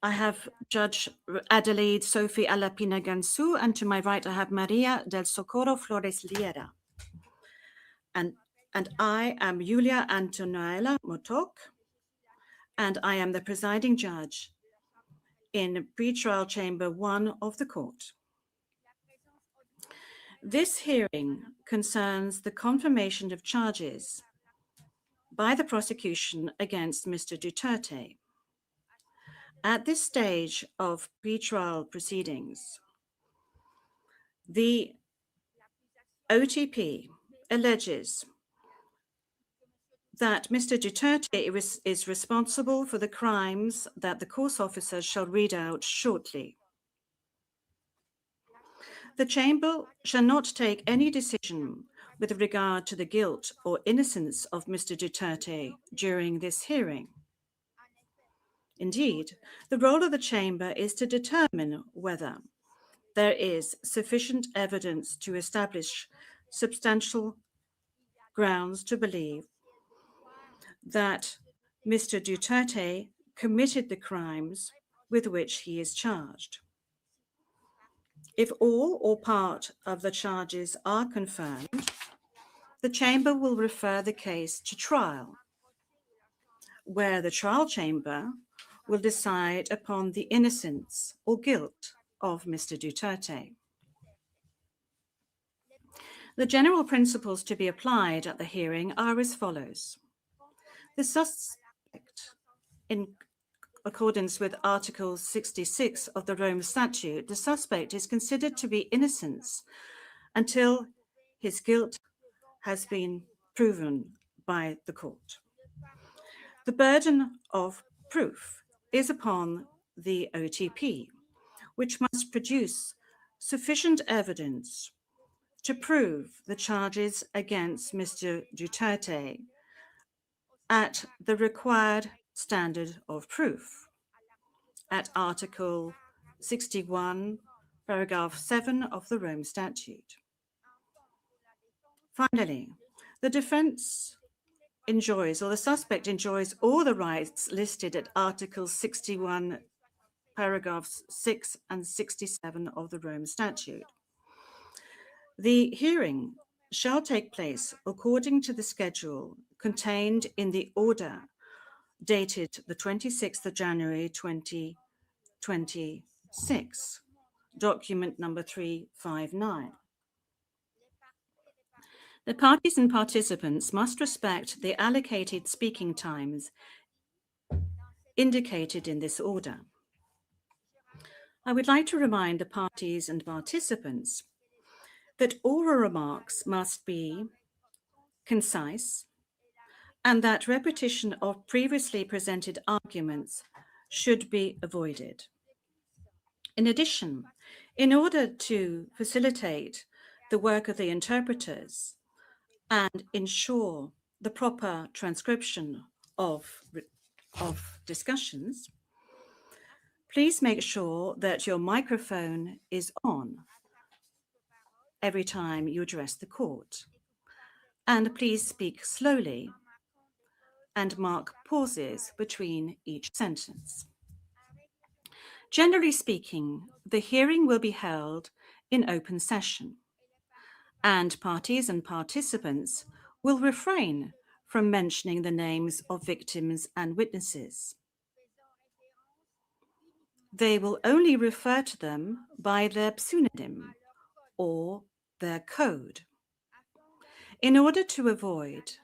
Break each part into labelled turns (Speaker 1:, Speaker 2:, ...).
Speaker 1: I have Judge Adelaide Sophie Alapina Gansu, and to my right I have Maria del Socorro Flores Liera. And I am Julia Antonuela Motok, and I am the presiding judge in pretrial chamber 1 of the court. This hearing concerns the confirmation of charges by the prosecution against Mr. Duterte. At this stage of pretrial proceedings, the OTP alleges that Mr. Duterte is responsible for the crimes that the course officers shall read out shortly. The chamber shall not take any decision with regard to the guilt or innocence of Mr. Duterte during this hearing. Indeed, the role of the chamber is to determine whether there is sufficient evidence to establish substantial grounds to believe that Mr. Duterte committed the crimes with which he is charged. If all or part of the charges are confirmed, the chamber will refer the case to trial, where the trial chamber will decide upon the innocence or guilt of Mr. Duterte. The general principles to be applied at the hearing are as follows. The suspect, in accordance with Article 66 of the Rome Statute, the suspect is considered to be innocent until his guilt has been proven by the court. The burden of proof is upon the OTP, which must produce sufficient evidence to prove the charges against Mr. Duterte at the required standard of proof at Article 61, paragraph 7 of the Rome Statute. Finally, the defense enjoys, or the suspect enjoys, all the rights listed at Article 61, paragraphs 6 and 67 of the Rome Statute. The hearing shall take place according to the schedule contained in the order dated the 26th of January 2026, document number 359. The parties and participants must respect the allocated speaking times indicated in this order. I would like to remind the parties and participants that oral remarks must be concise and that repetition of previously presented arguments should be avoided. In addition, in order to facilitate the work of the interpreters and ensure the proper transcription of discussions, please make sure that your microphone is on every time you address the court. And please speak slowly and mark pauses between each sentence. Generally speaking, the hearing will be held in open session, and parties and participants will refrain from mentioning the names of victims and witnesses. They will only refer to them by their pseudonym or their code. In order to avoid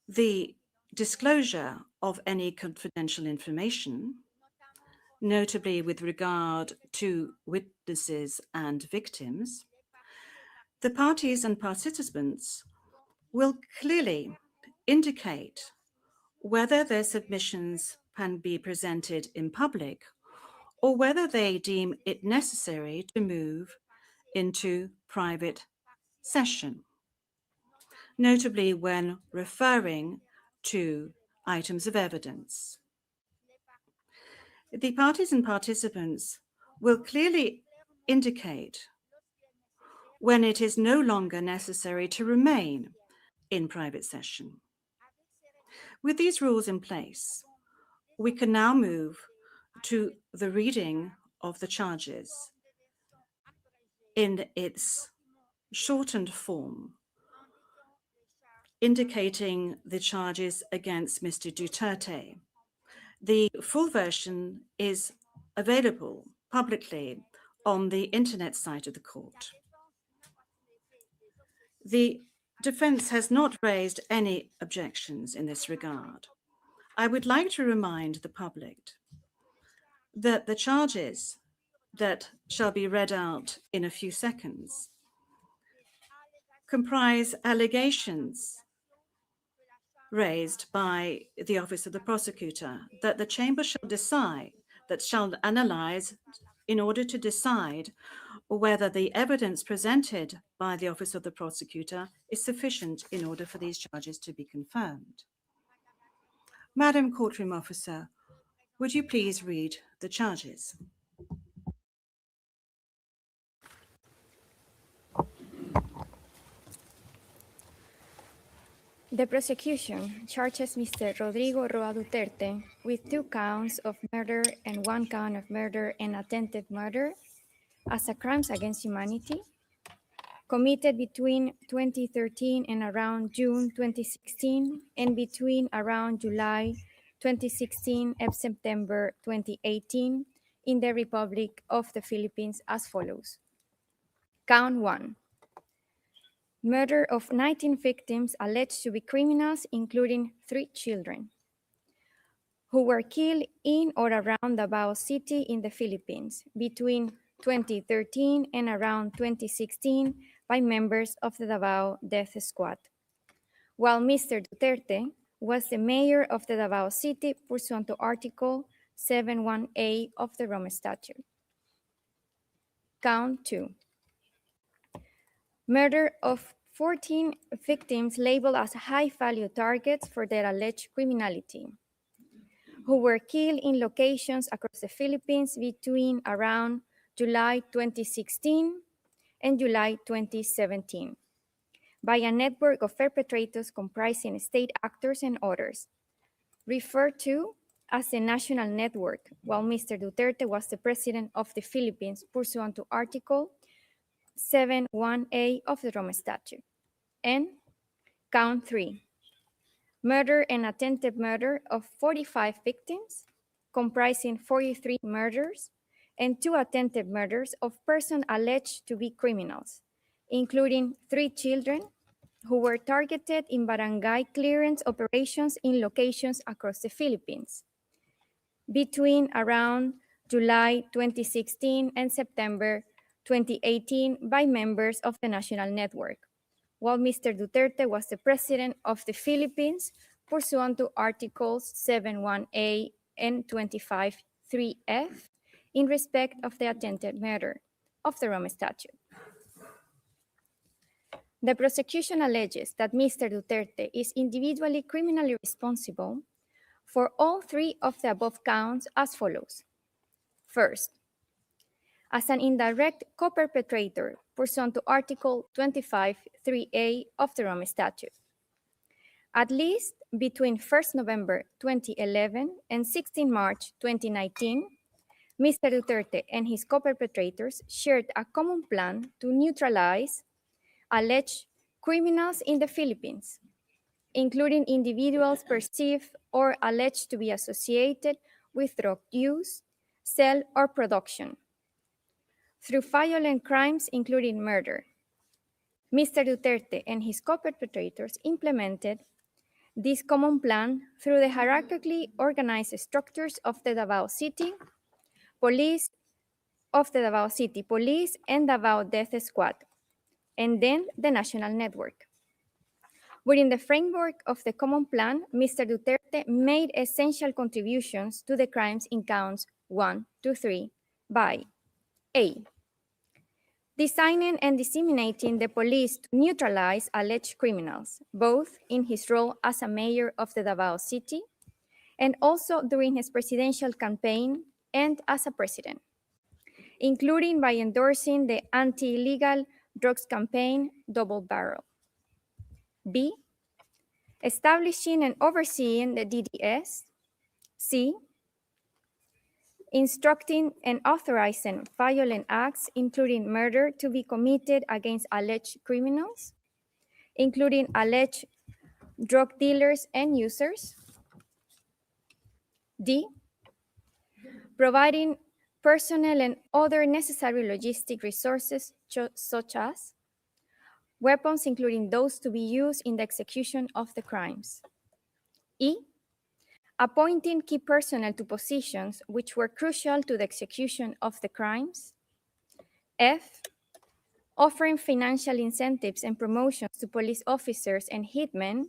Speaker 1: the disclosure of any confidential information, notably with regard to witnesses and victims, the parties and participants will clearly indicate whether their submissions can be presented in public or whether they deem it necessary to move into private session, notably when referring to items of evidence. The parties and participants will clearly indicate when it is no longer necessary to remain in private session. With these rules in place, we can now move to the reading of the charges in its shortened form, indicating the charges against Mr. Duterte. The full version is available publicly on the internet site of the court. The defense has not raised any objections in this regard. I would like to remind the public that the charges that shall be read out in a few seconds comprise allegations raised by the Office of the Prosecutor that the Chamber shall decide, that shall analyze in order to decide whether the evidence presented by the Office of the Prosecutor is sufficient in order for these charges to be confirmed. Madam Courtroom Officer, would you please read the charges?
Speaker 2: The prosecution charges Mr. Rodrigo Roa Duterte with 2 counts of murder and 1 count of murder and attempted murder as a crimes against humanity committed between 2013 and around June 2016 and between around July 2016 and September 2018 in the Republic of the Philippines as follows. Count 1. Murder of 19 victims alleged to be criminals, including 3 children, who were killed in or around Davao City in the Philippines between 2013 and around 2016 by members of the Davao Death Squad, while Mr. Duterte was the mayor of the Davao City pursuant to Article 71A of the Rome Statute. Count 2. Murder of 14 victims labeled as high-value targets for their alleged criminality, who were killed in locations across the Philippines between around July 2016 and July 2017 by a network of perpetrators comprising state actors and others, referred to as the National Network, while Mr. Duterte was the president of the Philippines pursuant to Article 71A of the Rome Statute. And count 3. Murder and attempted murder of 45 victims, comprising 43 murders and 2 attempted murders of persons alleged to be criminals, including 3 children who were targeted in barangay clearance operations in locations across the Philippines between around July 2016 and September 2018 by members of the National Network, while Mr. Duterte was the president of the Philippines pursuant to Articles 71A and 25(3)(f in respect of the attempted murder of the Rome Statute. The prosecution alleges that Mr. Duterte is individually criminally responsible for all 3 of the above counts as follows. First, as an indirect co-perpetrator pursuant to Article 25(3)(a) of the Rome Statute. At least between 1st November 2011 and 16 March 2019, Mr. Duterte and his co-perpetrators shared a common plan to neutralize alleged criminals in the Philippines, including individuals perceived or alleged to be associated with drug use, sale, or production, through violent crimes including murder. Mr. Duterte and his co-perpetrators implemented this common plan through the hierarchically organized structures of the Davao City Police, Police and Davao Death Squad, and then the National Network. Within the framework of the common plan, Mr. Duterte made essential contributions to the crimes in counts 1 to 3 by A. Designing and disseminating the police to neutralize alleged criminals, both in his role as a mayor of the Davao City and also during his presidential campaign and as a president, including by endorsing the anti-illegal drugs campaign Double Barrel. B. Establishing and overseeing the DDS. C. instructing and authorizing violent acts, including murder, to be committed against alleged criminals, including alleged drug dealers and users. D, providing personnel and other necessary logistic resources such as weapons, including those to be used in the execution of the crimes. E, appointing key personnel to positions which were crucial to the execution of the crimes. F, offering financial incentives and promotions to police officers and hitmen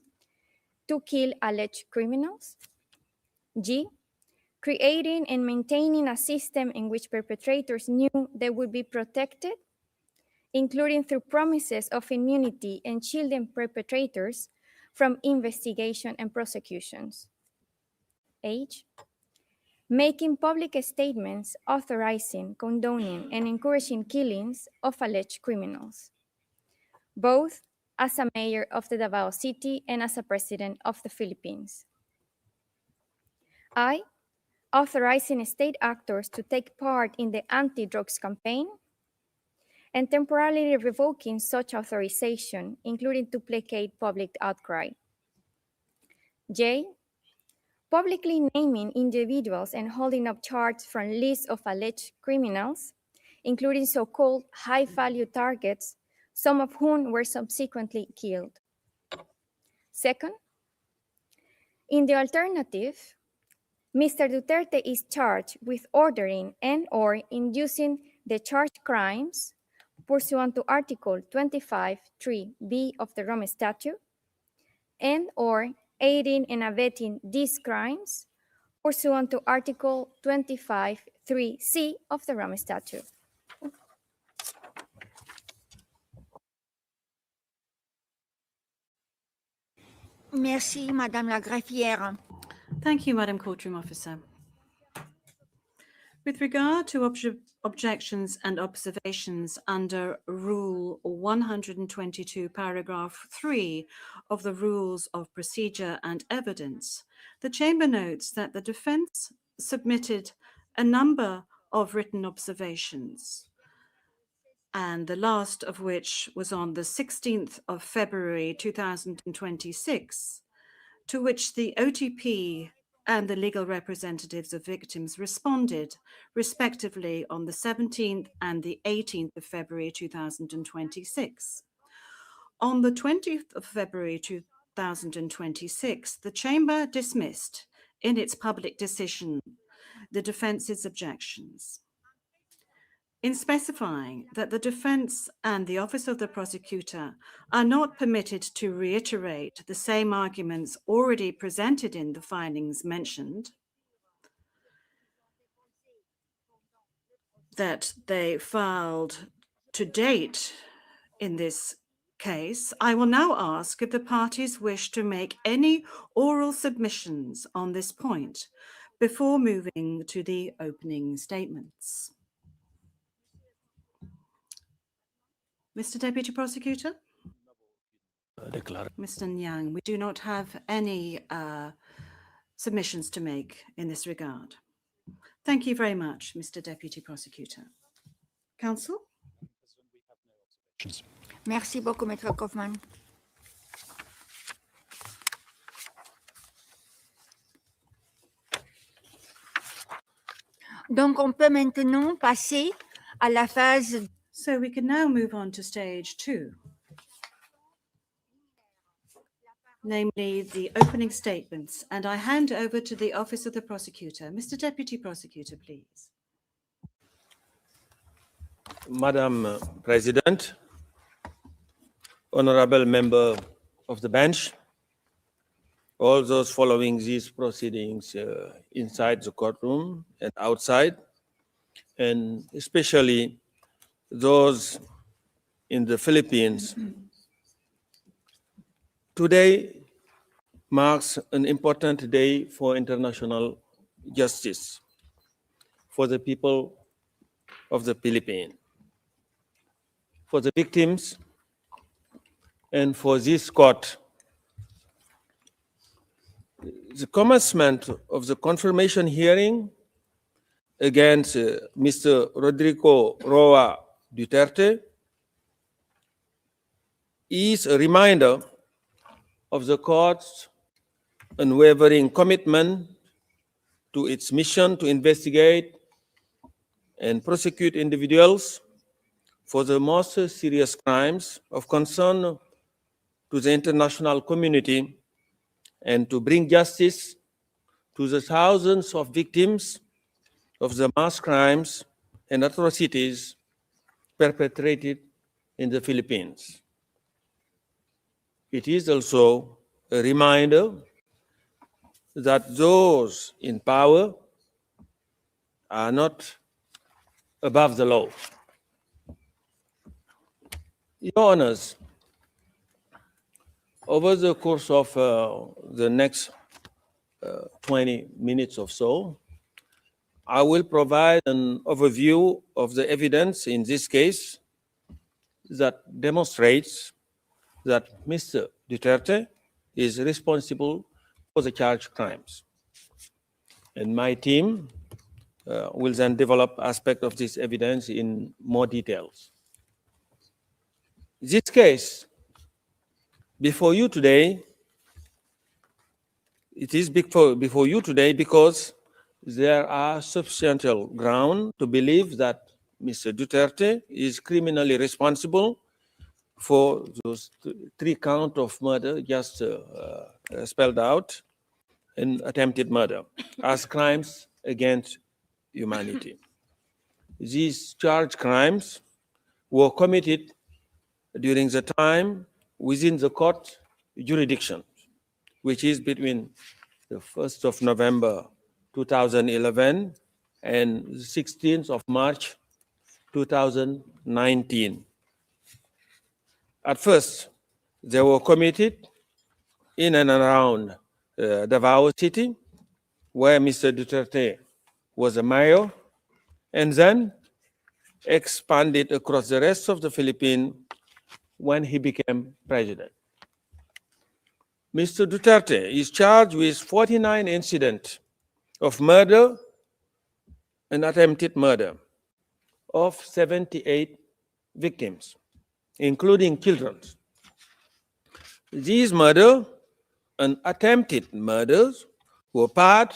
Speaker 2: to kill alleged criminals. G, creating and maintaining a system in which perpetrators knew they would be protected, including through promises of immunity and shielding perpetrators from investigation and prosecutions. H, making public statements authorizing, condoning, and encouraging killings of alleged criminals, both as a mayor of the Davao City and as a president of the Philippines. I, authorizing state actors to take part in the anti-drugs campaign and temporarily revoking such authorization, including to placate public outcry. J, publicly naming individuals and holding up charts from lists of alleged criminals, including so-called high-value targets, some of whom were subsequently killed. Second, in the alternative, Mr. Duterte is charged with ordering and/or inducing the charged crimes pursuant to Article 25(3)(b) of the Rome Statute, and/or aiding and abetting these crimes pursuant to Article 25(3)(c) of the Rome Statute.
Speaker 3: Merci, Madame la greffière.
Speaker 1: Thank you, Madam Courtroom Officer. With regard to objections and observations under Rule 122, paragraph 3 of the Rules of Procedure and Evidence, the Chamber notes that the defense submitted a number of written observations, and the last of which was on the 16th of February 2026, to which the OTP and the legal representatives of victims responded, respectively, on the 17th and the 18th of February 2026. On the 20th of February 2026, the Chamber dismissed, in its public decision, the defense's objections, in specifying that the defense and the Office of the Prosecutor are not permitted to reiterate the same arguments already presented in the findings mentioned, that they filed to date in this case. I will now ask if the parties wish to make any oral submissions on this point before moving to the opening statements. Mr. Deputy Prosecutor? Mr. Nyang, we do not have any submissions to make in this regard. Thank you very much, Mr. Deputy Prosecutor. Counsel?
Speaker 3: Merci beaucoup, Maître Kaufmann. Donc, on peut maintenant passer à la phase.
Speaker 1: So we can now move on to stage 2, namely the opening statements, and I hand over to the Office of the Prosecutor. Mr. Deputy Prosecutor, please.
Speaker 4: Madam President, honorable member of the bench, all those following these proceedings inside the courtroom and outside, and especially those in the Philippines. Today marks an important day for international justice for the people of the Philippines, for the victims, and for this court. The commencement of the confirmation hearing against Mr. Rodrigo Roa Duterte is a reminder of the court's unwavering commitment to its mission to investigate and prosecute individuals for the most serious crimes of concern to the international community and to bring justice to the thousands of victims of the mass crimes and atrocities perpetrated in the Philippines. It is also a reminder that those in power are not above the law. Your Honors, over the course of the next 20 minutes or so, I will provide an overview of the evidence in this case that demonstrates that Mr. Duterte is responsible for the charged crimes. And my team will then develop aspects of this evidence in more details. This case before you today, it is before you today because there are substantial ground to believe that Mr. Duterte is criminally responsible for those 3 counts of murder just spelled out and attempted murder as crimes against humanity. These charged crimes were committed during the time within the court jurisdiction, which is between the 1st of November 2011 and the 16th of March 2019. At first, they were committed in and around Davao City, where Mr. Duterte was a mayor, and then expanded across the rest of the Philippines when he became president. Mr. Duterte is charged with 49 incidents of murder and attempted murder of 78 victims, including children. These murders and attempted murders were part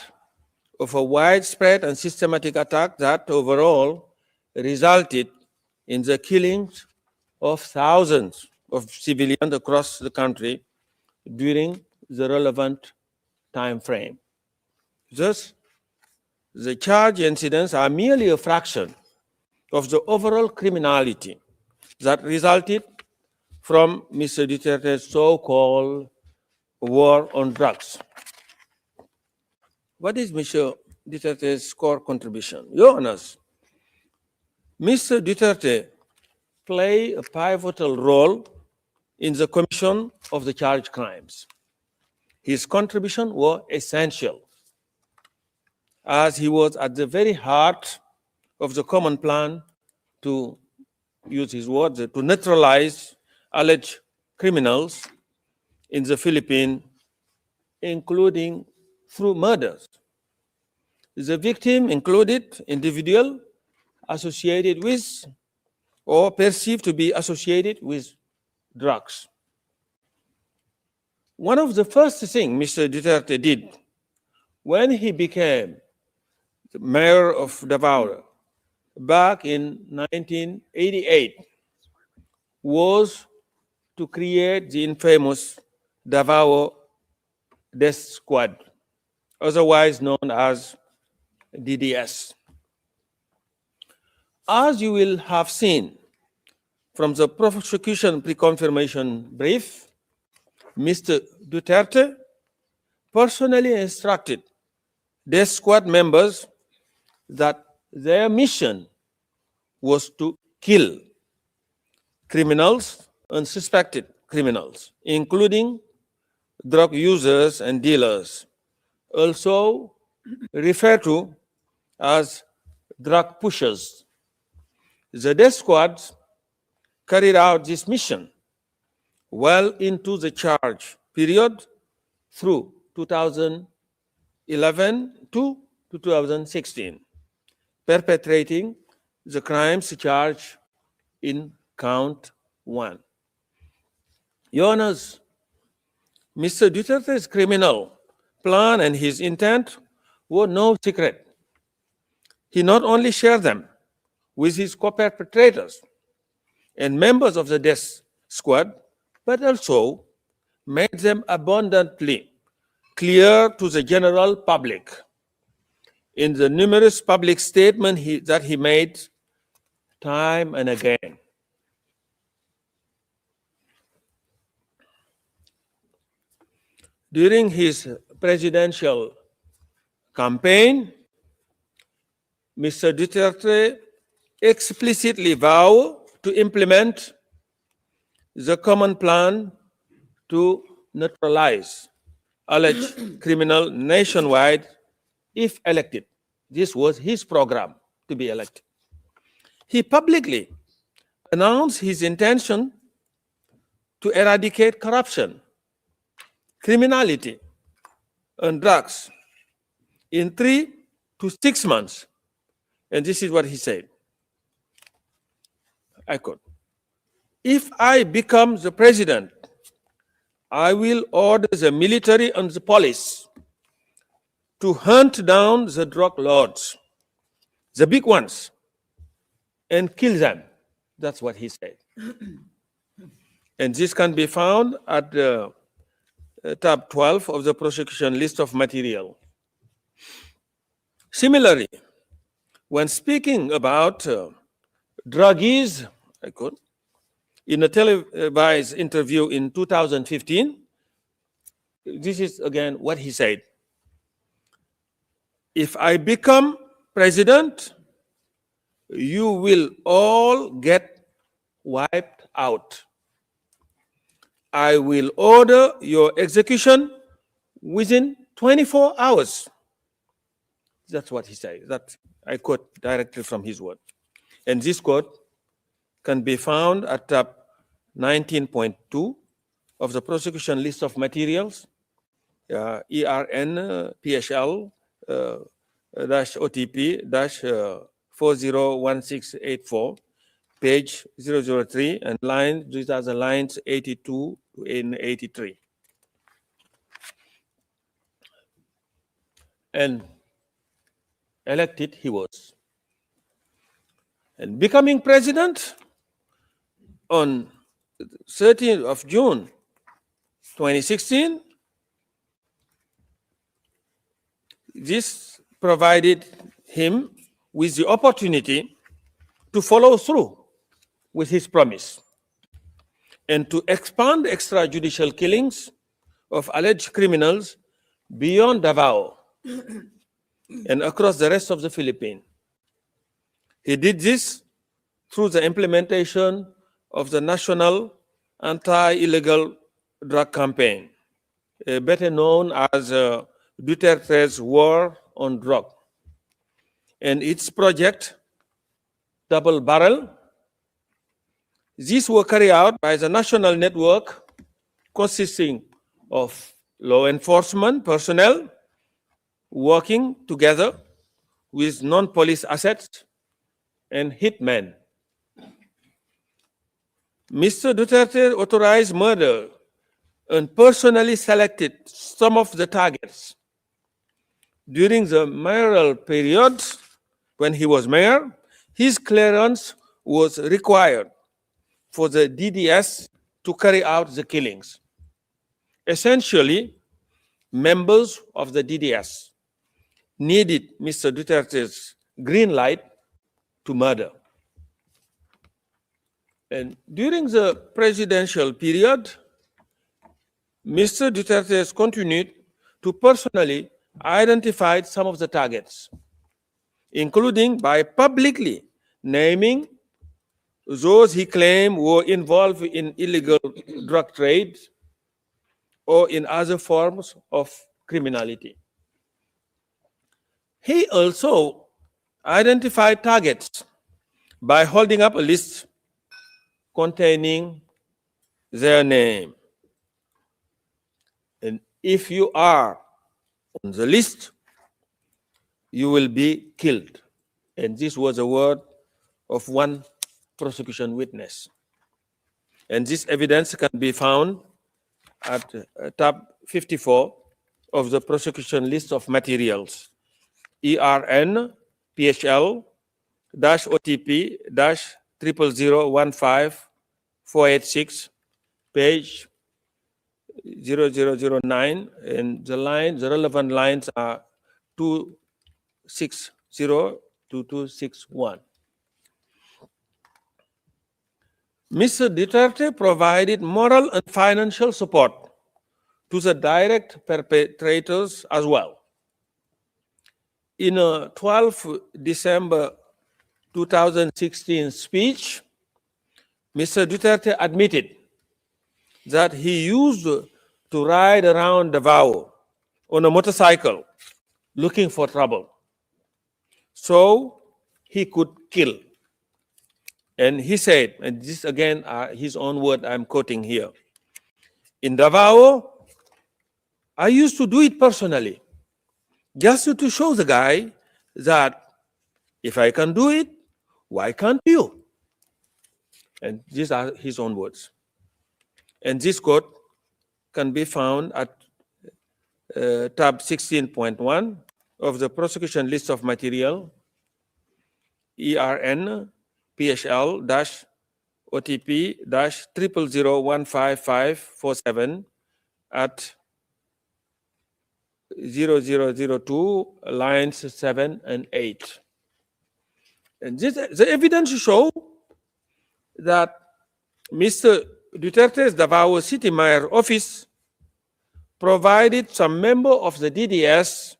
Speaker 4: of a widespread and systematic attack that overall resulted in the killings of thousands of civilians across the country during the relevant time frame. Thus, the charged incidents are merely a fraction of the overall criminality that resulted from Mr. Duterte's so-called war on drugs. What is Mr. Duterte's core contribution? Your Honors, Mr. Duterte played a pivotal role in the commission of the charged crimes. His contribution was essential, as he was at the very heart of the common plan to use his words, to neutralize alleged criminals in the Philippines, including through murders. The victim included individuals associated with or perceived to be associated with drugs. One of the first things Mr. Duterte did when he became the mayor of Davao back in 1988 was to create the infamous Davao Death Squad, otherwise known as DDS. As you will have seen from the prosecution pre-confirmation brief, Mr. Duterte personally instructed Death Squad members that their mission was to kill criminals and suspected criminals, including drug users and dealers, also referred to as drug pushers. The Death Squad carried out this mission well into the charge period through 2011 to 2016. perpetrating the crimes charged in count 1. Your Honors, Mr. Duterte's criminal plan and his intent were no secret. He not only shared them with his co-perpetrators and members of the death squad, but also made them abundantly clear to the general public in the numerous public statements that he made time and again. During his presidential campaign, Mr. Duterte explicitly vowed to implement the common plan to neutralize alleged criminal nationwide if elected. This was his program to be elected. He publicly announced his intention to eradicate corruption, criminality, and drugs in 3 to 6 months. And this is what he said. I quote, "If I become the president, I will order the military and the police to hunt down the drug lords, the big ones, and kill them." That's what he said. And this can be found at tab 12 of the prosecution list of material. Similarly, when speaking about druggies, I quote, in a televised interview in 2015, this is again what he said. "If I become president, you will all get wiped out. I will order your execution within 24 hours. That's what he said. That I quote directly from his word. And this quote can be found at tab 19.2 of the prosecution list of materials, ERN PHL OTP 401684, page 003, and these are the lines 82 to 83. And elected he was. And becoming president on 13th of June 2016, this provided him with the opportunity to follow through with his promise and to expand extrajudicial killings of alleged criminals beyond Davao and across the rest of the Philippines. He did this through the implementation of the National Anti-Illegal Drug Campaign, better known as Duterte's War on Drug, and its project, Double Barrel. These were carried out by the national network consisting of law enforcement personnel working together with non-police assets and hitmen. Mr. Duterte authorized murder and personally selected some of the targets. During the mayoral period, when he was mayor, his clearance was required for the DDS to carry out the killings. Essentially, members of the DDS needed Mr. Duterte's green light to murder. And during the presidential period, Mr. Duterte has continued to personally identify some of the targets, including by publicly naming those he claimed were involved in illegal drug trade or in other forms of criminality. He also identified targets by holding up a list containing their name. And if you are on the list, you will be killed. And this was a word of one prosecution witness. And this evidence can be found at tab 54 of the prosecution list of materials, ERN PHL OTP 000015486, page 0009, and the relevant lines are 260 to 261. Mr. Duterte provided moral and financial support to the direct perpetrators as well. In a 12 December 2016 speech, Mr. Duterte admitted that he used to ride around Davao on a motorcycle looking for trouble, so he could kill. And he said, and this again his own word I'm quoting here, in Davao, I used to do it personally, just to show the guy that if I can do it, why can't you? And these are his own words. And this quote can be found at tab 16.1 of the prosecution list of material, ERN PHL OTP 000015547 at 0002 lines 7 and 8. And the evidence show that Mr. Duterte's Davao City Mayor office provided some member of the DDS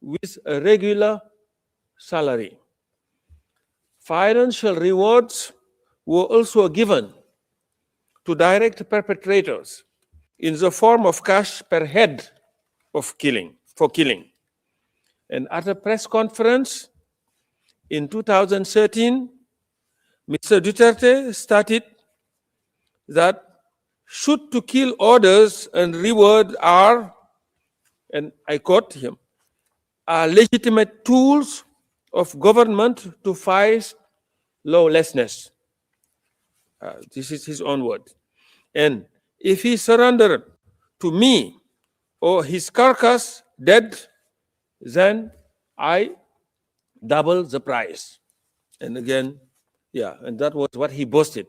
Speaker 4: with a regular salary. Financial rewards were also given to direct perpetrators in the form of cash per head of killing. And at a press conference in 2013, Mr. Duterte stated that shoot to kill orders and reward are, and I quote him, are legitimate tools of government to fight lawlessness. This is his own word. And if he surrendered to me or his carcass dead, then I double the price. And again, yeah, and that was what he boasted.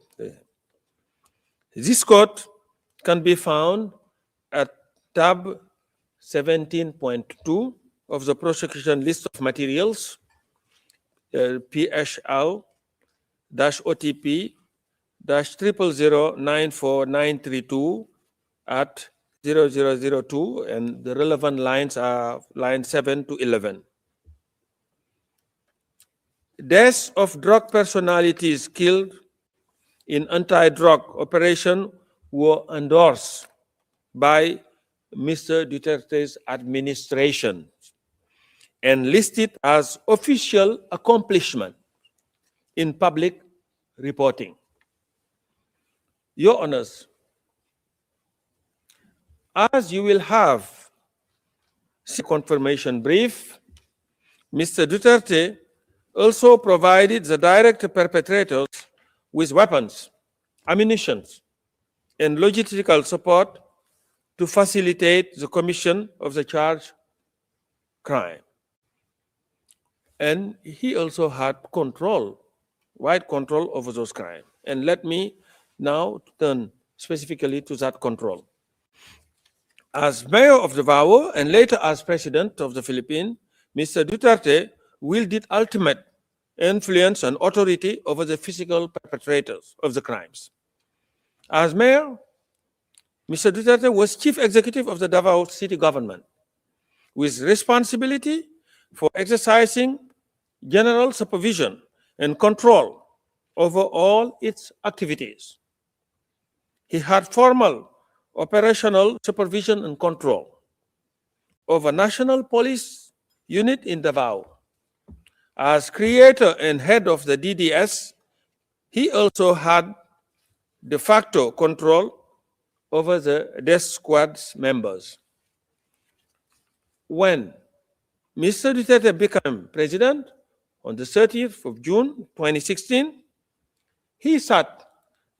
Speaker 4: This quote can be found at tab 17.2 of the prosecution list of materials, PHL OTP 000094932 at 0002, and the relevant lines are lines 7 to 11. Deaths of drug personalities killed in anti-drug operation were endorsed by Mr. Duterte's administration and listed as official accomplishment in public reporting. Your Honors, as you will have a confirmation brief, Mr. Duterte also provided the direct perpetrators with weapons, ammunition, and logistical support to facilitate the commission of the charged crime. And he also had control, wide control over those crimes. And let me now turn specifically to that control. As mayor of Davao and later as president of the Philippines, Mr. Duterte wielded ultimate influence and authority over the physical perpetrators of the crimes. As mayor, Mr. Duterte was chief executive of the Davao city government, with responsibility for exercising general supervision and control over all its activities. He had formal operational supervision and control over National Police Unit in Davao. As creator and head of the DDS, he also had de facto control over the death squad's members. When Mr. Duterte became president, on the 30th of June 2016, he sat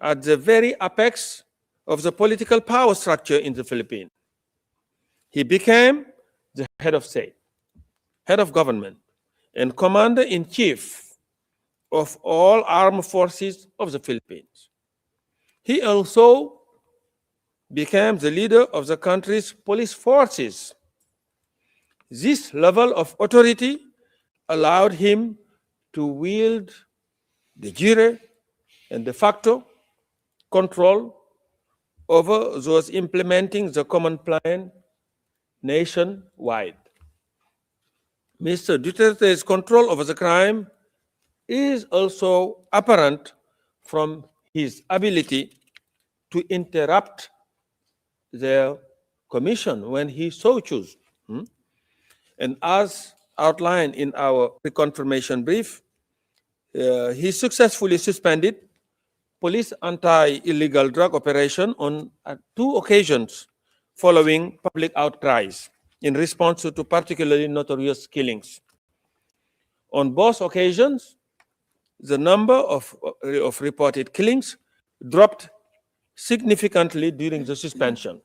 Speaker 4: at the very apex of the political power structure in the Philippines. He became the head of state, head of government, and commander-in-chief of all armed forces of the Philippines. He also became the leader of the country's police forces. This level of authority allowed him to wield de jure and de facto control over those implementing the common plan nationwide. Mr. Duterte's control over the crime is also apparent from his ability to interrupt their commission when he so chooses. And as outlined in our reconfirmation brief, he successfully suspended police anti-illegal drug operation on 2 occasions following public outcries in response to particularly notorious killings. On both occasions, the number of reported killings dropped significantly during the suspension,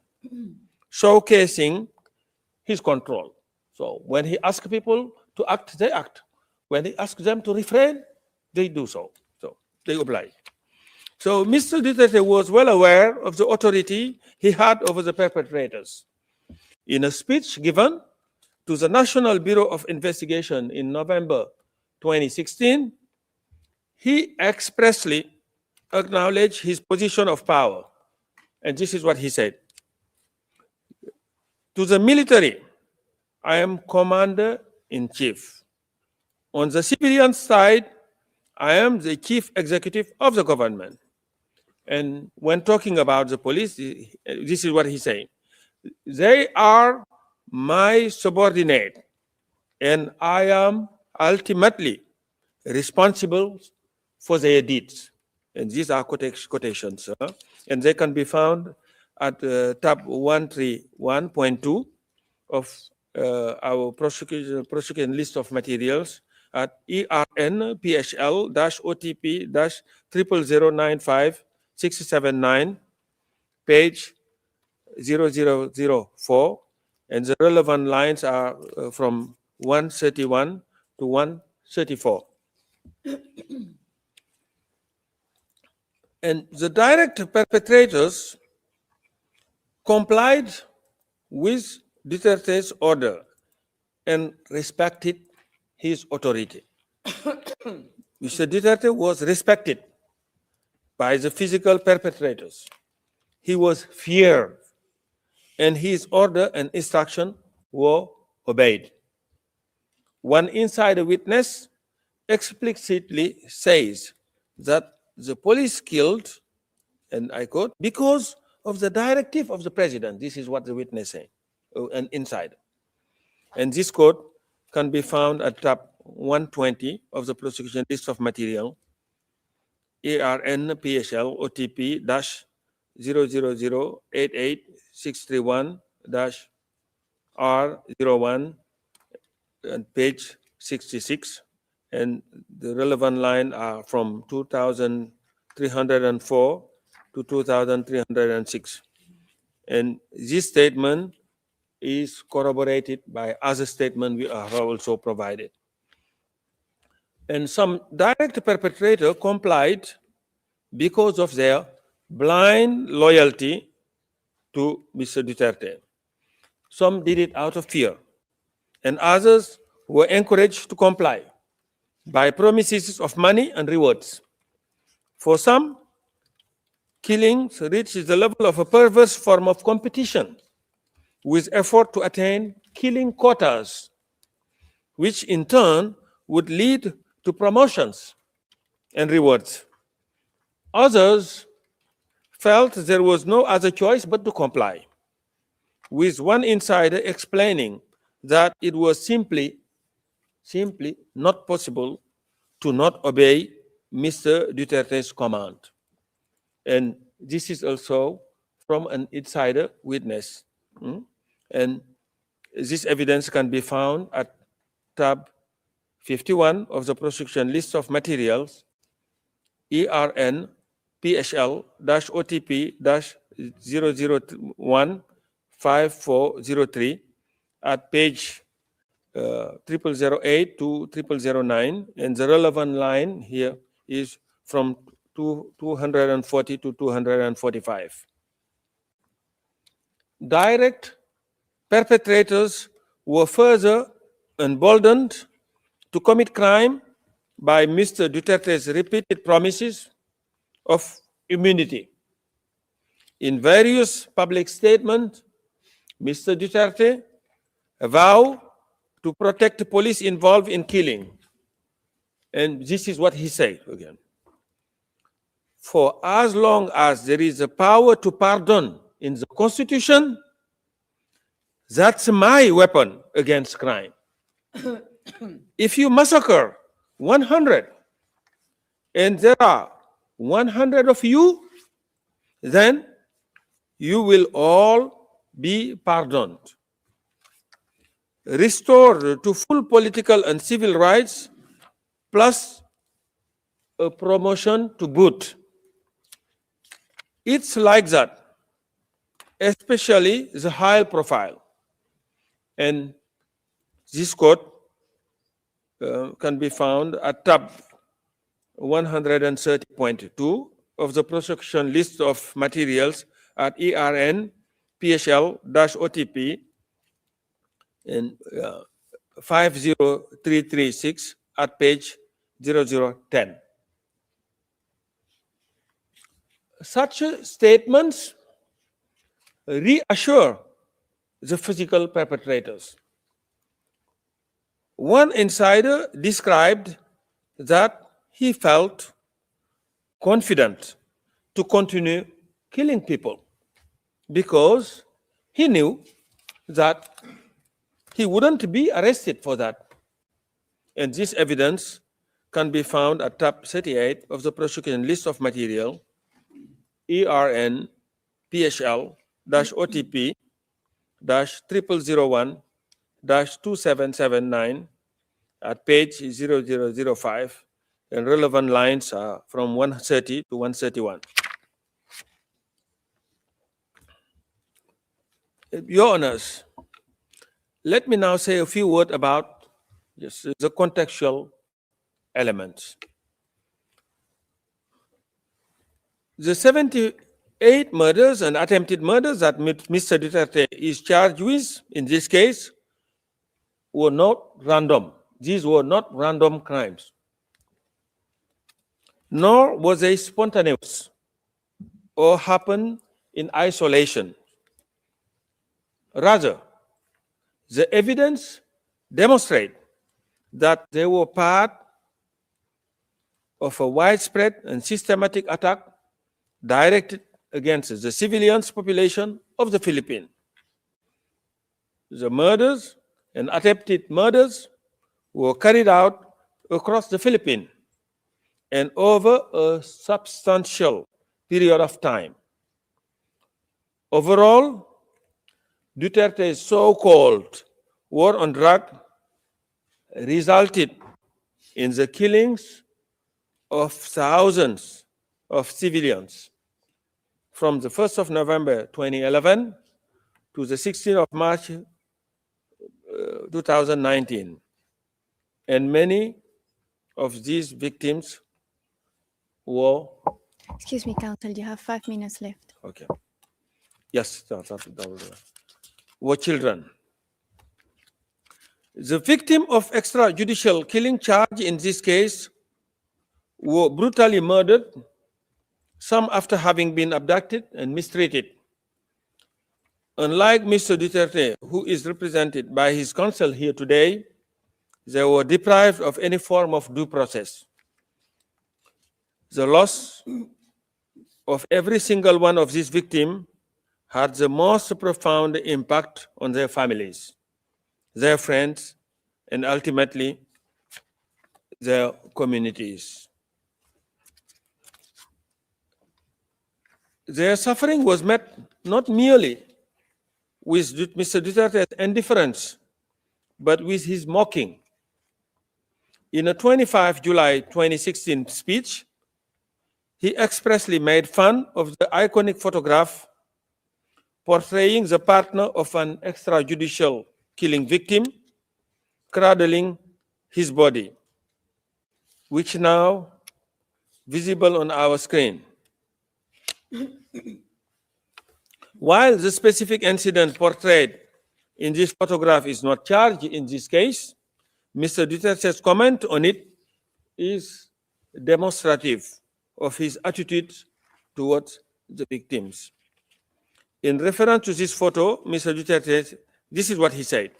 Speaker 4: showcasing his control. So when he asks people to act, they act. When he asks them to refrain, they do so. So they oblige. So Mr. Duterte was well aware of the authority he had over the perpetrators. In a speech given to the National Bureau of Investigation in November 2016, he expressly acknowledged his position of power. And this is what he said. To the military, I am commander-in-chief. On the civilian side, I am the chief executive of the government. And when talking about the police, this is what he's saying. They are my subordinate, and I am ultimately responsible for their deeds. And these are quotations, and they can be found at tab 131.2 of our prosecution list of materials at ERN PHL-OTP-00095679, page 0004, and the relevant lines are from 131 to 134. And the direct perpetrators complied with Duterte's order and respected his authority. Mr. Duterte was respected by the physical perpetrators. He was feared, and his order and instruction were obeyed. One insider witness explicitly says that the police killed, and I quote, because of the directive of the president. This is what the witness said, an insider. And this quote can be found at tab 120 of the prosecution list of material, ARN PHL OTP -000886631-R01 and page 66, and the relevant line are from 2304 to 2306. And this statement is corroborated by other statements we have also provided. And some direct perpetrator complied because of their blind loyalty to Mr. Duterte. Some did it out of fear, and others were encouraged to comply by promises of money and rewards. For some, killings reached the level of a perverse form of competition with effort to attain killing quotas, which in turn would lead to promotions and rewards. Others felt there was no other choice but to comply, with one insider explaining that it was simply not possible to not obey Mr. Duterte's command. And this is also from an insider witness. And this evidence can be found at tab 51 of the prosecution list of materials, ERN PHL-OTP-0015403 at page 0008 to 0009, and the relevant line here is from 240 to 245. Direct perpetrators were further emboldened to commit crime by Mr. Duterte's repeated promises of immunity. In various public statements, Mr. Duterte vowed to protect the police involved in killing. And this is what he said again. For as long as there is a power to pardon in the Constitution, that's my weapon against crime. If you massacre 100 and there are 100 of you, then you will all be pardoned. Restore to full political and civil rights, plus a promotion to boot. It's like that, especially the high profile. And this quote can be found at tab 130.2 of the prosecution list of materials at ERN PHL-OTP and 50336 at page 0010. Such statements reassure the physical perpetrators. One insider described that he felt confident to continue killing people because he knew that he wouldn't be arrested for that. And this evidence can be found at tab 38 of the prosecution list of material, ERN PHL-OTP-0001-2779 at page 0005, and relevant lines are from 130 to 131. Your Honors, let me now say a few words about the contextual elements. The 78 murders and attempted murders that Mr. Duterte is charged with in this case were not random. These were not random crimes, nor was they spontaneous or happened in isolation. Rather, the evidence demonstrates that they were part of a widespread and systematic attack directed against the civilian population of the Philippines. The murders and attempted murders were carried out across the Philippines and over a substantial period of time. Overall, Duterte's so-called war on drugs resulted in the killings of thousands of civilians from the 1st of November 2011 to the 16th of March 2019. And many of these victims were...
Speaker 2: Excuse me, counsel, you have 5 minutes left.
Speaker 4: Okay. Yes, were children. The victim of extrajudicial killing charge in this case were brutally murdered, some after having been abducted and mistreated. Unlike Mr. Duterte, who is represented by his counsel here today, they were deprived of any form of due process. The loss of every single one of these victims had the most profound impact on their families, their friends, and ultimately their communities. Their suffering was met not merely with Mr. Duterte's indifference, but with his mocking. In a 25 July 2016 speech, he expressly made fun of the iconic photograph portraying the partner of an extrajudicial killing victim cradling his body, which now visible on our screen. While the specific incident portrayed in this photograph is not charged in this case, Mr. Duterte's comment on it is demonstrative of his attitude towards the victims. In reference to this photo, Mr. Duterte, this is what he said.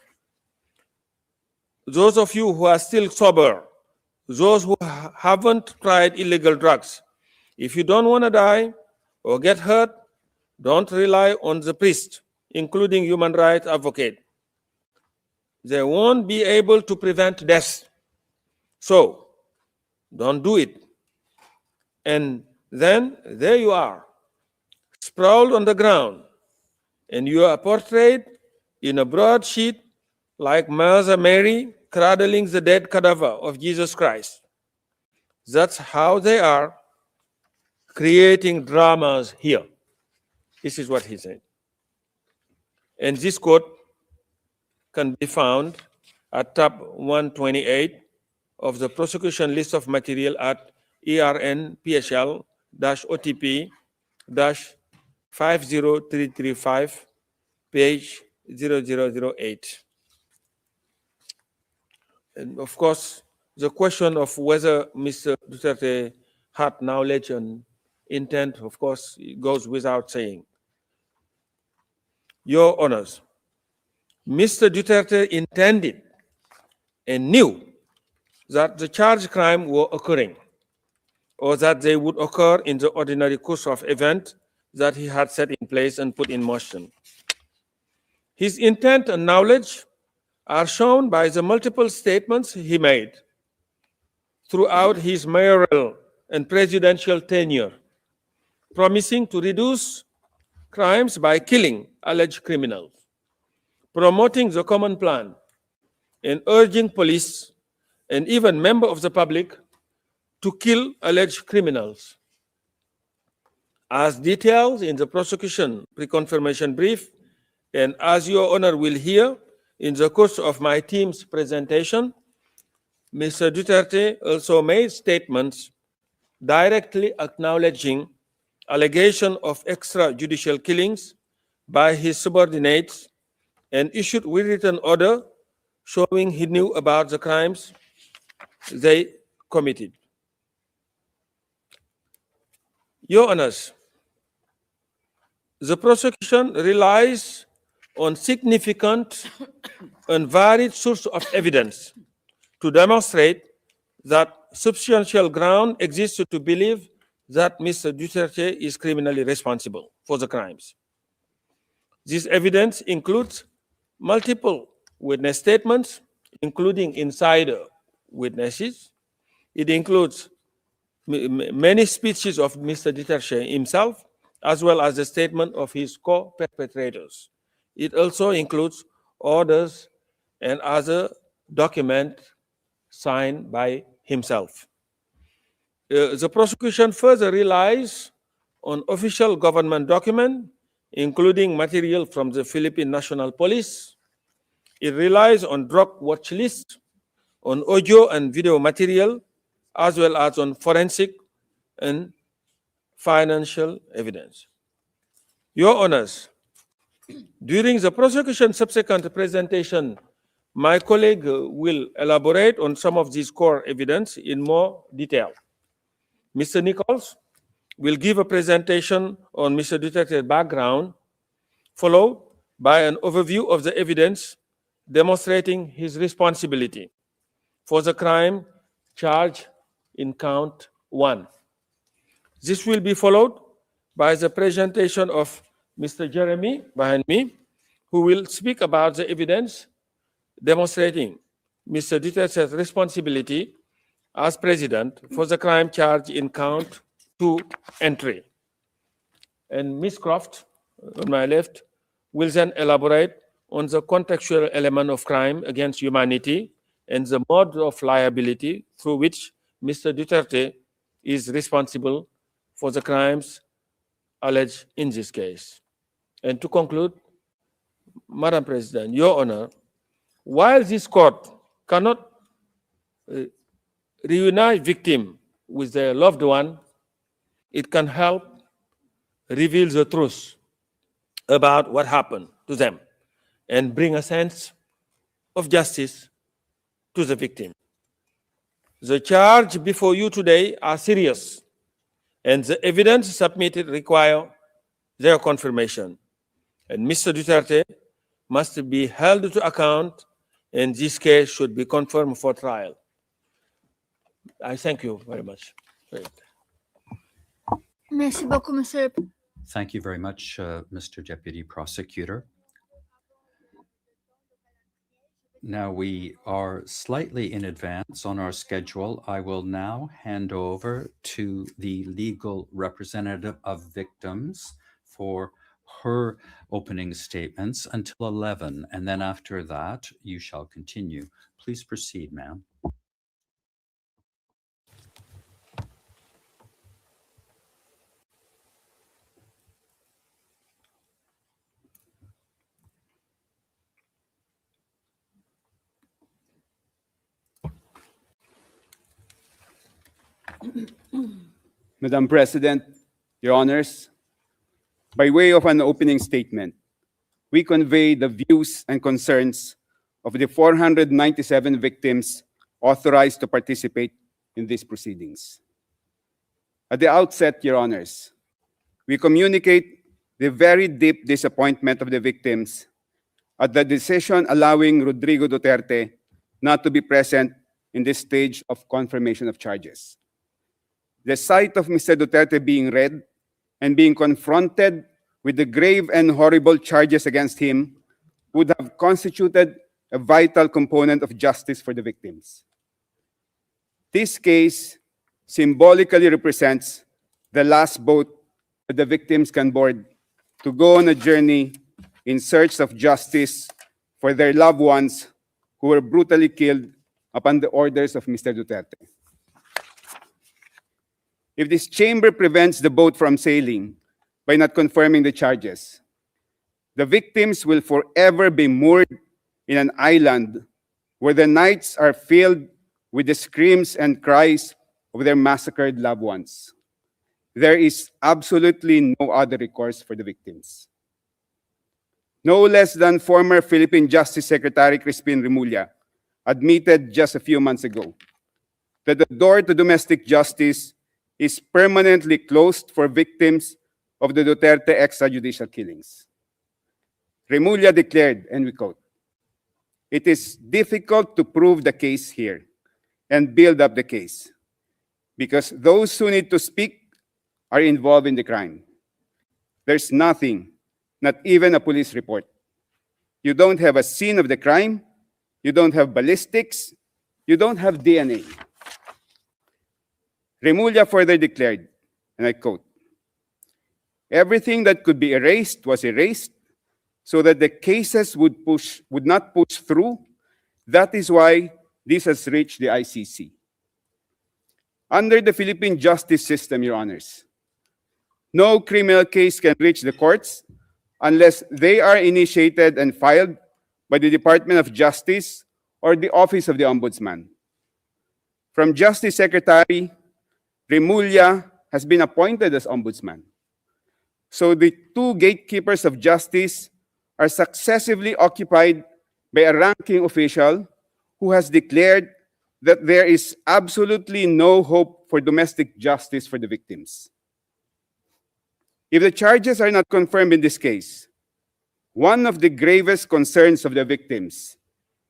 Speaker 4: Those of you who are still sober, those who haven't tried illegal drugs, if you don't want to die or get hurt, don't rely on the priest, including human rights advocate. They won't be able to prevent death. So, don't do it. And then there you are, sprawled on the ground, and you are portrayed in a broadsheet like Mother Mary cradling the dead cadaver of Jesus Christ. That's how they are creating dramas here. This is what he said. And this quote can be found at tab 128 of the prosecution list of material at ERN-PHL-OTP-50335, page 0008. And of course, the question of whether Mr. Duterte had knowledge and intent, of course, goes without saying. Your Honors, Mr. Duterte intended and knew that the charged crime were occurring, or that they would occur in the ordinary course of events that he had set in place and put in motion. His intent and knowledge are shown by the multiple statements he made throughout his mayoral and presidential tenure, promising to reduce crimes by killing alleged criminals, promoting the common plan, and urging police and even members of the public to kill alleged criminals. As detailed in the prosecution pre-confirmation brief, and as Your Honor will hear in the course of my team's presentation, Mr. Duterte also made statements directly acknowledging allegation of extrajudicial killings by his subordinates and issued a written order showing he knew about the crimes they committed. Your Honors, the prosecution relies on significant and varied sources of evidence to demonstrate that substantial ground exists to believe that Mr. Duterte is criminally responsible for the crimes. This evidence includes multiple witness statements, including insider witnesses. It includes many speeches of Mr. Duterte himself, as well as the statement of his co-perpetrators. It also includes orders and other documents signed by himself. The prosecution further relies on official government documents, including material from the Philippine National Police. It relies on drug watch lists, on audio and video material, as well as on forensic and financial evidence. Your Honors, during the prosecution's subsequent presentation, my colleague will elaborate on some of these core evidence in more detail. Mr. Nichols will give a presentation on Mr. Duterte's background, followed by an overview of the evidence demonstrating his responsibility for the crime charged in count 1. This will be followed by the presentation of Mr. Jeremy behind me, who will speak about the evidence demonstrating Mr. Duterte's responsibility as president for the crime charged in count 2 and 3. And Ms. Croft, on my left, will then elaborate on the contextual element of crime against humanity and the mode of liability through which Mr. Duterte is responsible for the crimes alleged in this case. And to conclude, Madam President, Your Honor, while this court cannot reunite victim with their loved one, it can help reveal the truth about what happened to them and bring a sense of justice to the victim. The charges before you today are serious, and the evidence submitted require their confirmation. And Mr. Duterte must be held to account, and this case should be confirmed for trial. I thank you very much.
Speaker 3: Merci beaucoup, Monsieur.
Speaker 5: Thank you very much, Mr. Deputy Prosecutor. Now we are slightly in advance on our schedule. I will now hand over to the legal representative of victims for her opening statements until 11, and then after that, you shall continue. Please proceed, ma'am.
Speaker 6: Madam President, Your Honors, by way of an opening statement, we convey the views and concerns of the 497 victims authorized to participate in these proceedings. At the outset, Your Honors, we communicate the very deep disappointment of the victims at the decision allowing Rodrigo Duterte not to be present in this stage of confirmation of charges. The sight of Mr. Duterte being read and being confronted with the grave and horrible charges against him would have constituted a vital component of justice for the victims. This case symbolically represents the last boat that the victims can board to go on a journey in search of justice for their loved ones who were brutally killed upon the orders of Mr. Duterte. If this chamber prevents the boat from sailing by not confirming the charges, the victims will forever be moored in an island where the nights are filled with the screams and cries of their massacred loved ones. There is absolutely no other recourse for the victims. No less than former Philippine Justice Secretary Crispin Remulla admitted just a few months ago that the door to domestic justice is permanently closed for victims of the Duterte extrajudicial killings. Remulla declared, and we quote, "It is difficult to prove the case here and build up the case because those who need to speak are involved in the crime. There's nothing, not even a police report. You don't have a scene of the crime, you don't have ballistics, you don't have DNA." Remulla further declared, and I quote, "Everything that could be erased was erased so that the cases would not push through. That is why this has reached the ICC." Under the Philippine justice system, Your Honors, no criminal case can reach the courts unless they are initiated and filed by the Department of Justice or the Office of the Ombudsman. From Justice Secretary, Remulla has been appointed as Ombudsman. So the two gatekeepers of justice are successively occupied by a ranking official who has declared that there is absolutely no hope for domestic justice for the victims. If the charges are not confirmed in this case, one of the gravest concerns of the victims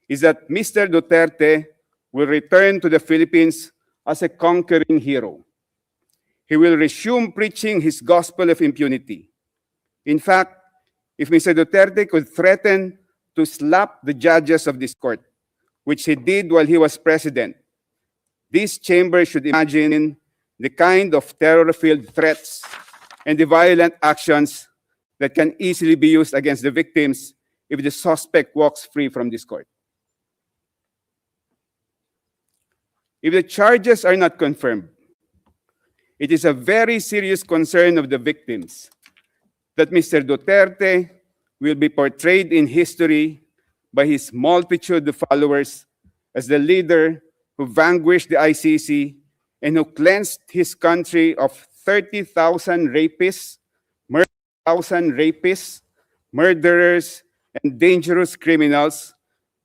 Speaker 6: is that Mr. Duterte will return to the Philippines as a conquering hero. He will resume preaching his gospel of impunity. In fact, if Mr. Duterte could threaten to slap the judges of this court, which he did while he was president, this chamber should imagine the kind of terror-filled threats and the violent actions that can easily be used against the victims if the suspect walks free from this court. if the charges are not confirmed, it is a very serious concern of the victims that Mr. Duterte will be portrayed in history by his multitude of followers as the leader who vanquished the ICC and who cleansed his country of 30,000 rapists, 1,000 rapists, murderers, and dangerous criminals,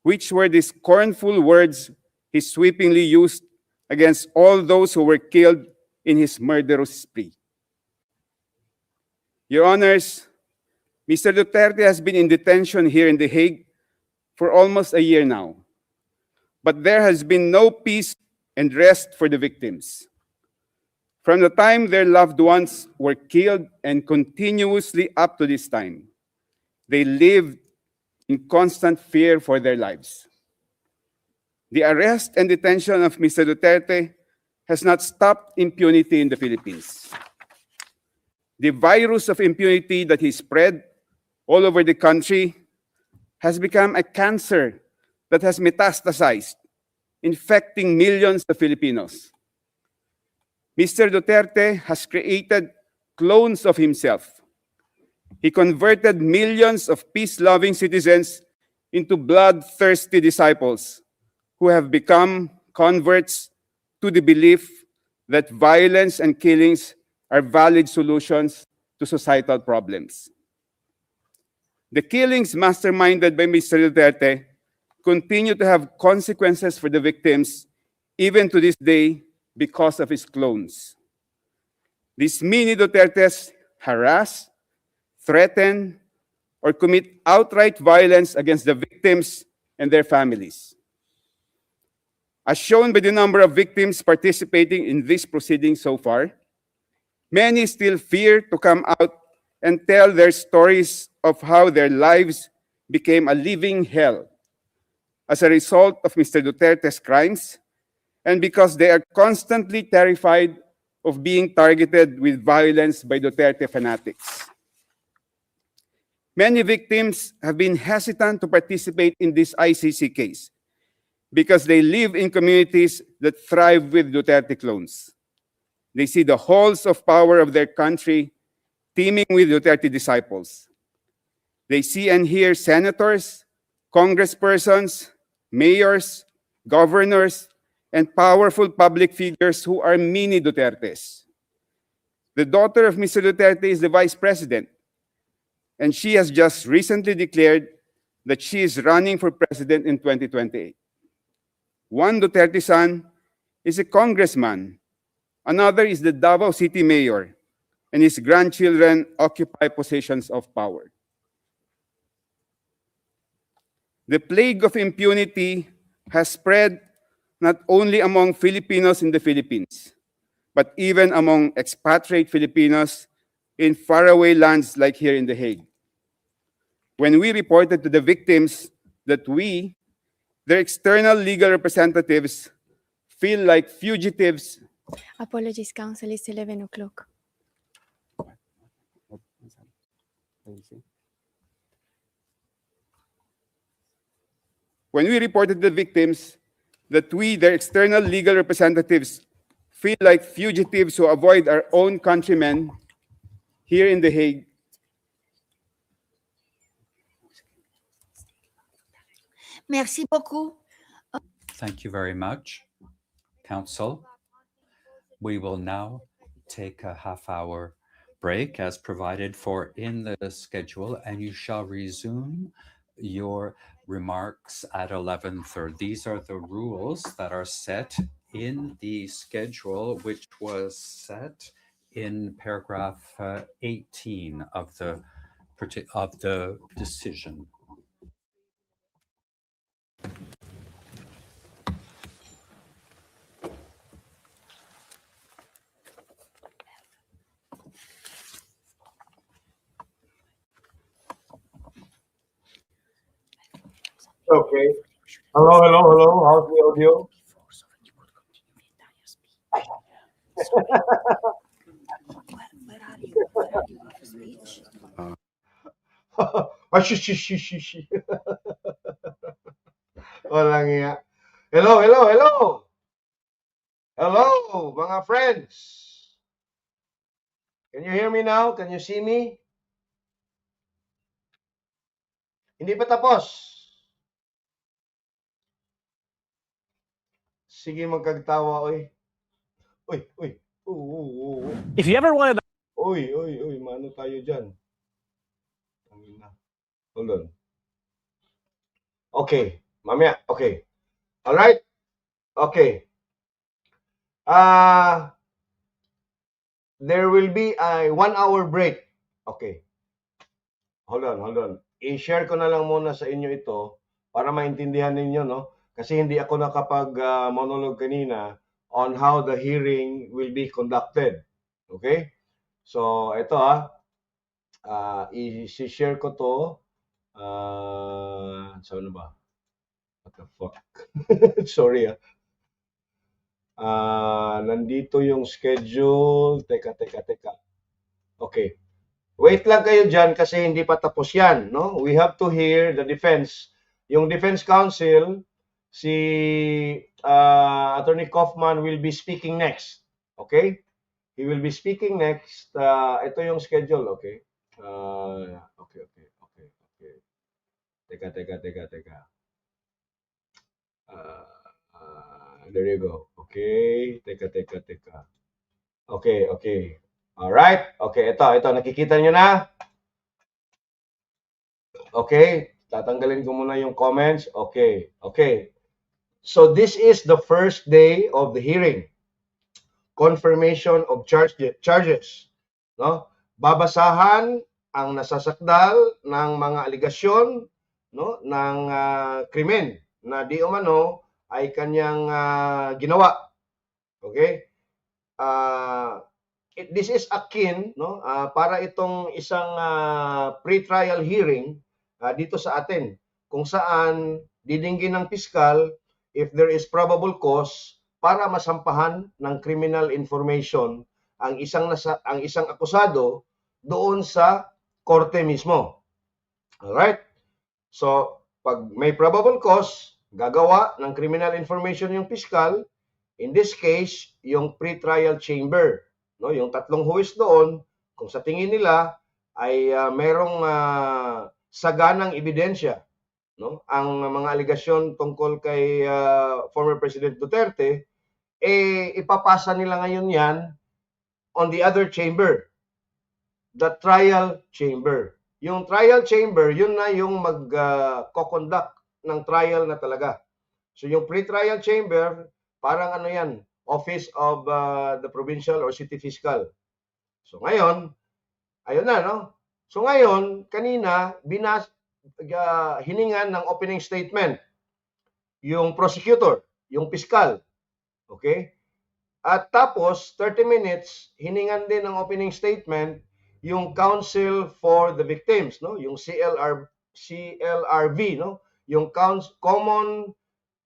Speaker 6: which were the scornful words he sweepingly used against all those who were killed in his murderous spree. Your Honors, Mr. Duterte has been in detention here in The Hague for almost a year now, but there has been no peace and rest for the victims. From the time their loved ones were killed and continuously up to this time, they lived in constant fear for their lives. The arrest and detention of Mr. Duterte has not stopped impunity in the Philippines. The virus of impunity that he spread all over the country has become a cancer that has metastasized, infecting millions of Filipinos. Mr. Duterte has created clones of himself. He converted millions of peace-loving citizens into bloodthirsty disciples who have become converts to the belief that violence and killings are valid solutions to societal problems. The killings masterminded by Mr. Duterte continue to have consequences for the victims even to this day because of his clones. These mini Dutertes harass, threaten, or commit outright violence against the victims and their families. As shown by the number of victims participating in this proceeding so far, many still fear to come out and tell their stories of how their lives became a living hell as a result of Mr. Duterte's crimes, and because they are constantly terrified of being targeted with violence by Duterte fanatics. Many victims have been hesitant to participate in this ICC case because they live in communities that thrive with Duterte clones. They see the halls of power of their country teeming with Duterte disciples. They see and hear senators, congresspersons, mayors, governors, and powerful public figures who are mini Dutertes. The daughter of Mr. Duterte is the vice president, and she has just recently declared that she is running for president in 2028. One Duterte son is a congressman. Another is the Davao City mayor, and his grandchildren occupy positions of power. The plague of impunity has spread not only among Filipinos in the Philippines, but even among expatriate Filipinos in faraway lands like here in The Hague. When we reported to the victims that we, their external legal representatives, feel like fugitives.
Speaker 2: Apologies, counsel, it's 11 o'clock.
Speaker 6: When we reported to the victims that we, their external legal representatives, feel like fugitives who avoid our own countrymen here in The Hague,
Speaker 3: Merci beaucoup.
Speaker 5: Thank you very much, Council. We will now take a half-hour break as provided for in the schedule, and you shall resume your remarks at 11:30. These are the rules that are set in the schedule, which was set in paragraph 18 of the decision.
Speaker 7: Okay. Hello. How's the audio? Shish. Walang iya. Hello. Hello, mga friends. Can you hear me now? Can you see me? Hindi pa tapos. Sige, magkagtawa, oy. Uy.
Speaker 8: If you ever wanted
Speaker 7: Uy, mano tayo dyan? Hold on. Okay, mamaya. Okay. All right. Okay. There will be a 1-hour break. Okay. Hold on. I-share ko na lang muna sa inyo ito para maintindihan ninyo, no? Kasi hindi ako nakapag-monologue kanina on how the hearing will be conducted. Okay? So, ito i-share ko to. Saan ba? What the fuck? Sorry nandito yung schedule. Teka. Okay. Wait lang kayo dyan kasi hindi pa tapos yan, no? We have to hear the defense. Yung defense counsel, si Attorney Kaufman will be speaking next. Okay? He will be speaking next. Ito yung schedule, okay? Okay. Teka. There you go. Okay. Teka. Okay. Alright. Okay, ito. Nakikita nyo na? Okay. Tatanggalin ko muna yung comments. Okay. So this is the first day of the hearing. Confirmation of charges. No? Babasahan ang nasasakdal ng mga aligasyon, no, ng krimen na di umano ay kanyang ginawa. Okay? This is akin, no, para itong isang pre-trial hearing dito sa atin kung saan didinggin ng piskal if there is probable cause para masampahan ng criminal information ang isang akusado doon sa korte mismo. Alright? So, pag may probable cause, gagawa ng criminal information yung piskal, in this case, yung pre-trial chamber. No, yung tatlong huwis doon, kung sa tingin nila ay merong saganang ebidensya, no, ang mga aligasyon tungkol kay former President Duterte, ipapasa nila ngayon yan on the other chamber, the trial chamber. Yung trial chamber, yun na yung mag-conduct ng trial na talaga. So yung pre-trial chamber, parang ano yan, Office of the Provincial or City Fiscal. So ngayon, ayun na, no? So ngayon, kanina, hiningan ng opening statement yung prosecutor, yung fiscal. Okay? At tapos, 30 minutes, hiningan din ng opening statement yung counsel for the victims, no? Yung CLRV, no? Yung common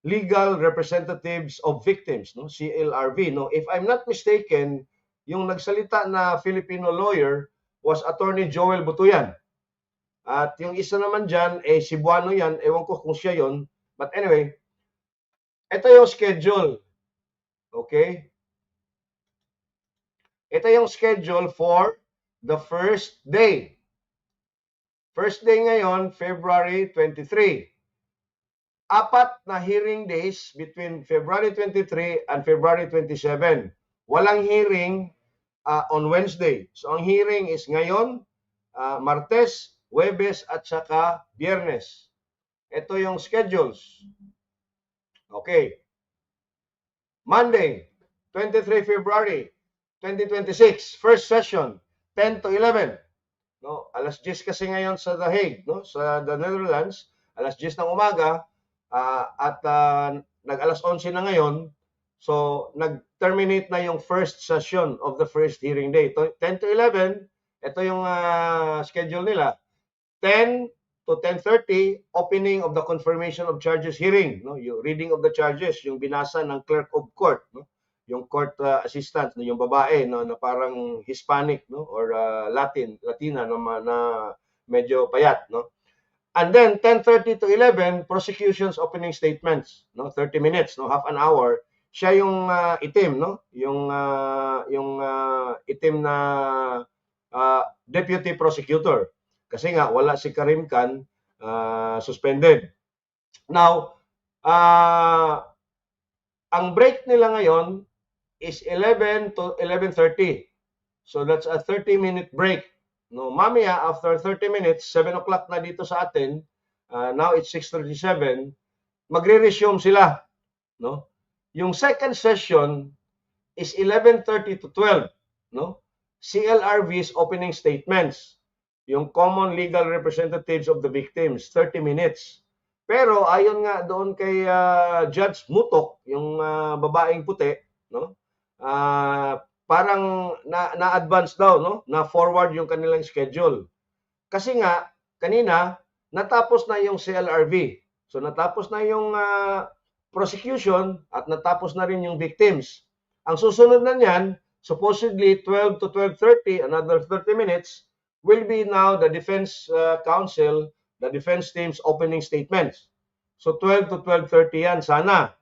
Speaker 7: legal representatives of victims, no? CLRV, no? If I'm not mistaken, yung nagsalita na Filipino lawyer was Attorney Joel Butuyan. At yung isa naman dyan, Cebuano yan, ewan ko kung siya yon. But anyway, ito yung schedule. Okay? Ito yung schedule for the first day. First day ngayon, February 23. 4 na hearing days between February 23 and February 27. Walang hearing on Wednesday. So ang hearing is ngayon, Martes, Huwebes at saka Biyernes. Ito yung schedules. Okay. Monday, 23 February 2026, first session, 10 to 11. No, alas 10 kasi ngayon sa The Hague, no, sa the Netherlands, alas 10 ng umaga. At nag-alas 11 na ngayon, so nag-terminate na yung first session of the first hearing day. 10 to 11, ito yung schedule nila. 10 to 10:30, opening of the confirmation of charges hearing. No? Yung reading of the charges, yung binasa ng clerk of court. No? Yung court assistant, no? Yung babae no? Na parang Hispanic, no? Or Latina na medyo payat. No? And then 10:30 to 11, prosecution's opening statements, no, 30 minutes, no, half an hour, siya yung itim, no? Yung itim na deputy prosecutor. Kasi nga wala si Karim Khan, suspended. Now, ang break nila ngayon is 11 to 11:30. So that's a 30-minute break. No, mamaya after 30 minutes, 7 o'clock na dito sa atin, now it's 6:37, magre-resume sila, no? Yung second session is 11:30 to 12, no? CLRV's opening statements, yung common legal representatives of the victims, 30 minutes. Pero ayon nga doon kay Judge Mutok, yung babaeng puti, no? Parang na-advance daw, no? Na-forward yung kanilang schedule. Kasi nga, kanina, natapos na yung CLRV. So natapos na yung prosecution at natapos na rin yung victims. Ang susunod na niyan, supposedly 12 to 12:30, another 30 minutes, will be now the defense counsel, the defense team's opening statements. So 12 to 12:30 yan sana.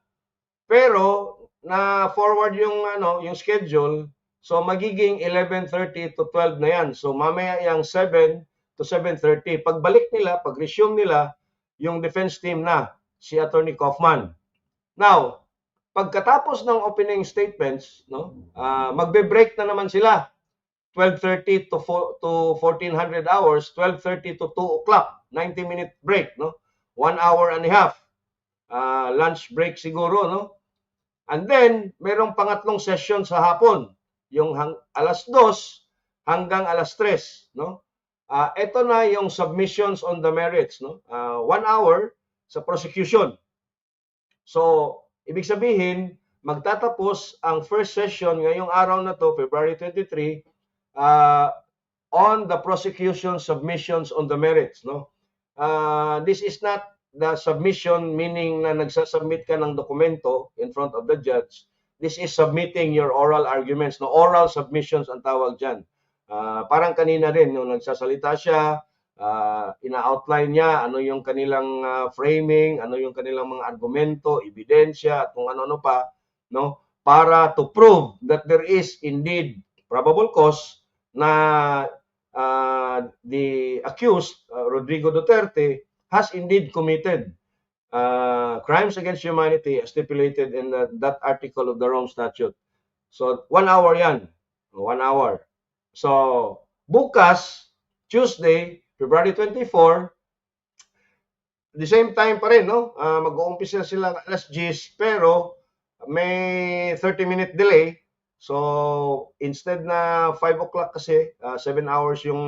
Speaker 7: Pero na-forward yung schedule, so magiging 11:30 to 12 na yan. So mamaya yung 7 to 7:30. Pagbalik nila, pag-resume nila, yung defense team na, si Attorney Kaufman. Now, pagkatapos ng opening statements, no, magbe-break na naman sila. 12:30 to 1400 hours, 12:30 to 2 o'clock, 90-minute break, no? 1 hour and a half. Lunch break siguro, no? And then, merong pangatlong session sa hapon, yung alas 2 hanggang alas 3, no? Ito na yung submissions on the merits, no? 1 hour sa prosecution. So, ibig sabihin, magtatapos ang first session ngayong araw na to, February 23, on the prosecution submissions on the merits, no? This is not the submission, meaning na nagsasubmit ka ng dokumento in front of the judge. This is submitting your oral arguments, no? Oral submissions ang tawag dyan. Parang kanina rin, yung nagsasalita siya, ina-outline niya ano yung kanilang framing, ano yung kanilang mga argumento, ebidensya, at kung ano-ano pa, no? Para to prove that there is indeed probable cause na the accused, Rodrigo Duterte, has indeed committed crimes against humanity as stipulated in that article of the Rome Statute. So, 1 hour yan. 1 hour. So, bukas, Tuesday, February 24, the same time pa rin, no? Mag-uumpisa sila alas 10, pero may 30-minute delay. So, instead na 5 o'clock kasi, 7 hours yung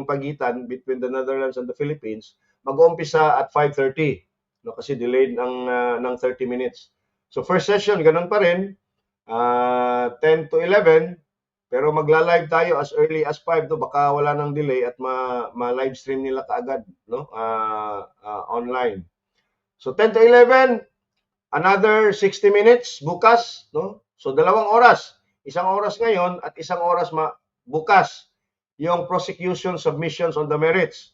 Speaker 7: pagitan between the Netherlands and the Philippines, mag-uumpisa at 5:30, no? Kasi delayed ng 30 minutes. So, first session, ganun pa rin, 10 to 11, pero magla-live tayo as early as 5, no? Baka wala nang delay at ma-live stream nila kaagad, no? Online. So, 10 to 11, another 60 minutes bukas, no? So, 2 oras. 1 oras ngayon at 1 oras bukas yung prosecution submissions on the merits.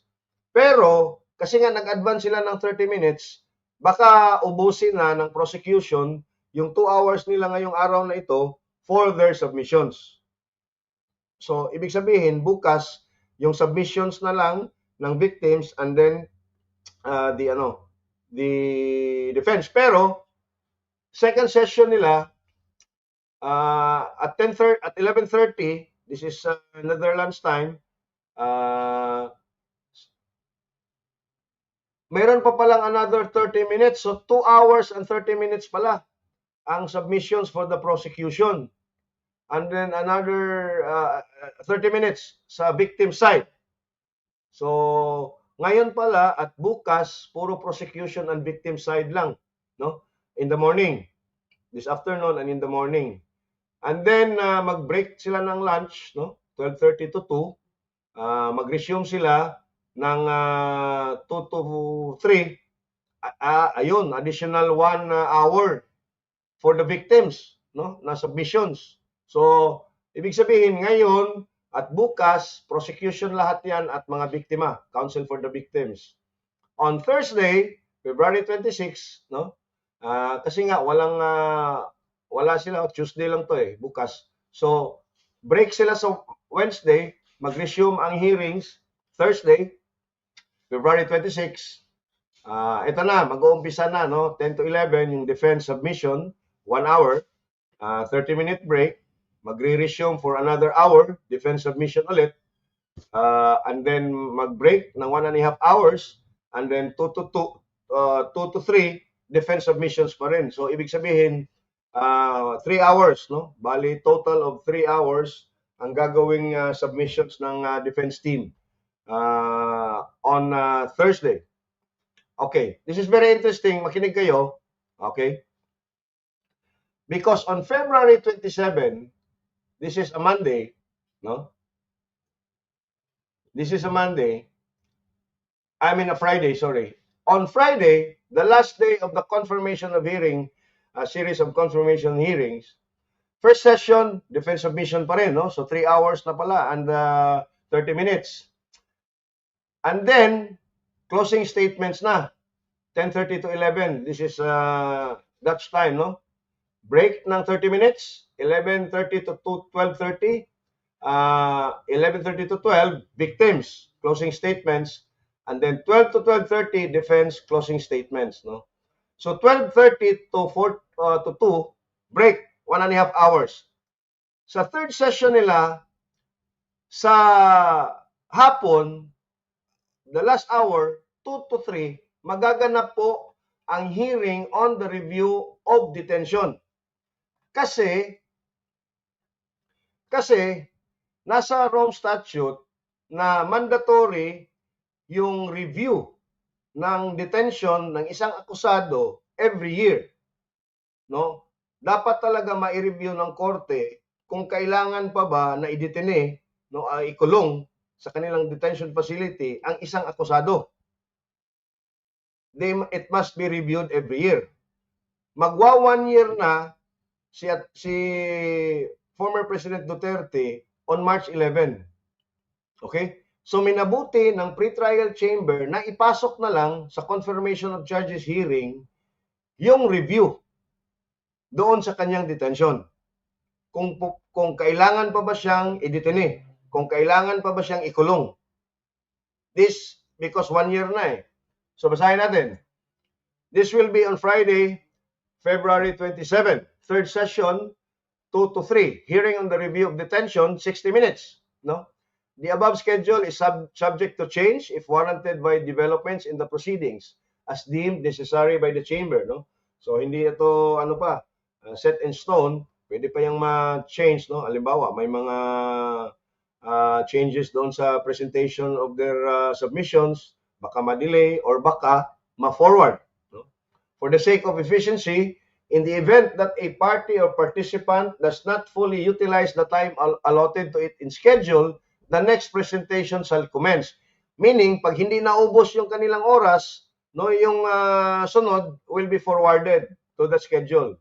Speaker 7: Pero, kasi nga nag-advance sila ng 30 minutes, baka ubusin na ng prosecution yung 2 hours nila ngayong araw na ito for their submissions. So, ibig sabihin, bukas, yung submissions na lang ng victims and then the defense. Pero, second session nila, at 11:30, this is Netherlands time, meron pa palang another 30 minutes. So, 2 hours and 30 minutes pala ang submissions for the prosecution. And then another 30 minutes sa victim side. So, ngayon pala at bukas, puro prosecution and victim side lang, no? In the morning, this afternoon and in the morning. And then, mag-break sila ng lunch, no? 12:30 to 2. Mag-resume sila ng 2 to 3. Ayun, additional 1 hour for the victims, no? Na submissions. So, ibig sabihin, ngayon at bukas, prosecution lahat yan at mga biktima, counsel for the victims. On Thursday, February 26, no? Kasi nga walang wala sila, Tuesday lang to bukas. So, break sila sa Wednesday, mag-resume ang hearings Thursday, February 26. Ito na, mag-uumpisa na, no? 10 to 11, yung defense submission, 1 hour, 30-minute break, magre-resume for another hour, defense submission ulit, and then mag-break ng 1.5 hours, and then 2 to 3 defense submissions pa rin. So, ibig sabihin, 3 hours, no? Bali, total of 3 hours ang gagawing submissions ng defense team on Thursday. Okay, this is very interesting. Makinig kayo. Okay? Because on February 27, this is a Monday, no? This is a Monday. I mean a Friday, sorry. On Friday, the last day of the confirmation of hearing, a series of confirmation hearings, first session, defense submission pa rin, no? So 3 hours na pala and 30 minutes. And then, closing statements na. 10:30 to 11. This is Dutch time, no? Break ng 30 minutes. 11:30 to 12:30. 11:30 to 12, victims, closing statements. And then 12 to 12:30, defense, closing statements, no? So 12:30 to 2, break, 1.5 hours. Sa third session nila, sa hapon, the last hour, 2 to 3, magaganap po ang hearing on the review of detention. Kasi nasa Rome Statute na mandatory yung review ng detention ng isang akusado every year. No? Dapat talaga ma-review ng korte kung kailangan pa ba na idetene, no, ikulong sa kanilang detention facility ang isang akusado. It must be reviewed every year. Magwa 1 year na si former President Duterte on March 11. Okay? So minabuti ng pretrial chamber na ipasok na lang sa confirmation of charges hearing yung review doon sa kanyang detention. Kung kailangan pa ba siyang idetene, kung kailangan pa ba siyang ikulong. This because 1 year na So basahin natin. This will be on Friday, February 27. Third session, 2 to 3. Hearing on the review of detention, 60 minutes. No? The above schedule is subject to change if warranted by developments in the proceedings as deemed necessary by the chamber. No? So hindi ito set in stone. Pwede pa yung ma-change. No? Halimbawa, may mga changes doon sa presentation of their submissions. Baka ma-delay or baka ma-forward. No? For the sake of efficiency, in the event that a party or participant does not fully utilize the time allotted to it in schedule, the next presentation shall commence. Meaning, pag hindi naubos yung kanilang oras, no, yung sunod will be forwarded to the schedule.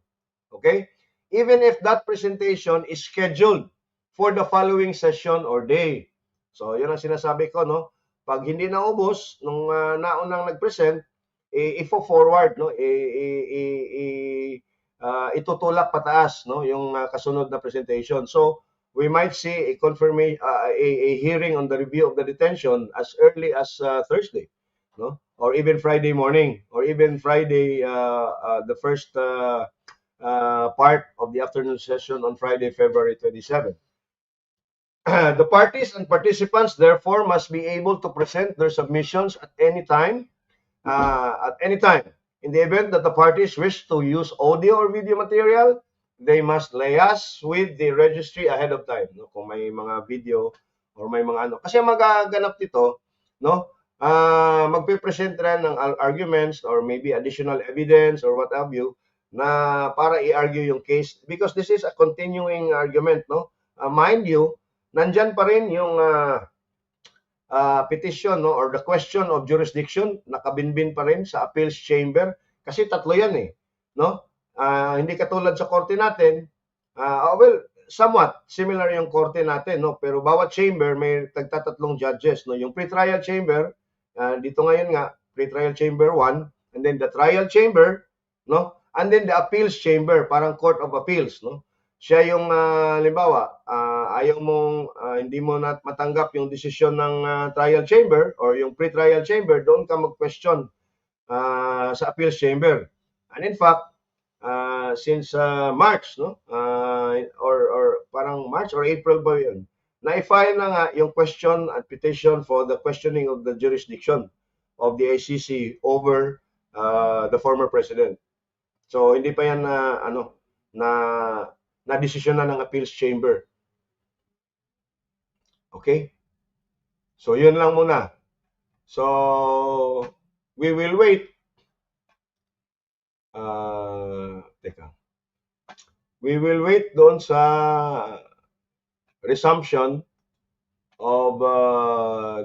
Speaker 7: Okay? Even if that presentation is scheduled for the following session or day. So, yun ang sinasabi ko, no? Pag hindi naubos nung naunang nag-present, ifo-forward, no? Itutulak pataas, no? Yung kasunod na presentation. So, we might see a hearing on the review of the detention as early as Thursday, no? Or even Friday morning, or even Friday, the first part of the afternoon session on Friday, February 27. The parties and participants, therefore, must be able to present their submissions at any time. In the event that the parties wish to use audio or video material, they must liaise with the registry ahead of time. No? Kung may mga video or may mga ano. Kasi magaganap dito, no? Magpe-present rin ng arguments or maybe additional evidence or what have you na para i-argue yung case because this is a continuing argument, no? Mind you, nandyan pa rin yung petition, no, or the question of jurisdiction, nakabinbin pa rin sa appeals chamber kasi tatlo yan no? Hindi katulad sa korte natin, well, somewhat similar yung korte natin, no? Pero bawat chamber may tagtatatlong judges, no? Yung pretrial chamber, dito ngayon nga, pretrial chamber 1, and then the trial chamber, no? and then the appeals chamber, parang court of appeals, no? Siya yung halimbawa, ayaw mong hindi mo matanggap yung desisyon ng trial chamber or yung pre-trial chamber, doon ka mag-question sa appeals chamber. And in fact, since March, no? Or parang March or April ba yun? Na-file na nga yung question and petition for the questioning of the jurisdiction of the ICC over the former president. So hindi pa yan na desisyon na ng appeals chamber. Okay? So yun lang muna. So we will wait. Teka. We will wait doon sa resumption of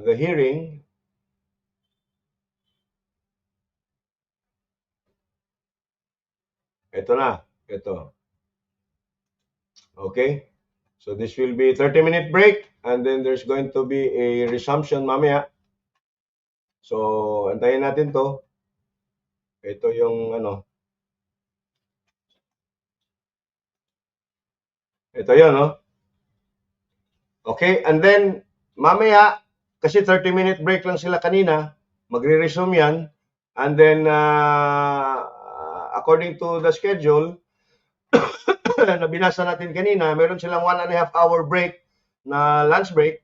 Speaker 7: the hearing. Ito na. Ito. Okay? So this will be 30-minute break and then there's going to be a resumption mamaya. So antayin natin to. Ito yung Ito yun, no? Okay, and then mamaya, kasi 30-minute break lang sila kanina, magre-resume yan. And then, according to the schedule, na binasa natin kanina, meron silang 1.5 hour break na lunch break,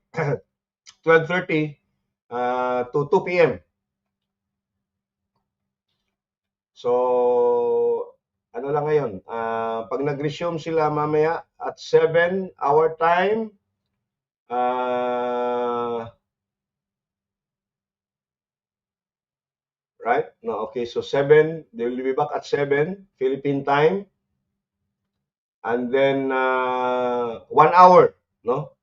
Speaker 7: 12:30 to 2 p.m. So, ano lang ngayon, pag nag-resume sila mamaya at 7 our time, right? No, okay, so 7, they will be back at 7 Philippine time. And then 1 hour, no?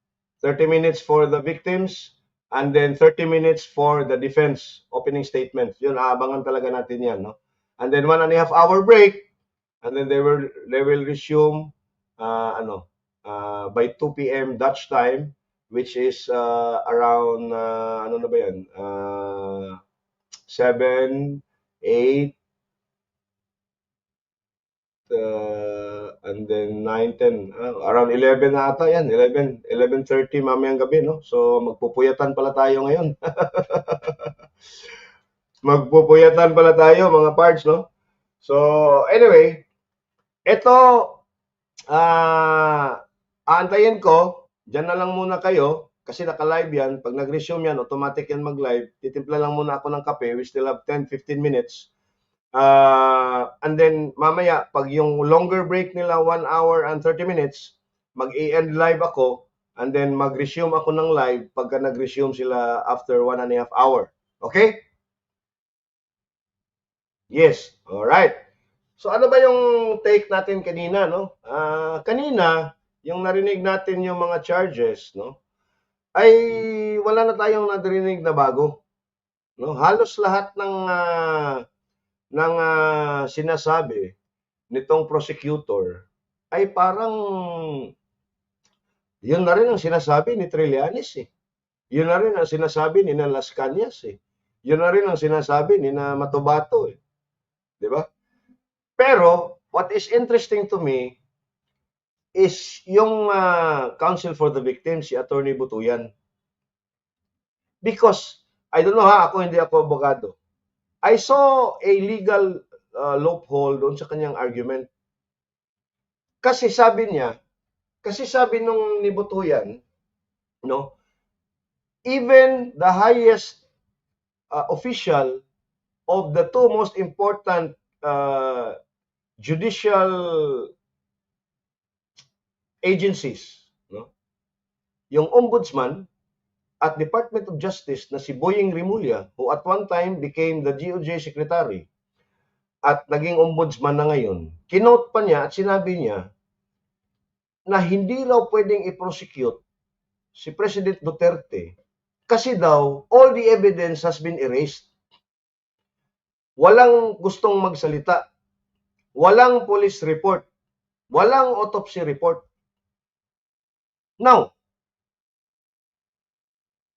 Speaker 7: 30 minutes for the victims and then 30 minutes for the defense opening statement. Yun, aabangan talaga natin yan, no? And then 1.5 hour break and then they will resume by 2 p.m. Dutch time, which is around ano na ba yan? 7, 8, and then 9, 10, around 11 na ata yan, 11:30 mamayang gabi, no? So magpupuyatan pala tayo ngayon. Magpupuyatan pala tayo, mga parts, no? So anyway, ito aantayin ko, dyan na lang muna kayo kasi naka-live yan. Pag nag-resume yan, automatic yan mag-live. Titimpla lang muna ako ng kape. We still have 10-15 minutes. And then mamaya, pag yung longer break nila 1 hour and 30 minutes, mag-end live ako and then mag-resume ako ng live pagka nag-resume sila after 1.5 hour. Okay? Yes. Alright. So ano ba yung take natin kanina, no? Kanina, yung narinig natin yung mga charges, no? Ay wala na tayong narinig na bago. No? Halos lahat ng sinasabi nitong prosecutor ay parang yun na rin ang sinasabi ni Trillanes eh. Yun na rin ang sinasabi ni Las Cañas eh. Yun na rin ang sinasabi ni Matobato eh. 'Di ba? Pero what is interesting to me is yung counsel for the victim, si Attorney Butuyan. Because I don't know ako hindi ako abogado. I saw a legal loophole doon sa kanyang argument. Kasi sabi nung ni Butuyan, no, even the highest official of the two most important judicial agencies, no, yung Ombudsman at Department of Justice na si Boying Rimulya, who at one time became the DOJ Secretary at naging Ombudsman na ngayon, kinote pa niya at sinabi niya na hindi raw pwedeng i-prosecute si President Duterte kasi daw all the evidence has been erased. Walang gustong magsalita. Walang police report. Walang autopsy report. Now,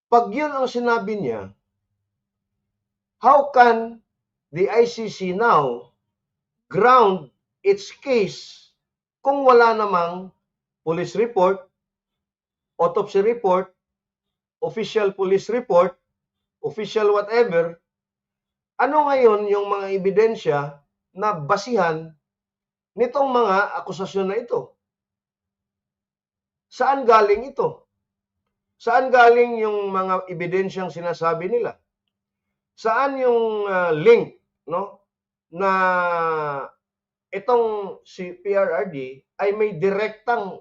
Speaker 7: pag yun ang sinabi niya, how can the ICC now ground its case kung wala namang police report, autopsy report, official police report, official whatever, ano ngayon yung mga ebidensya na basihan nitong mga akusasyon na ito? Saan galing ito? Saan galing yung mga ebidensyang sinasabi nila? Saan yung link, no, na itong si PRRD ay may direktang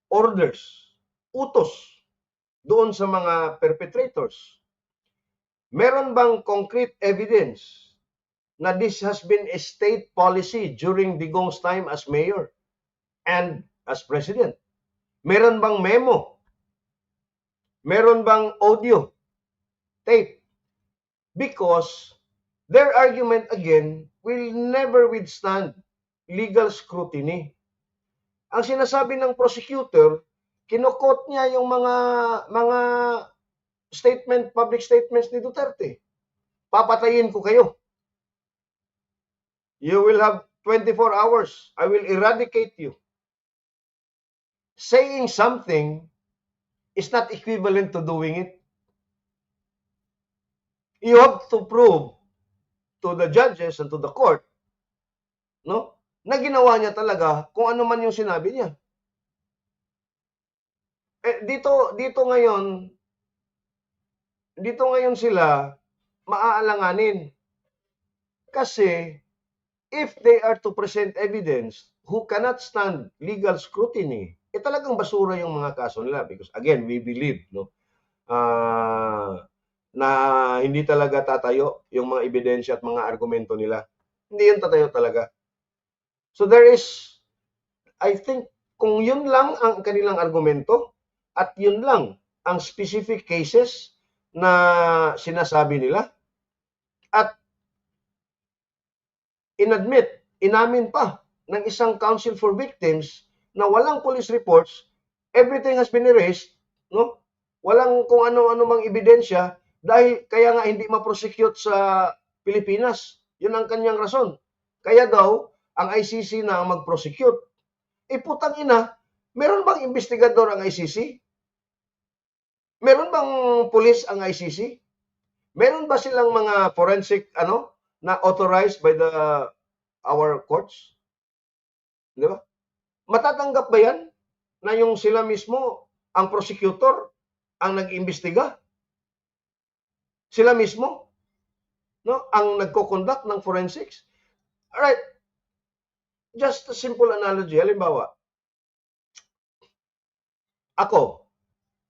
Speaker 7: orders, utos doon sa mga perpetrators? Meron bang concrete evidence na this has been a state policy during Digong's time as mayor and as president? Meron bang memo? Meron bang audio tape? Because their argument again will never withstand legal scrutiny. Ang sinasabi ng prosecutor, kinukot niya yung mga statement, public statements ni Duterte. Papatayin ko kayo. You will have 24 hours. I will eradicate you. Saying something is not equivalent to doing it. You have to prove to the judges and to the court, no, na ginawa niya talaga kung ano man yung sinabi niya. Dito ngayon sila maaalanganin. Kasi if they are to present evidence who cannot stand legal scrutiny, talagang basura yung mga kaso nila, because again, we believe, no, na hindi talaga tatayo yung mga ebidensya at mga argumento nila. Hindi yun tatayo talaga. So there is, I think, kung yun lang ang kanilang argumento at yun lang ang specific cases na sinasabi nila at inamin pa ng isang counsel for victims na walang police reports, everything has been erased, no? Walang kung ano-ano mang ebidensya dahil kaya nga hindi ma-prosecute sa Pilipinas. Yun ang kanyang rason. Kaya daw, ang ICC na ang mag-prosecute. Putang ina, meron bang investigador ang ICC? Meron bang police ang ICC? Meron ba silang mga forensic na authorized by our courts? Di ba? Matatanggap ba yan na yung sila mismo, ang prosecutor, ang nag-imbestiga? Sila mismo, no, ang nagko-conduct ng forensics? Alright, just a simple analogy. Halimbawa,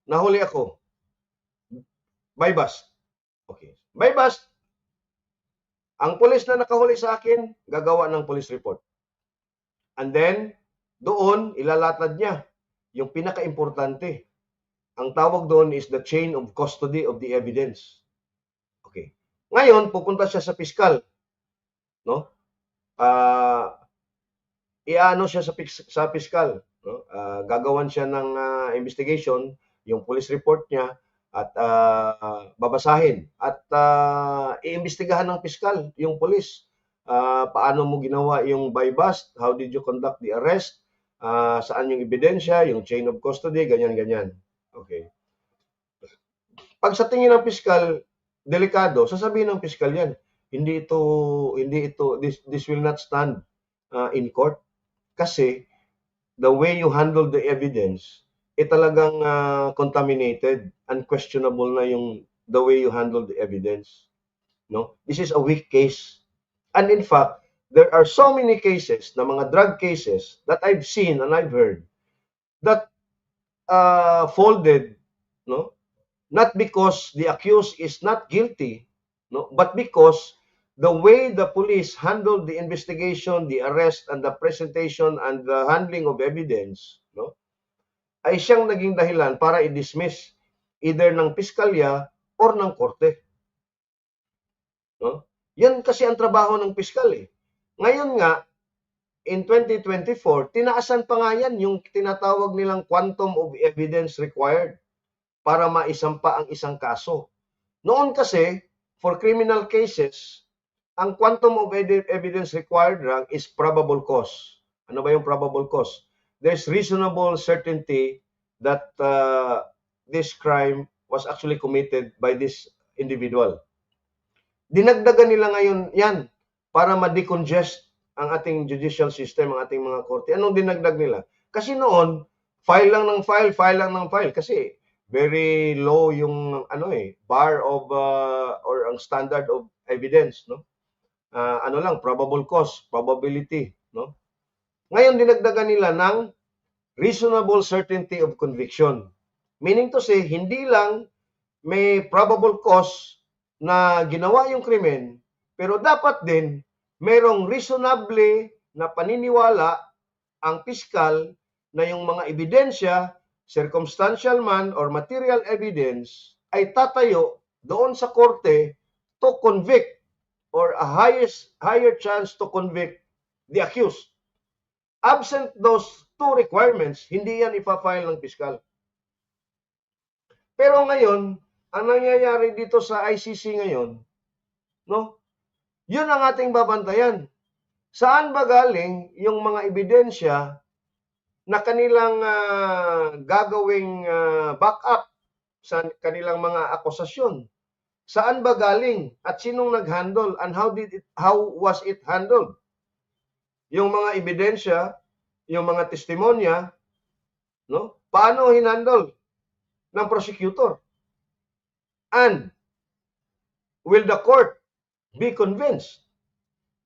Speaker 7: nahuli ako, by bust. Okay. By bust, ang pulis na nakahuli sa akin, gagawa ng police report. And then, doon, ilalatad niya yung pinaka-importante. Ang tawag doon is the chain of custody of the evidence. Okay. Ngayon, pupunta siya sa piskal. No? Iano siya sa piskal. No? Gagawan siya ng investigation, yung police report niya, at babasahin. At iimbestigahan ng piskal, yung police. Paano mo ginawa yung by bust? How did you conduct the arrest? Saan yung ebidensya? Yung chain of custody? Ganyan-ganyan. Okay. Pag sa tingin ng piskal, delikado, sasabihin ng piskal yan, hindi ito, this will not stand in court. Kasi the way you handle the evidence, talagang contaminated, unquestionable na yung the way you handle the evidence. No? This is a weak case. And in fact, there are so many cases, na mga drug cases, that I've seen and I've heard, that folded, no? Not because the accused is not guilty, no, but because the way the police handled the investigation, the arrest, and the presentation and the handling of evidence, no, ay siyang naging dahilan para i-dismiss either ng piskalya or ng korte. No? Yan kasi ang trabaho ng piskal eh. Ngayon nga, in 2024, tinaasan pa nga yan yung tinatawag nilang quantum of evidence required para maisampa ang isang kaso. Noon kasi, for criminal cases, ang quantum of evidence required lang is probable cause. Ano ba yung probable cause? There's reasonable certainty that this crime was actually committed by this individual. Dinagdagan nila ngayon yan para ma-decongest ang ating judicial system, ang ating mga korte. Anong dinagdag nila? Kasi noon, file lang ng file, file lang ng file. Kasi very low yung bar of or ang standard of evidence, no? Ano lang, probable cause, probability, no? Ngayon dinagdagan nila ng reasonable certainty of conviction. Meaning to say, hindi lang may probable cause na ginawa yung krimen, pero dapat din merong reasonably na paniniwala ang piskal na yung mga ebidensya, circumstantial man or material evidence, ay tatayo doon sa korte to convict or a higher chance to convict the accused. Absent those two requirements, hindi yan ipa-file ng piskal. Pero ngayon, ang nangyayari dito sa ICC ngayon, no? Yun ang ating babantayan. Saan ba galing yung mga ebidensya na kanilang gagawing backup sa kanilang mga akusasyon? Saan ba galing at sinong nag-handle and how was it handled? Yung mga ebidensya, yung mga testimonya, no? Paano hinandle ng prosecutor? And will the court be convinced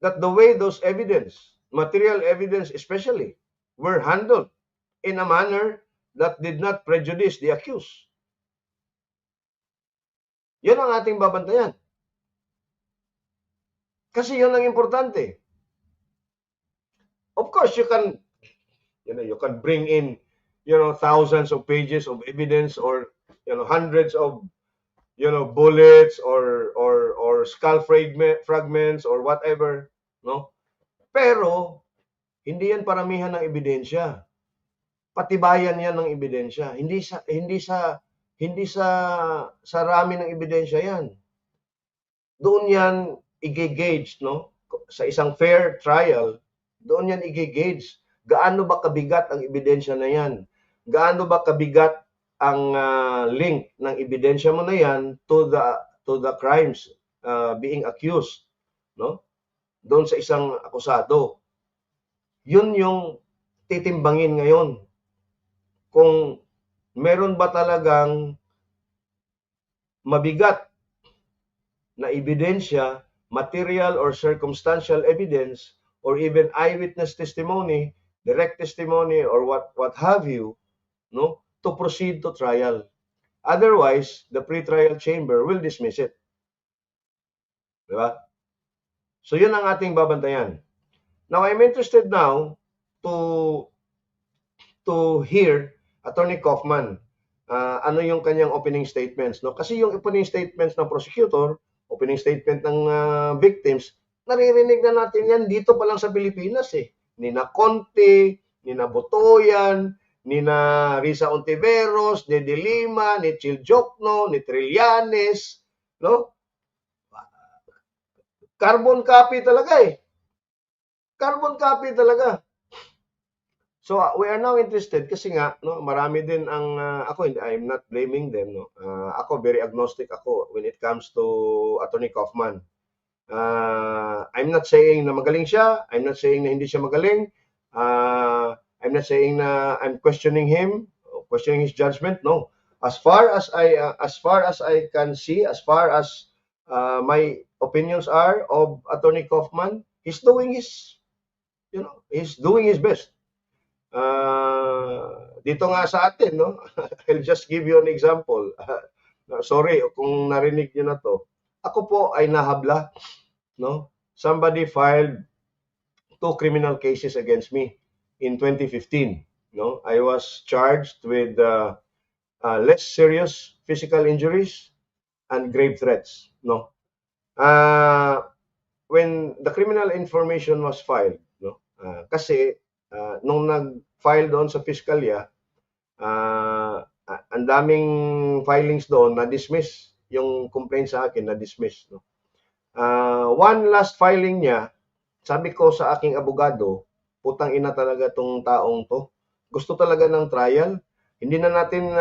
Speaker 7: that the way those evidence, material evidence especially, were handled in a manner that did not prejudice the accused? Yun ang ating babantayan. Kasi yun ang importante. Of course, you can bring in, thousands of pages of evidence or, hundreds of, bullets or skull fragments or whatever, no? Pero hindi yan paramihan ng ebidensya. Patibayan yan ng ebidensya. Hindi sa rami ng ebidensya yan. Doon yan i-gauge, no? Sa isang fair trial, doon yan i-gauge. Gaano ba kabigat ang ebidensya na yan? Gaano ba kabigat ang link ng ebidensya mo na yan to the crimes being accused, no? Doon sa isang akusado. Yun yung titimbangin ngayon. Kung meron ba talagang mabigat na ebidensya, material or circumstantial evidence, or even eyewitness testimony, direct testimony, or what have you, no, to proceed to trial. Otherwise, the pre-trial chamber will dismiss it. Diba? So yun ang ating babantayan. Now, I'm interested now to hear Attorney Kaufman. Ano yung kanyang opening statements, no? Kasi yung opening statements ng prosecutor, opening statement ng victims, naririnig na natin yan dito pa lang sa Pilipinas eh. Ni na Conte, ni na Botoyan, ni na Risa Ontiveros, ni De Lima, ni Chiljokno, ni Trillanes, no? Carbon copy talaga eh. Carbon copy talaga. So we are now interested kasi nga, no, marami din ang I'm not blaming them, no. Ako very agnostic ako when it comes to Attorney Kaufman. I'm not saying na magaling siya, I'm not saying na hindi siya magaling. I'm not saying na I'm questioning him, questioning his judgment. No. As far as I can see, as far as my opinions are of Attorney Kaufman, he's doing his best. Dito nga sa atin, no? I'll just give you an example. Sorry kung narinig niyo na to. Ako po ay nahabla, no? Somebody filed 2 criminal cases against me in 2015, no? I was charged with less serious physical injuries and grave threats, no? When the criminal information was filed, no? Kasi nung nag-file doon sa piskalya, ang daming filings doon na-dismiss yung complaint sa akin, na-dismiss, no? One last filing niya, sabi ko sa aking abogado, putang ina talaga tong taong to. Gusto talaga ng trial. Hindi na natin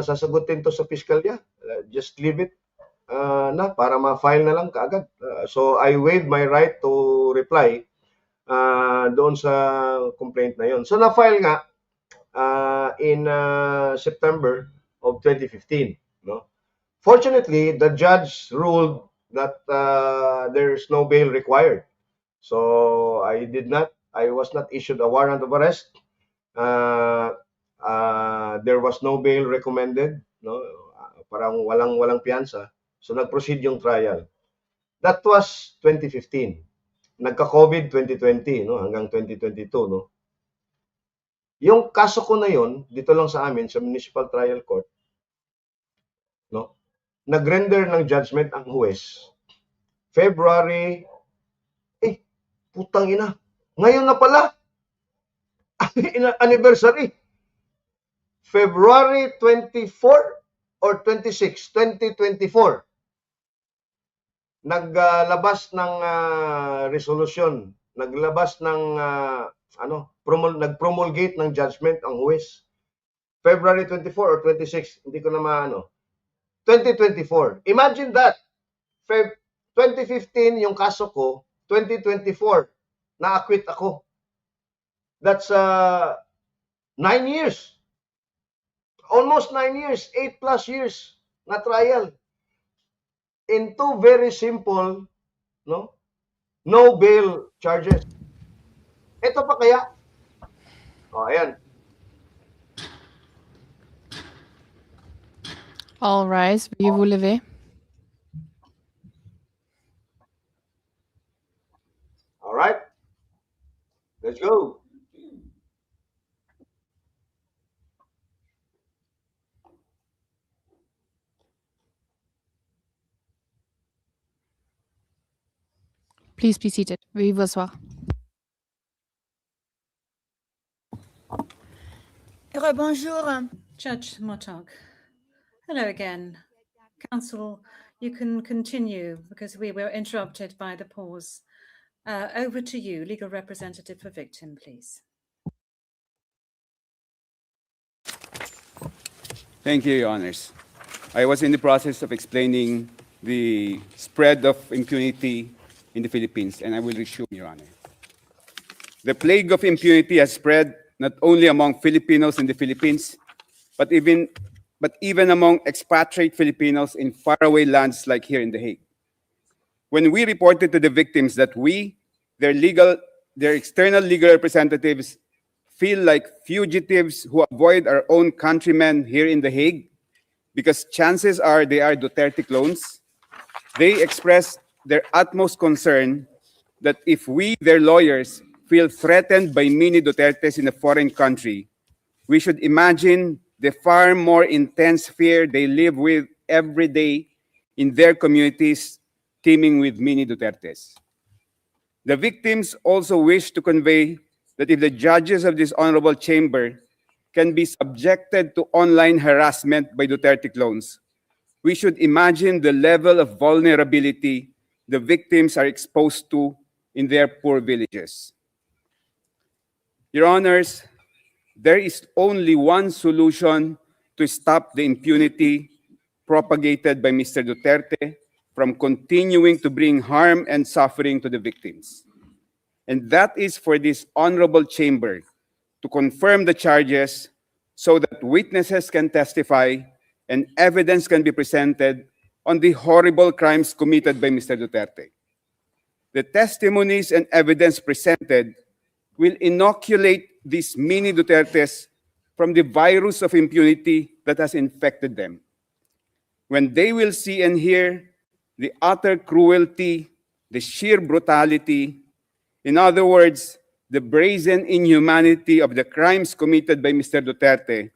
Speaker 7: sasagutin to sa piskalya. Just leave it na para ma-file na lang kaagad. So I waived my right to reply doon sa complaint na yon. So na-file nga in September of 2015. No? Fortunately, the judge ruled that there's no bail required. So I was not issued a warrant of arrest. There was no bail recommended, no? Parang walang piyansa. So nag-proceed yung trial. That was 2015. Nagka-COVID 2020, no? Hanggang 2022, no? Yung kaso ko na yon, dito lang sa amin sa Municipal Trial Court, no? Nag-render ng judgment ang huwes February, putang ina. Ngayon na pala. Anniversary. February 24 or 26, 2024. Naglabas ng resolution, naglabas ng nag-promulgate ng judgment ang huwes. February 24 or 26, hindi ko na maano. 2024. Imagine that. 2015 yung kaso ko, 2024 na-acquit ako. That's 9 years. Almost 9 years, 8 plus years na trial. In two very simple, no bail charges. Ito pa kaya? Ayan.
Speaker 9: All rise. Veuillez vous lever.
Speaker 7: All right. Let's go.
Speaker 9: Please be seated. Veuillez vous asseoir.
Speaker 3: Bonjour.
Speaker 1: Judge Motog. Hello again. Counsel, you can continue because we were interrupted by the pause. Over to you, legal representative for victim, please.
Speaker 6: Thank you, Your Honors. I was in the process of explaining the spread of impunity in the Philippines, and I will resume, Your Honor. The plague of impunity has spread not only among Filipinos in the Philippines, but even among expatriate Filipinos in faraway lands like here in The Hague. When we reported to the victims that their external legal representatives feel like fugitives who avoid our own countrymen here in The Hague because chances are they are Duterte clones, they express their utmost concern that if we, their lawyers, feel threatened by mini Dutertes in a foreign country, we should imagine the far more intense fear they live with every day in their communities teeming with mini Dutertes. The victims also wish to convey that if the judges of this honorable chamber can be subjected to online harassment by Duterte clones, we should imagine the level of vulnerability the victims are exposed to in their poor villages. Your Honors, there is only one solution to stop the impunity propagated by Mr. Duterte from continuing to bring harm and suffering to the victims. And that is for this honorable chamber to confirm the charges so that witnesses can testify and evidence can be presented on the horrible crimes committed by Mr. Duterte. The testimonies and evidence presented will inoculate these mini Dutertes from the virus of impunity that has infected them. When they will see and hear the utter cruelty, the sheer brutality, in other words, the brazen inhumanity of the crimes committed by Mr. Duterte,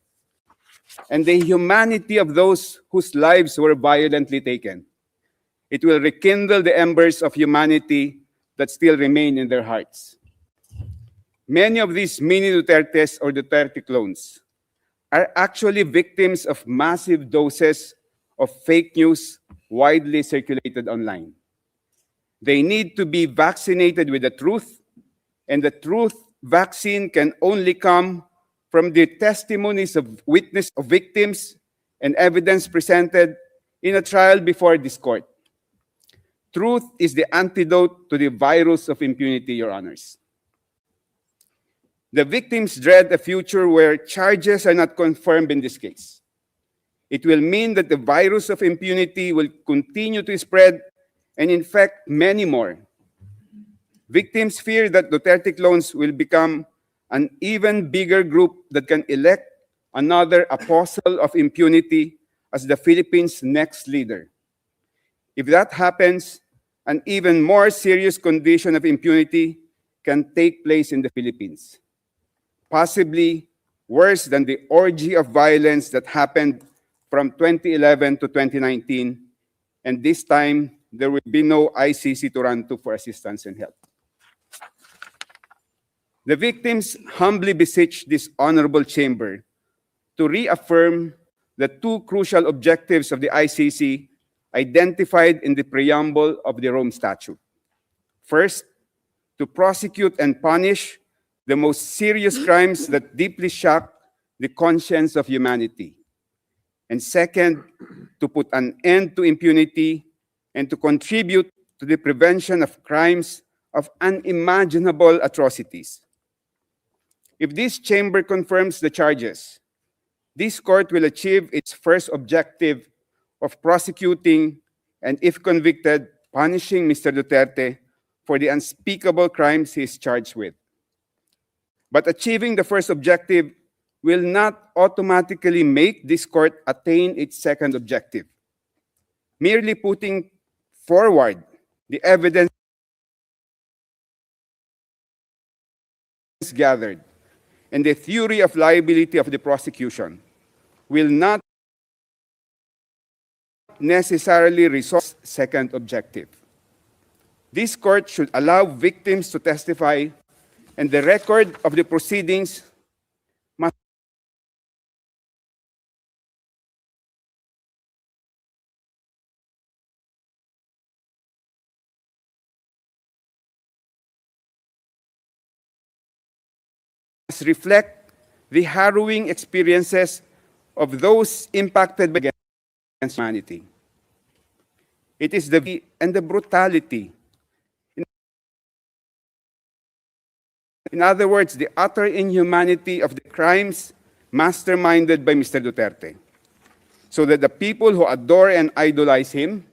Speaker 6: and the humanity of those whose lives were violently taken, it will rekindle the embers of humanity that still remain in their hearts. Many of these mini Dutertes or Duterte clones are actually victims of massive doses of fake news widely circulated online. They need to be vaccinated with the truth, and the truth vaccine can only come from the testimonies of witness of victims and evidence presented in a trial before this court. Truth is the antidote to the virus of impunity, Your Honors. The victims dread a future where charges are not confirmed in this case. It will mean that the virus of impunity will continue to spread and infect many more. Victims fear that Duterte clones will become an even bigger group that can elect another apostle of impunity as the Philippines' next leader. If that happens, an even more serious condition of impunity can take place in the Philippines, possibly worse than the orgy of violence that happened from 2011 to 2019, and this time there will be no ICC to run to for assistance and help. The victims humbly beseech this honorable chamber to reaffirm the two crucial objectives of the ICC identified in the preamble of the Rome Statute. First, to prosecute and punish the most serious crimes that deeply shock the conscience of humanity. And second, to put an end to impunity and to contribute to the prevention of crimes of unimaginable atrocities. If this chamber confirms the charges, this court will achieve its first objective of prosecuting and, if convicted, punishing Mr. Duterte for the unspeakable crimes he is charged with. But achieving the first objective will not automatically make this court attain its second objective. Merely putting forward the evidence gathered and the theory of liability of the prosecution will not necessarily resolve the second objective. This court should allow victims to testify, and the record of the proceedings must reflect the harrowing experiences of those impacted by against humanity. It is the and the brutality. In other words, the utter inhumanity of the crimes masterminded by Mr. Duterte, so that the people who adore and idolize him,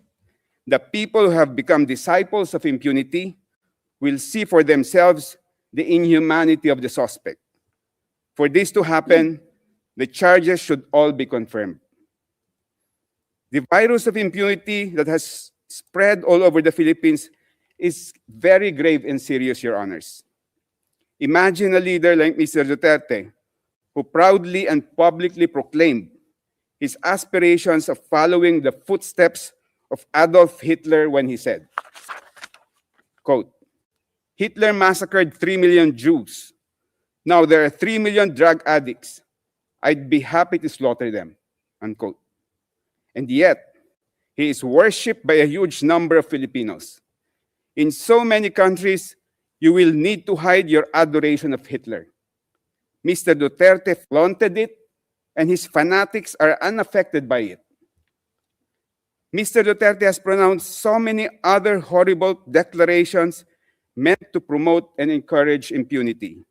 Speaker 6: the people who have become disciples of impunity, will see for themselves the inhumanity of the suspect. For this to happen, the charges should all be confirmed. The virus of impunity that has spread all over the Philippines is very grave and serious, Your Honors. Imagine a leader like Mr. Duterte, who proudly and publicly proclaimed his aspirations of following the footsteps of Adolf Hitler when he said, quote, "Hitler massacred 3 million Jews. Now there are 3 million drug addicts. I'd be happy to slaughter them," unquote. And yet, he is worshipped by a huge number of Filipinos. In so many countries, you will need to hide your adoration of Hitler. Mr. Duterte flaunted it, and his fanatics are unaffected by it. Mr. Duterte has pronounced so many other horrible declarations meant to promote and encourage impunity,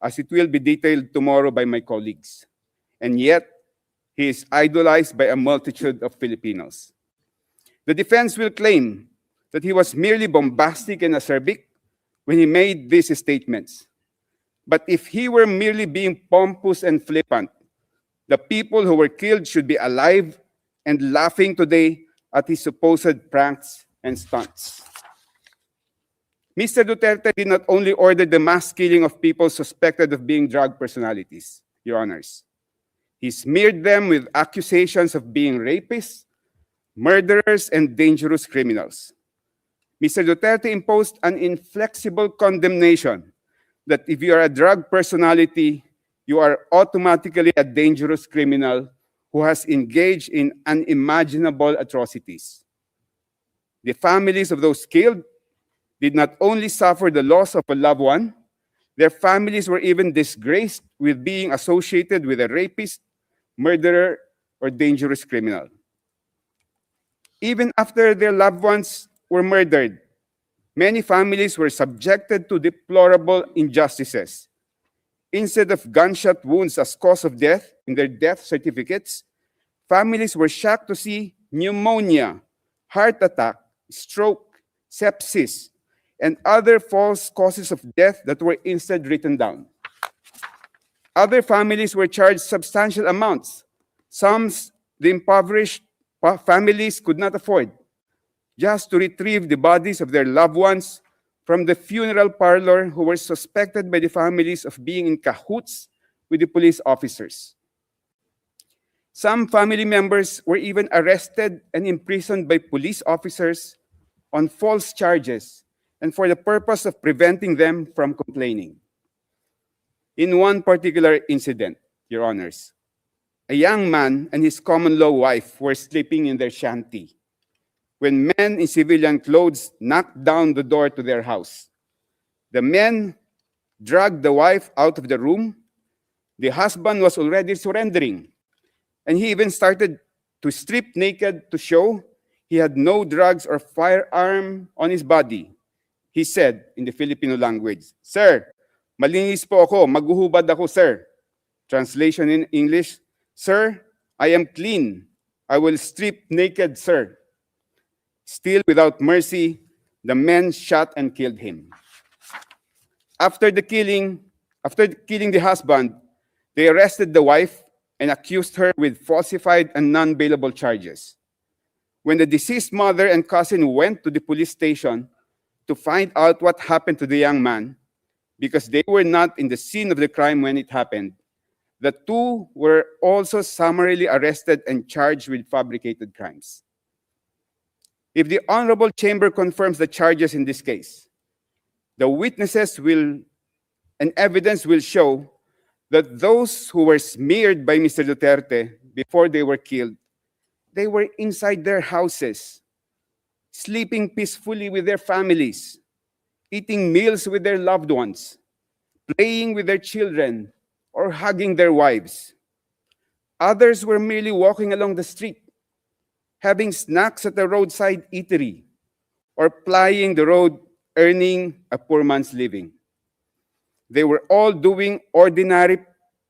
Speaker 6: as it will be detailed tomorrow by my colleagues. And yet, he is idolized by a multitude of Filipinos. The defense will claim that he was merely bombastic and acerbic when he made these statements. But if he were merely being pompous and flippant, the people who were killed should be alive and laughing today at his supposed pranks and stunts. Mr. Duterte did not only order the mass killing of people suspected of being drug personalities, Your Honors. He smeared them with accusations of being rapists, murderers, and dangerous criminals. Mr. Duterte imposed an inflexible condemnation that if you are a drug personality, you are automatically a dangerous criminal who has engaged in unimaginable atrocities. The families of those killed did not only suffer the loss of a loved one, their families were even disgraced with being associated with a rapist, murderer, or dangerous criminal. Even after their loved ones were murdered, many families were subjected to deplorable injustices. Instead of gunshot wounds as cause of death in their death certificates, families were shocked to see pneumonia, heart attack, stroke, sepsis, and other false causes of death that were instead written down. Other families were charged substantial amounts, sums the impoverished families could not afford, just to retrieve the bodies of their loved ones from the funeral parlor who were suspected by the families of being in cahoots with the police officers. Some family members were even arrested and imprisoned by police officers on false charges and for the purpose of preventing them from complaining. In one particular incident, Your Honors, a young man and his common-law wife were sleeping in their shanty when men in civilian clothes knocked down the door to their house. The men dragged the wife out of the room. The husband was already surrendering, and he even started to strip naked to show he had no drugs or firearm on his body. He said in the Filipino language, "Sir, malinis po ako, maghuhubad ako, sir." Translation in English, "Sir, I am clean. I will strip naked, sir." Still without mercy, the men shot and killed him. After killing the husband, they arrested the wife and accused her with falsified and non-bailable charges. When the deceased mother and cousin went to the police station to find out what happened to the young man, because they were not in the scene of the crime when it happened, the two were also summarily arrested and charged with fabricated crimes. If the Honorable Chamber confirms the charges in this case, the witnesses and evidence will show that those who were smeared by Mr. Duterte before they were killed, they were inside their houses, sleeping peacefully with their families, eating meals with their loved ones, playing with their children, or hugging their wives. Others were merely walking along the street, having snacks at the roadside eatery, or plying the road, earning a poor man's living. They were all doing ordinary,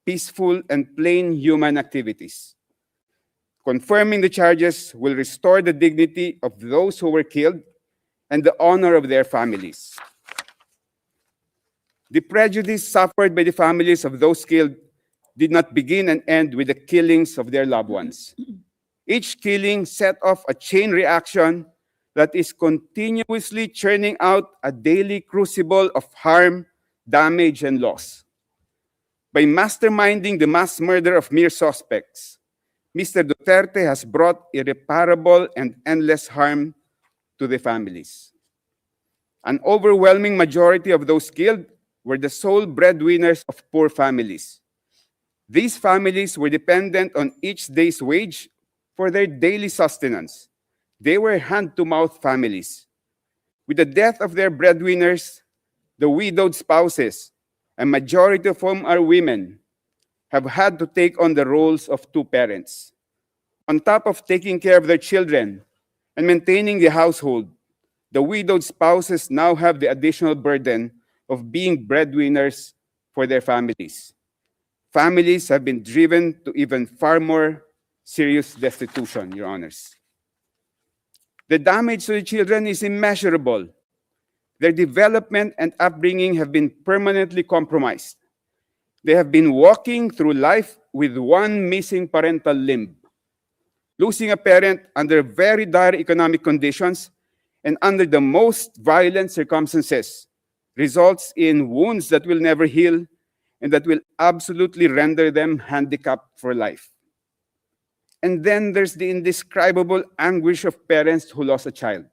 Speaker 6: peaceful, and plain human activities. Confirming the charges will restore the dignity of those who were killed and the honor of their families. The prejudice suffered by the families of those killed did not begin and end with the killings of their loved ones. Each killing set off a chain reaction that is continuously churning out a daily crucible of harm, damage, and loss. By masterminding the mass murder of mere suspects, Mr. Duterte has brought irreparable and endless harm to the families. An overwhelming majority of those killed were the sole breadwinners of poor families. These families were dependent on each day's wage for their daily sustenance. They were hand-to-mouth families. With the death of their breadwinners, the widowed spouses, a majority of whom are women, have had to take on the roles of two parents. On top of taking care of their children and maintaining the household, the widowed spouses now have the additional burden of being breadwinners for their families. Families have been driven to even far more serious destitution, Your Honors. The damage to the children is immeasurable. Their development and upbringing have been permanently compromised. They have been walking through life with one missing parental limb. Losing a parent under very dire economic conditions and under the most violent circumstances results in wounds that will never heal and that will absolutely render them handicapped for life. And then there's the indescribable anguish of parents who lost a child.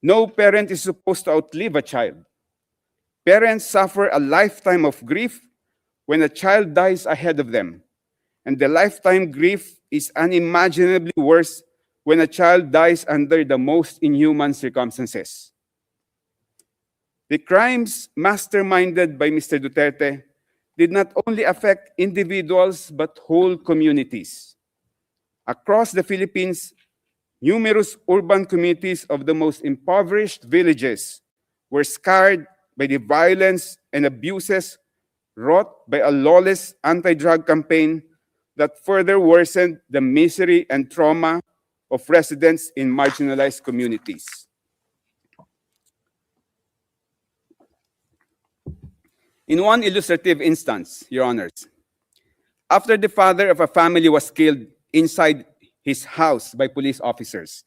Speaker 6: No parent is supposed to outlive a child. Parents suffer a lifetime of grief when a child dies ahead of them. And the lifetime grief is unimaginably worse when a child dies under the most inhuman circumstances. The crimes masterminded by Mr. Duterte did not only affect individuals but whole communities. Across the Philippines, numerous urban communities of the most impoverished villages were scarred by the violence and abuses wrought by a lawless anti-drug campaign that further worsened the misery and trauma of residents in marginalized communities. In one illustrative instance, Your Honors, after the father of a family was killed inside his house by police officers,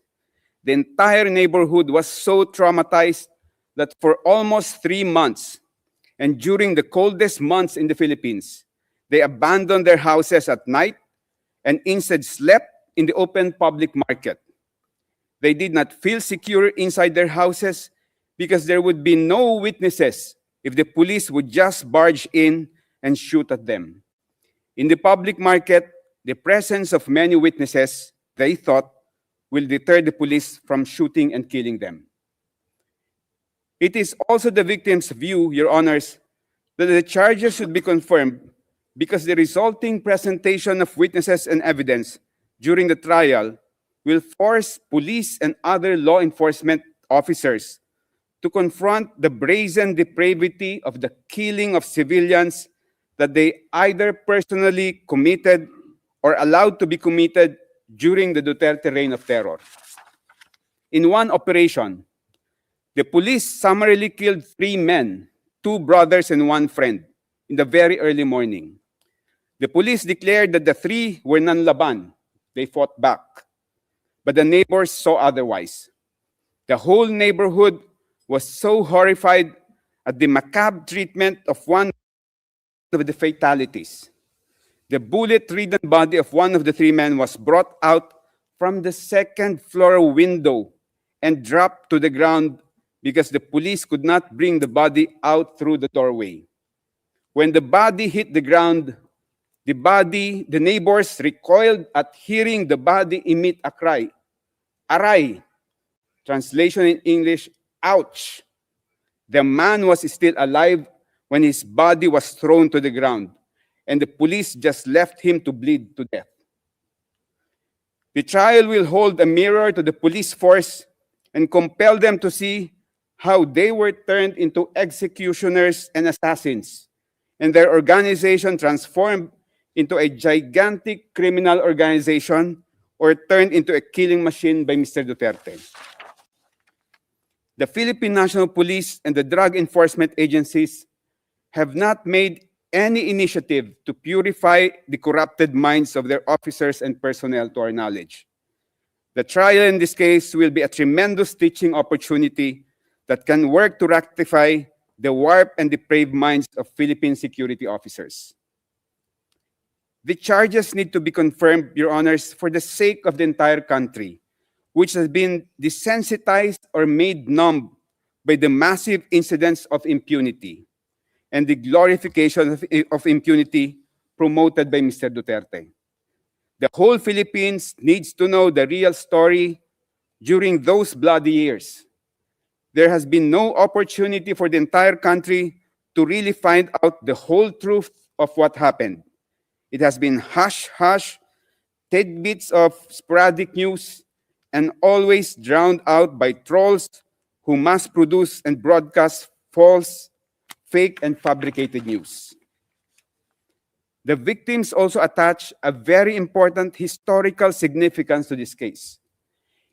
Speaker 6: the entire neighborhood was so traumatized that for almost 3 months, and during the coldest months in the Philippines, they abandoned their houses at night and instead slept in the open public market. They did not feel secure inside their houses because there would be no witnesses if the police would just barge in and shoot at them. In the public market, the presence of many witnesses, they thought, will deter the police from shooting and killing them. It is also the victim's view, Your Honors, that the charges should be confirmed because the resulting presentation of witnesses and evidence during the trial will force police and other law enforcement officers to confront the brazen depravity of the killing of civilians that they either personally committed or allowed to be committed during the Duterte reign of terror. In one operation, the police summarily killed 3 men, 2 brothers and 1 friend, in the very early morning. The police declared that the 3 were nanlaban. They fought back. But the neighbors saw otherwise. The whole neighborhood was so horrified at the macabre treatment of one of the fatalities. The bullet-ridden body of one of the 3 men was brought out from the 2nd floor window and dropped to the ground because the police could not bring the body out through the doorway. When the body hit the ground, the neighbors recoiled at hearing the body emit a cry, aray. Translation in English, ouch. The man was still alive when his body was thrown to the ground, and the police just left him to bleed to death. The trial will hold a mirror to the police force and compel them to see how they were turned into executioners and assassins, and their organization transformed into a gigantic criminal organization or turned into a killing machine by Mr. Duterte. The Philippine National Police and the drug enforcement agencies have not made any initiative to purify the corrupted minds of their officers and personnel, to our knowledge. The trial in this case will be a tremendous teaching opportunity that can work to rectify the warped and depraved minds of Philippine security officers. The charges need to be confirmed, Your Honors, for the sake of the entire country, which has been desensitized or made numb by the massive incidents of impunity and the glorification of impunity promoted by Mr. Duterte. The whole Philippines needs to know the real story during those bloody years. There has been no opportunity for the entire country to really find out the whole truth of what happened. It has been hush-hush, tidbits of sporadic news, and always drowned out by trolls who mass produce and broadcast false, fake, and fabricated news. The victims also attach a very important historical significance to this case.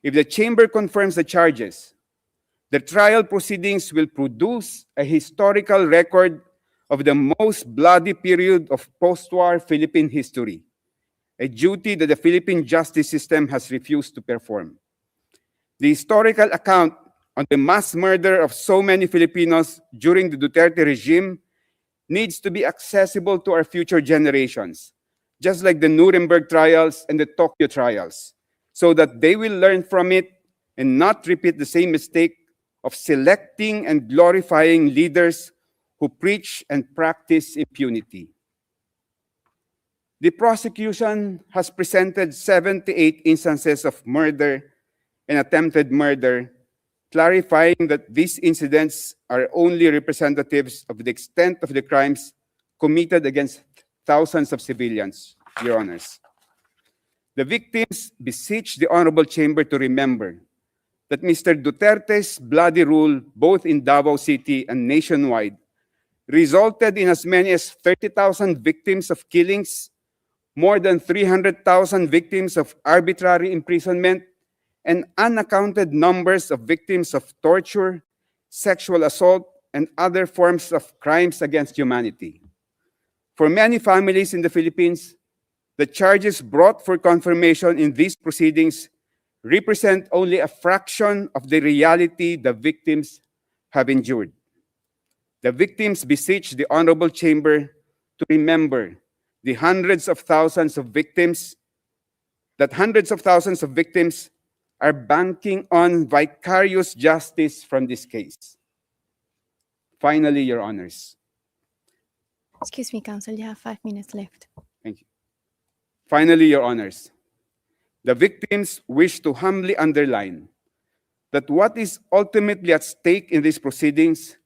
Speaker 6: If the chamber confirms the charges, the trial proceedings will produce a historical record of the most bloody period of post-war Philippine history, a duty that the Philippine justice system has refused to perform. The historical account on the mass murder of so many Filipinos during the Duterte regime needs to be accessible to our future generations, just like the Nuremberg trials and the Tokyo trials, so that they will learn from it and not repeat the same mistake of selecting and glorifying leaders who preach and practice impunity. The prosecution has presented 78 instances of murder and attempted murder clarifying that these incidents are only representatives of the extent of the crimes committed against thousands of civilians, Your Honors. The victims beseech the Honorable Chamber to remember that Mr. Duterte's bloody rule, both in Davao City and nationwide, resulted in as many as 30,000 victims of killings, more than 300,000 victims of arbitrary imprisonment, and unaccounted numbers of victims of torture, sexual assault, and other forms of crimes against humanity. For many families in the Philippines, the charges brought for confirmation in these proceedings represent only a fraction of the reality the victims have endured. The victims beseech the Honorable Chamber to remember the hundreds of thousands of victims are banking on vicarious justice from this case. Finally, Your Honors.
Speaker 2: Excuse me, Counsel, you have 5 minutes left.
Speaker 6: Thank you. Finally, Your Honors, the victims wish to humbly underline that what is ultimately at stake in these proceedings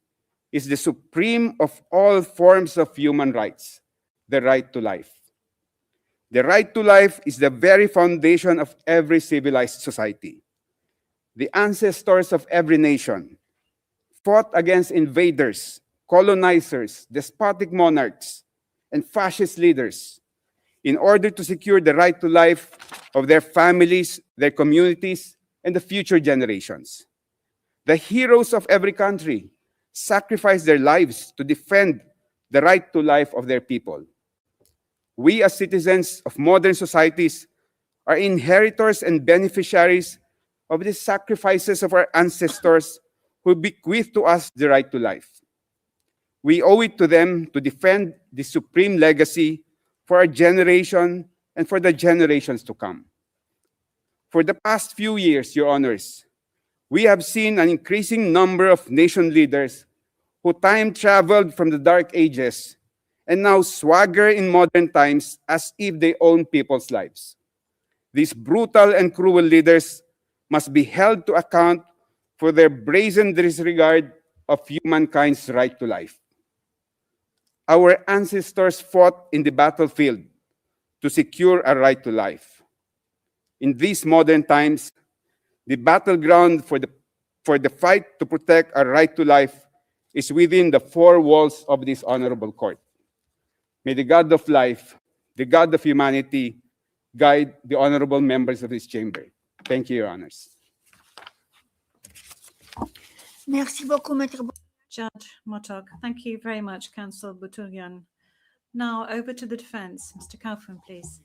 Speaker 6: is the supreme of all forms of human rights, the right to life. The right to life is the very foundation of every civilized society. The ancestors of every nation fought against invaders, colonizers, despotic monarchs, and fascist leaders in order to secure the right to life of their families, their communities, and the future generations. The heroes of every country sacrificed their lives to defend the right to life of their people. We as citizens of modern societies are inheritors and beneficiaries of the sacrifices of our ancestors who bequeathed to us the right to life. We owe it to them to defend the supreme legacy for our generation and for the generations to come. For the past few years, Your Honors, we have seen an increasing number of nation leaders who time-traveled from the Dark Ages and now swagger in modern times as if they own people's lives. These brutal and cruel leaders must be held to account for their brazen disregard of humankind's right to life. Our ancestors fought in the battlefield to secure a right to life. In these modern times, the battleground for the fight to protect our right to life is within the four walls of this honorable court. May the God of life, the God of humanity, guide the honorable members of this chamber. Thank you, Your Honors.
Speaker 3: Merci beaucoup, Maître.
Speaker 1: Judge Motok, thank you very much, Counsel Butulian. Now over to the defense. Mr. Kaufman, please.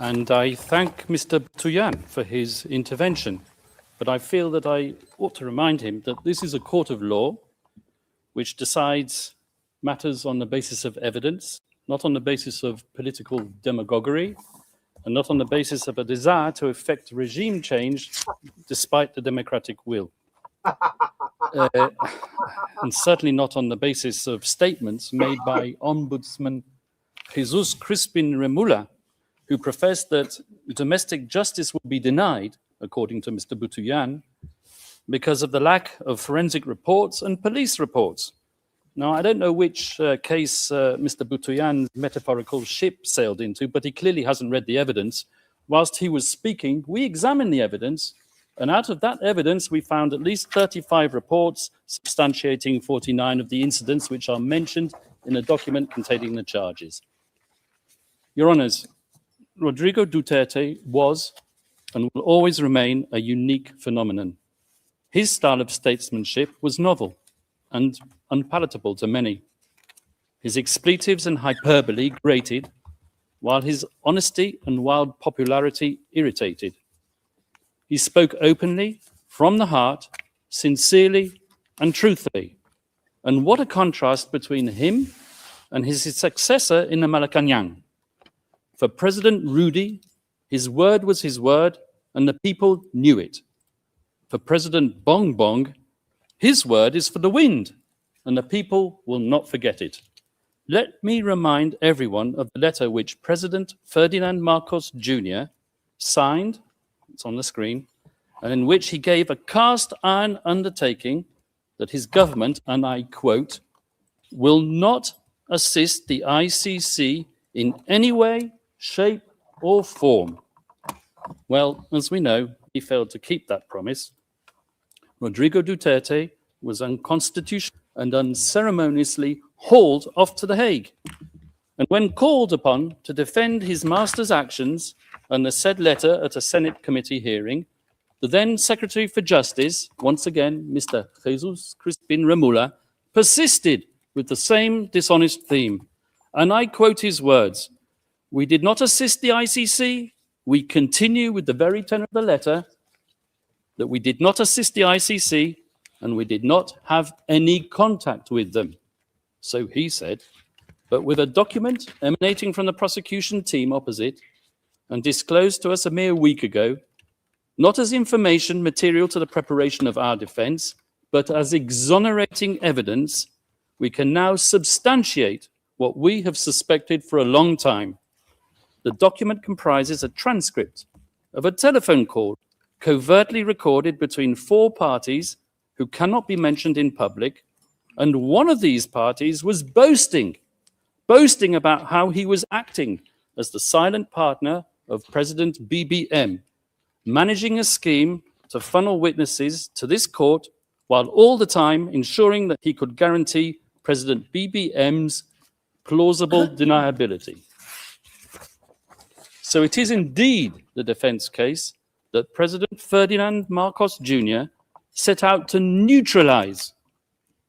Speaker 10: And I thank Mr. Butulian for his intervention, but I feel that I ought to remind him that this is a court of law which decides matters on the basis of evidence, not on the basis of political demagoguery, and not on the basis of a desire to effect regime change despite the democratic will. And certainly not on the basis of statements made by Ombudsman Jesus Crispin Remula, who professed that domestic justice will be denied, according to Mr. Butulian, because of the lack of forensic reports and police reports. Now, I don't know which case Mr. Butulian's metaphorical ship sailed into, but he clearly hasn't read the evidence. Whilst he was speaking, we examined the evidence, and out of that evidence, we found at least 35 reports substantiating 49 of the incidents which are mentioned in a document containing the charges. Your Honours, Rodrigo Duterte was and will always remain a unique phenomenon. His style of statesmanship was novel and unpalatable to many. His expletives and hyperbole grated, while his honesty and wild popularity irritated. He spoke openly, from the heart, sincerely and truthfully. And what a contrast between him and his successor in the Malacanang. For President Rudy, his word was his word, and the people knew it. For President Bongbong, his word is for the wind, and the people will not forget it. Let me remind everyone of the letter which President Ferdinand Marcos Jr. signed, it's on the screen, and in which he gave a cast iron undertaking that his government, and I quote, will not assist the ICC in any way, shape, or form. Well, as we know, he failed to keep that promise. Rodrigo Duterte was unconstitutional and unceremoniously hauled off to The Hague. And when called upon to defend his master's actions and the said letter at a Senate committee hearing, the then Secretary for Justice, once again, Mr. Jesus Crispin Remula, persisted with the same dishonest theme. And I quote his words, "We did not assist the ICC. We continue with the very tenor of the letter that we did not assist the ICC and we did not have any contact with them." So he said, but with a document emanating from the prosecution team opposite and disclosed to us a mere week ago, not as information material to the preparation of our defense, but as exonerating evidence, we can now substantiate what we have suspected for a long time. The document comprises a transcript of a telephone call covertly recorded between 4 parties who cannot be mentioned in public, and one of these parties was boasting about how he was acting as the silent partner of President BBM, managing a scheme to funnel witnesses to this court while all the time ensuring that he could guarantee President BBM's plausible deniability. So it is indeed the defense case that President Ferdinand Marcos Jr. set out to neutralize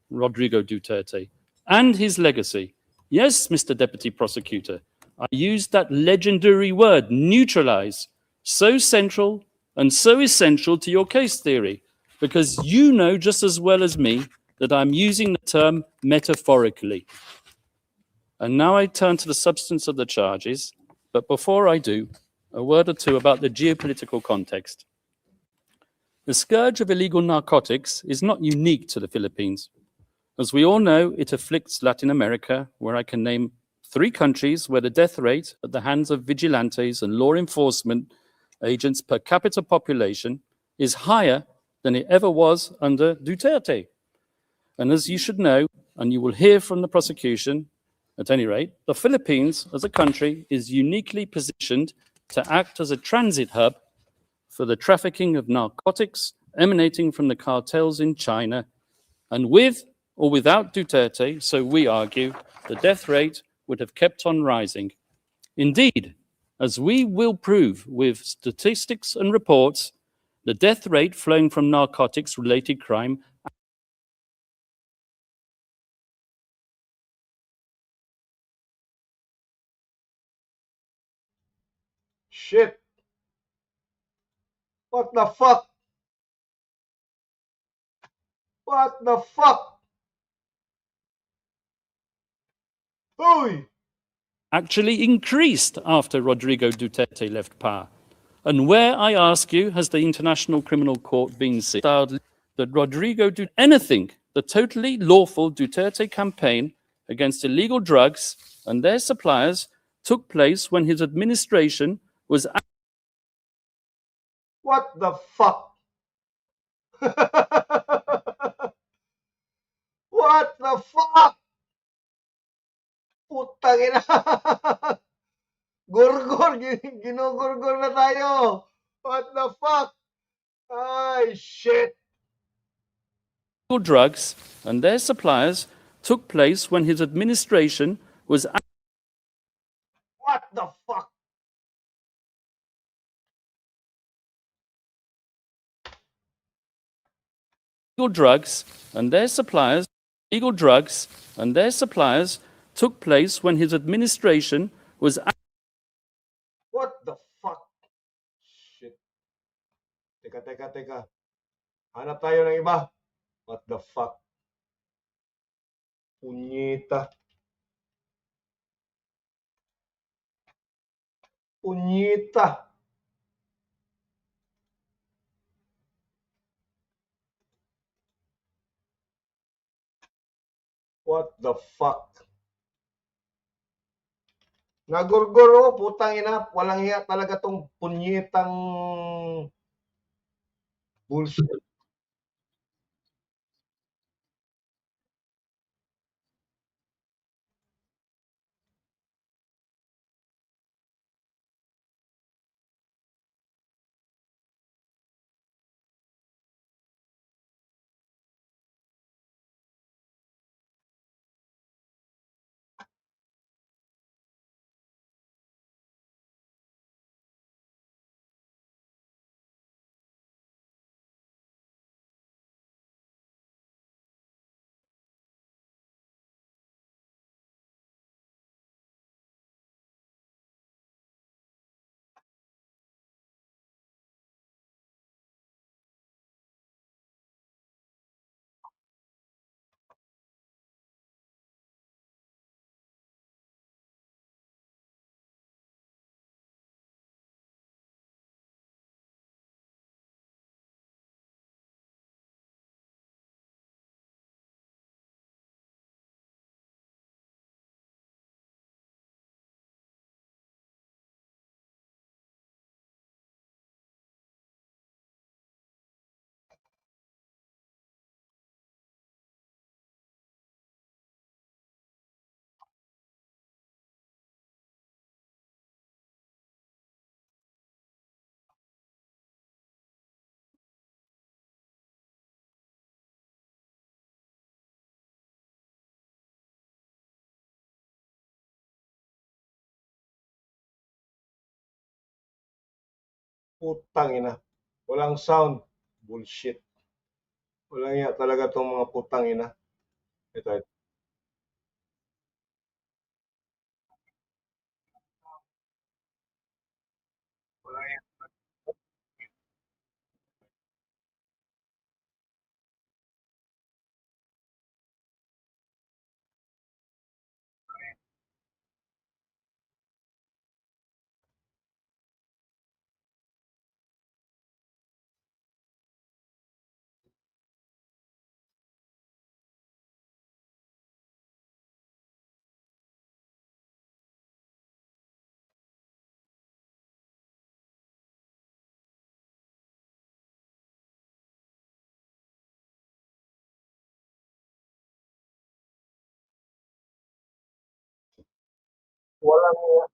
Speaker 10: Rodrigo Duterte and his legacy. Yes, Mr. Deputy Prosecutor, I used that legendary word, neutralize, so central and so essential to your case theory, because you know just as well as me that I'm using the term metaphorically. And now I turn to the substance of the charges, but before I do, a word or two about the geopolitical context. The scourge of illegal narcotics is not unique to the Philippines. As we all know, it afflicts Latin America, where I can name 3 countries where the death rate at the hands of vigilantes and law enforcement agents per capita population is higher than it ever was under Duterte. And as you should know, and you will hear from the prosecution, at any rate, the Philippines as a country is uniquely positioned to act as a transit hub for the trafficking of narcotics emanating from the cartels in China. And with or without Duterte, so we argue, the death rate would have kept on rising. Indeed, as we will prove with statistics and reports, the death rate flowing from narcotics-related crime
Speaker 7: Shit. What the fuck? What the fuck? Hoy!
Speaker 10: actually increased after Rodrigo Duterte left power. And where, I ask you, has the International Criminal Court been styled that Rodrigo did anything? The totally lawful Duterte campaign against illegal drugs and their suppliers took place when his administration was...
Speaker 7: What the fuck? What the fuck? Putang ina. Gurgur, ginugurgur na tayo. What the fuck? Ay, shit.
Speaker 10: drugs and their suppliers took place when his administration was...
Speaker 7: What the fuck?
Speaker 10: drugs and their suppliers, illegal drugs and their suppliers took place when his administration was...
Speaker 7: What the fuck? Shit. Teka. Hanap tayo ng iba. What the fuck? Punyeta. Punyeta. What the fuck? Nagurguro, putang ina. Walang hiya talaga tong punyetang Bullshit. Putang ina. Walang sound. Bullshit. Walang iya talaga tong mga putang ina. Ito. Walang iya. Walang iya.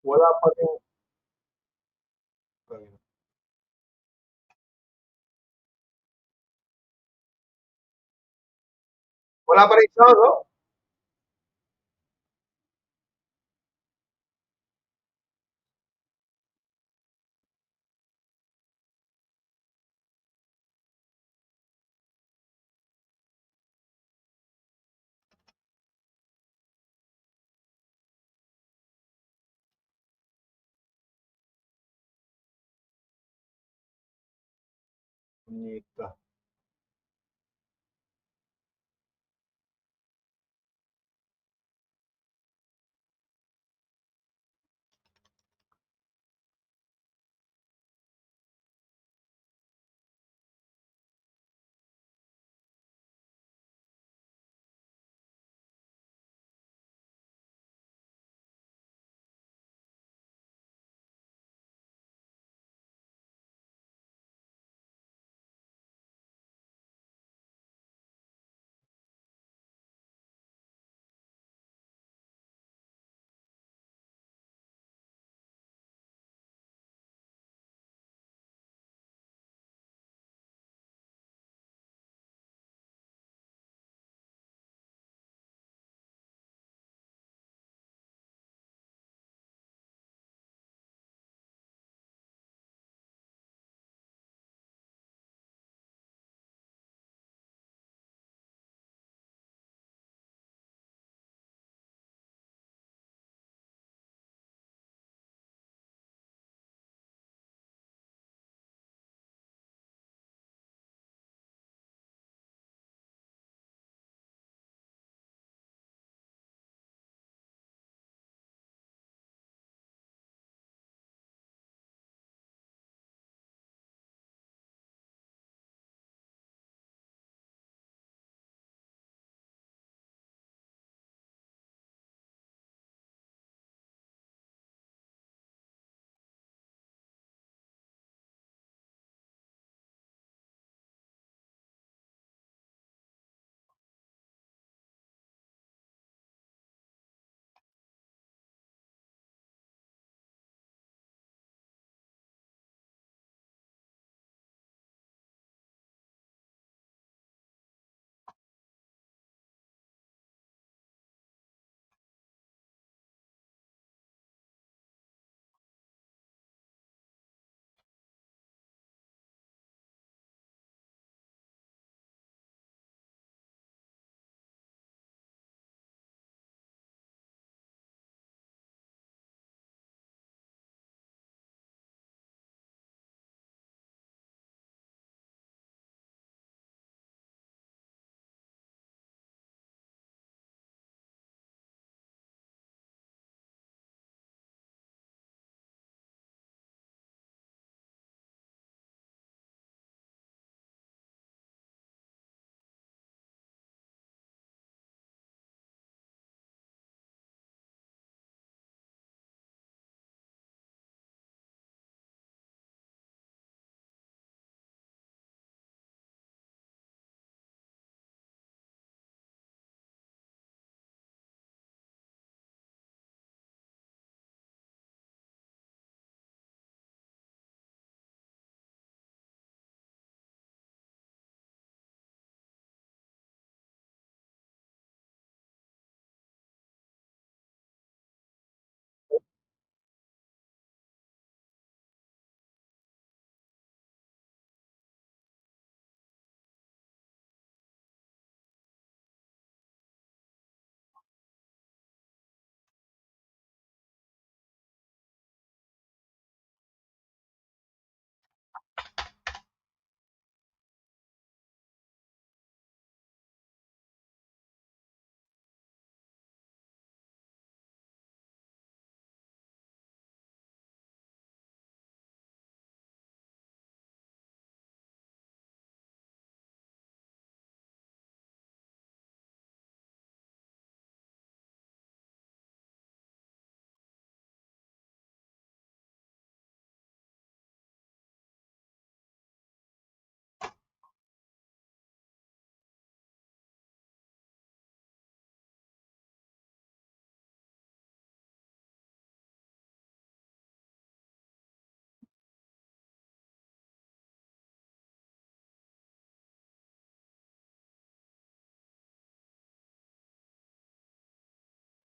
Speaker 7: Wala pa rin. Wala pa rin sound, no? Punyeta.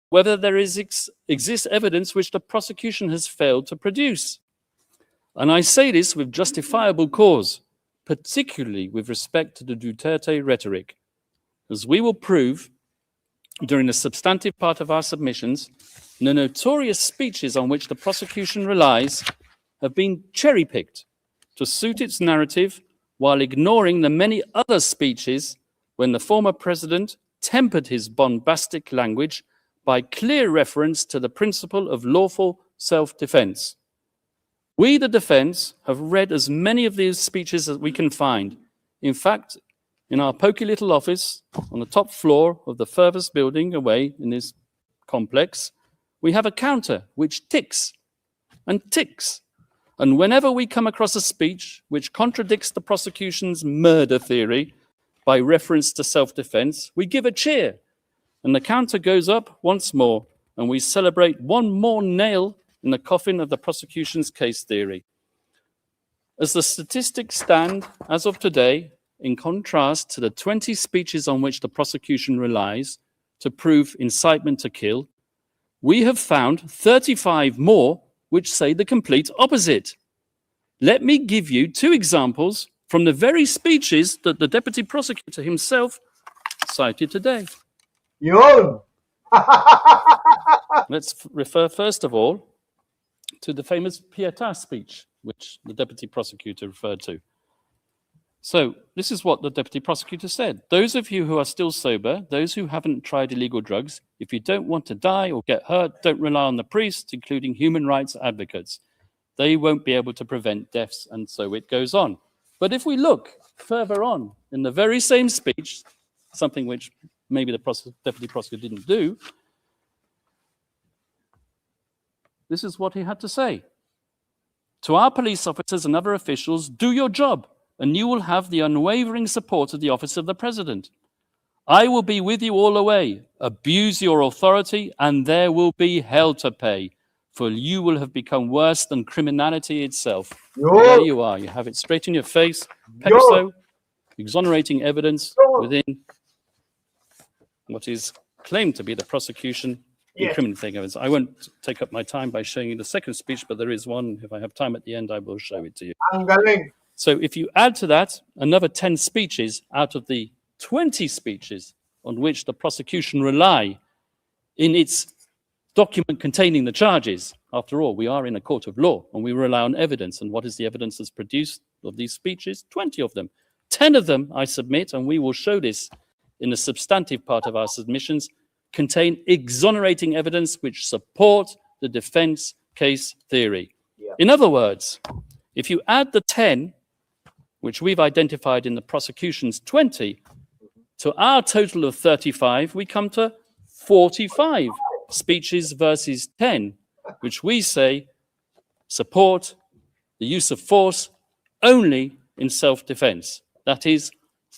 Speaker 10: whether there exists evidence which the prosecution has failed to produce. And I say this with justifiable cause, particularly with respect to the Duterte rhetoric, as we will prove during the substantive part of our submissions. The notorious speeches on which the prosecution relies have been cherry-picked to suit its narrative, while ignoring the many other speeches when the former president tempered his bombastic language by clear reference to the principle of lawful self-defense. We, the defense, have read as many of these speeches as we can find. In fact, in our poky little office on the top floor of the furthest building away in this complex, we have a counter which ticks and ticks. And whenever we come across a speech which contradicts the prosecution's murder theory by reference to self-defense, we give a cheer, and the counter goes up once more, and we celebrate one more nail in the coffin of the prosecution's case theory. As the statistics stand as of today, in contrast to the 20 speeches on which the prosecution relies to prove incitement to kill, we have found 35 more which say the complete opposite. Let me give you 2 examples from the very speeches that the deputy prosecutor himself cited today.
Speaker 7: Yun!
Speaker 10: Let's refer first of all to the famous Pietà speech, which the deputy prosecutor referred to. So this is what the deputy prosecutor said. Those of you who are still sober, those who haven't tried illegal drugs, if you don't want to die or get hurt, don't rely on the priests, including human rights advocates. They won't be able to prevent deaths, and so it goes on. But if we look further on in the very same speech, something which maybe the deputy prosecutor didn't do, this is what he had to say. To our police officers and other officials, do your job, and you will have the unwavering support of the office of the president. I will be with you all the way. Abuse your authority, and there will be hell to pay, for you will have become worse than criminality itself. There you are. You have it straight in your face. Pepso, exonerating evidence within what is claimed to be the prosecution incriminating evidence. I won't take up my time by showing you the second speech, but there is one. If I have time at the end, I will show it to you.
Speaker 7: Ang galing.
Speaker 10: So if you add to that another 10 speeches out of the 20 speeches on which the prosecution rely in its document containing the charges, after all, we are in a court of law and we rely on evidence. And what is the evidence that's produced of these speeches? 20 of them. 10 of them, I submit, and we will show this in the substantive part of our submissions, contain exonerating evidence which support the defense case theory. In other words, if you add the 10, which we've identified in the prosecution's 20, to our total of 35, we come to 45 speeches versus 10, which we say support the use of force only in self-defense. That is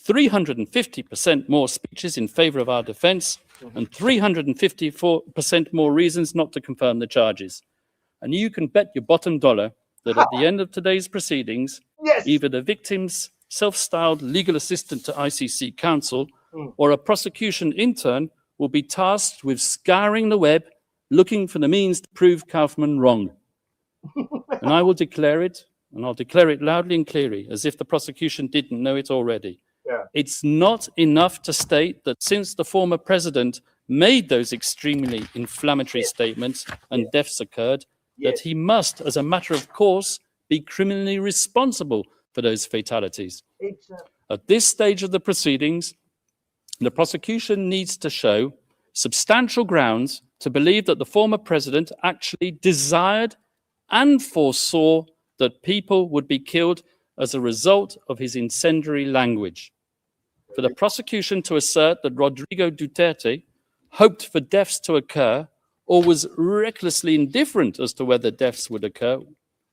Speaker 10: 350% more speeches in favor of our defense and 354% more reasons not to confirm the charges. And you can bet your bottom dollar that at the end of today's proceedings, either the victim's self-styled legal assistant to ICC counsel or a prosecution intern will be tasked with scouring the web, looking for the means to prove Kaufman wrong. And I will declare it, and I'll declare it loudly and clearly, as if the prosecution didn't know it already. It's not enough to state that since the former president made those extremely inflammatory statements and deaths occurred, that he must, as a matter of course, be criminally responsible for those fatalities. At this stage of the proceedings, the prosecution needs to show substantial grounds to believe that the former president actually desired and foresaw that people would be killed as a result of his incendiary language. For the prosecution to assert that Rodrigo Duterte hoped for deaths to occur or was recklessly indifferent as to whether deaths would occur,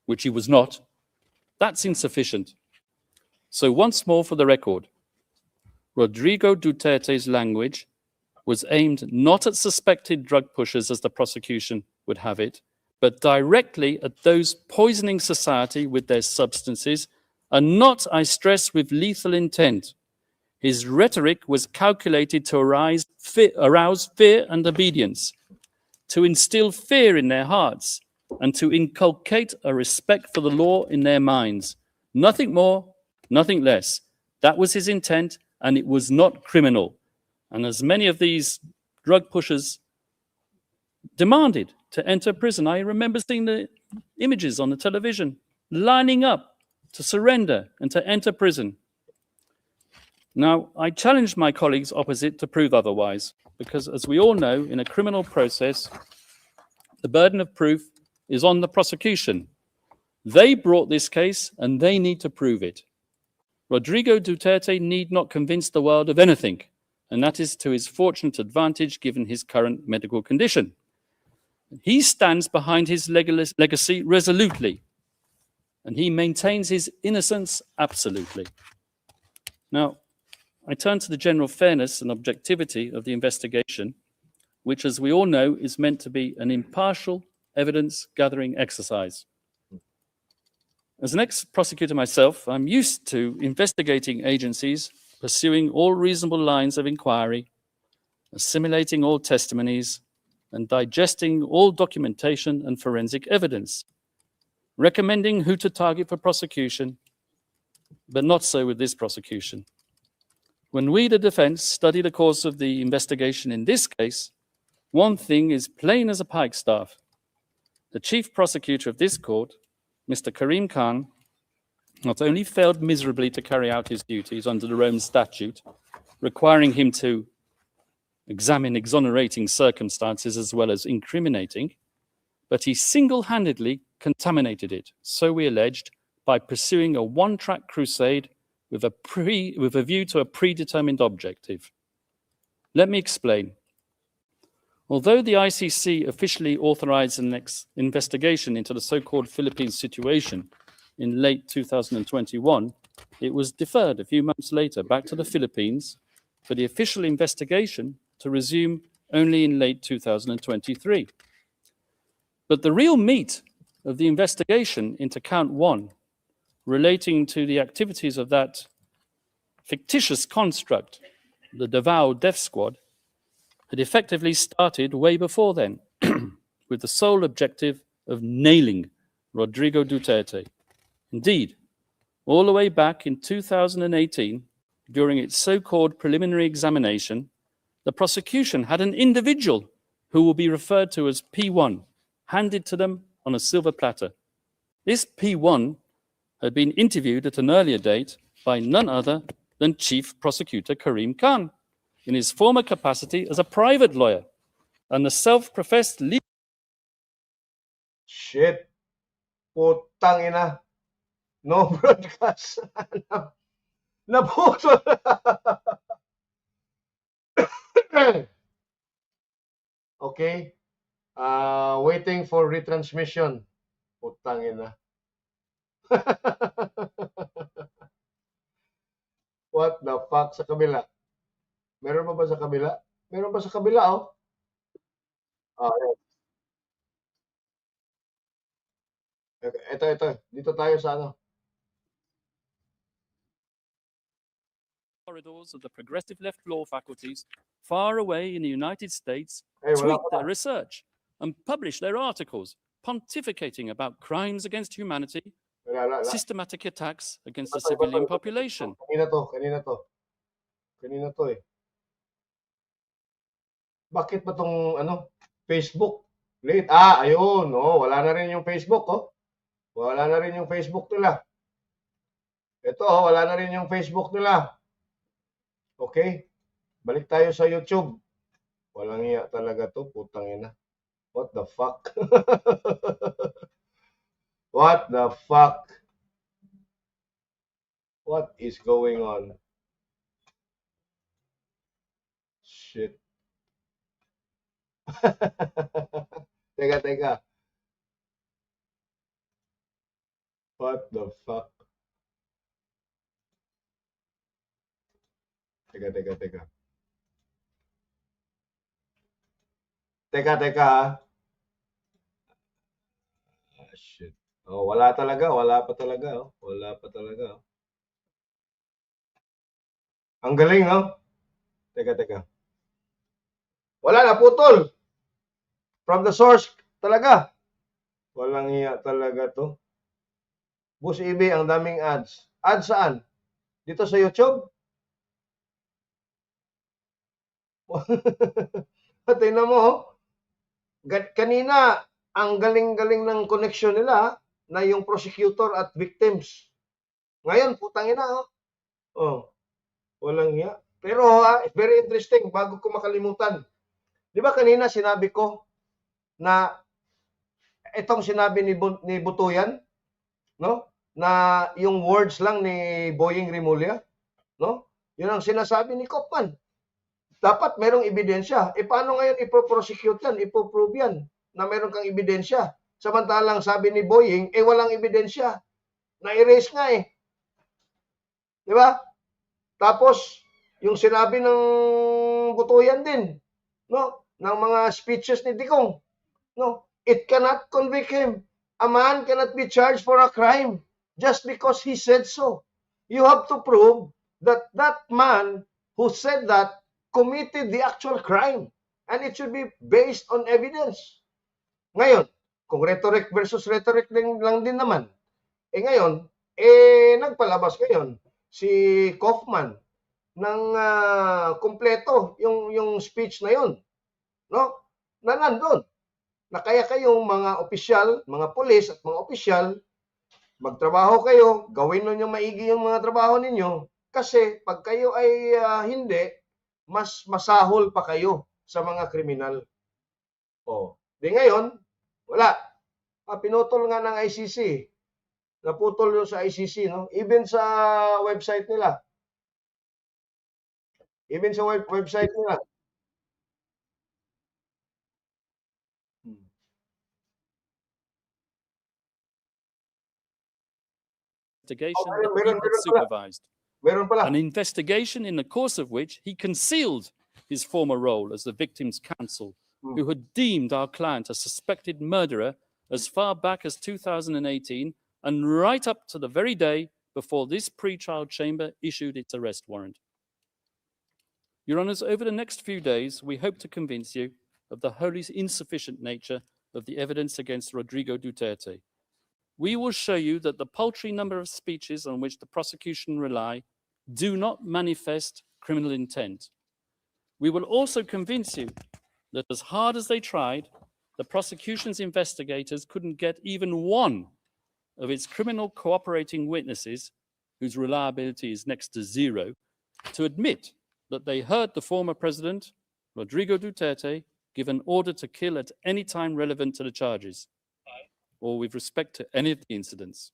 Speaker 10: which he was not, that's insufficient. So once more for the record, Rodrigo Duterte's language was aimed not at suspected drug pushers as the prosecution would have it, but directly at those poisoning society with their substances, and not, I stress, with lethal intent. His rhetoric was calculated to arouse fear and obedience. to instill fear in their hearts, and to inculcate a respect for the law in their minds. Nothing more, nothing less. That was his intent, and it was not criminal. And as many of these drug pushers demanded to enter prison, I remember seeing the images on the television, lining up to surrender and to enter prison. Now, I challenge my colleagues opposite to prove otherwise, because as we all know, in a criminal process, the burden of proof is on the prosecution. They brought this case and they need to prove it. Rodrigo Duterte need not convince the world of anything, and that is to his fortunate advantage given his current medical condition. He stands behind his legacy resolutely, and he maintains his innocence absolutely. Now, I turn to the general fairness and objectivity of the investigation, which, as we all know, is meant to be an impartial evidence-gathering exercise. As an ex-prosecutor myself, I'm used to investigating agencies pursuing all reasonable lines of inquiry, assimilating all testimonies, and digesting all documentation and forensic evidence, recommending who to target for prosecution, but not so with this prosecution. When we, the defense, study the course of the investigation in this case, one thing is plain as a pikestaff. The chief prosecutor of this court, Mr. Karim Khan, not only failed miserably to carry out his duties under the Rome Statute, requiring him to examine exonerating circumstances as well as incriminating, but he single-handedly contaminated it, so we alleged, by pursuing a one-track crusade with a view to a predetermined objective. Let me explain. Although the ICC officially authorized an investigation into the so-called Philippines situation in late 2021, it was deferred a few months later back to the Philippines for the official investigation to resume only in late 2023. But the real meat of the investigation into count 1, relating to the activities of that fictitious construct, the Davao Death Squad, had effectively started way before then, with the sole objective of nailing Rodrigo Duterte. Indeed, all the way back in 2018, during its so-called preliminary examination, the prosecution had an individual who will be referred to as P1, handed to them on a silver platter. This P1 had been interviewed at an earlier date by none other than Chief Prosecutor Karim Khan, in his former capacity as a private lawyer, and the self-professed lead.
Speaker 7: Shit. Putang ina. No broadcast. Naputol. Okay. Waiting for retransmission. Putang ina. What the fuck sa kabila? Meron pa ba sa kabila? Meron pa sa kabila, oh. Yan. Ito. Dito tayo sa ano.
Speaker 10: Corridors of the progressive left law faculties far away in the United States
Speaker 7: Hey, wala
Speaker 10: tweet
Speaker 7: ka
Speaker 10: their
Speaker 7: ba?
Speaker 10: research and publish their articles pontificating about crimes against humanity,
Speaker 7: Wala.
Speaker 10: systematic attacks against the
Speaker 7: Ito.
Speaker 10: civilian population.
Speaker 7: Kanina to eh. Bakit ba tong Facebook? Late. Ayun. Oh, wala na rin yung Facebook, oh. Wala na rin yung Facebook nila. Ito, oh, wala na rin yung Facebook nila. Okay? Balik tayo sa YouTube. Walang iya talaga to, putang ina. What the fuck? What the fuck? What is going on? Shit. Teka. What the fuck? Teka. Teka. Shit. Oh, wala pa talaga, oh. Ang galing, oh. Teka. Wala na, putol. From the source talaga. Walang hiya talaga to. Boss EB, ang daming ads. Ads saan? Dito sa YouTube? Tingnan mo, oh. Kanina, ang galing-galing ng connection nila na yung prosecutor at victims. Ngayon, putang ina, oh. Oh, walang hiya. Pero very interesting, bago ko makalimutan. Di ba kanina sinabi ko na itong sinabi ni Butuyan, no? Na yung words lang ni Boying Rimulya, no? Yun ang sinasabi ni Kaufman. Dapat merong ebidensya. Paano ngayon ipoprosecute yan, ipoprove yan na meron kang ebidensya? Samantalang sabi ni Boying, walang ebidensya. Na-erase nga eh. Di ba? Tapos, yung sinabi ng Butuyan din, no? Ng mga speeches ni Digong, no? It cannot convict him. A man cannot be charged for a crime just because he said so. You have to prove that that man who said that committed the actual crime. And it should be based on evidence. Ngayon, kung rhetoric versus rhetoric lang din naman, ngayon, nagpalabas ngayon si Kaufman ng kumpleto yung speech na yon, no? Na nandun. Na kaya kayong mga opisyal, mga pulis at mga opisyal, magtrabaho kayo, gawin ninyo maigi yung mga trabaho ninyo, kasi pag kayo ay hindi, mas masahol pa kayo sa mga kriminal. Di ngayon, wala. Pinutol nga ng ICC. Naputol yun sa ICC, no? Even sa website nila. Even sa website nila.
Speaker 10: Investigation that he had supervised.
Speaker 7: Meron pala.
Speaker 10: An investigation in the course of which he concealed his former role as the victim's counsel, who had deemed our client a suspected murderer as far back as 2018 and right up to the very day before this pre-trial chamber issued its arrest warrant. Your Honours, over the next few days, we hope to convince you of the wholly insufficient nature of the evidence against Rodrigo Duterte. We will show you that the paltry number of speeches on which the prosecution rely do not manifest criminal intent. We will also convince you that as hard as they tried, the prosecution's investigators couldn't get even one of its criminal cooperating witnesses, whose reliability is next to zero, to admit that they heard the former president, Rodrigo Duterte, give an order to kill at any time relevant to the charges, or with respect to any of the incidents.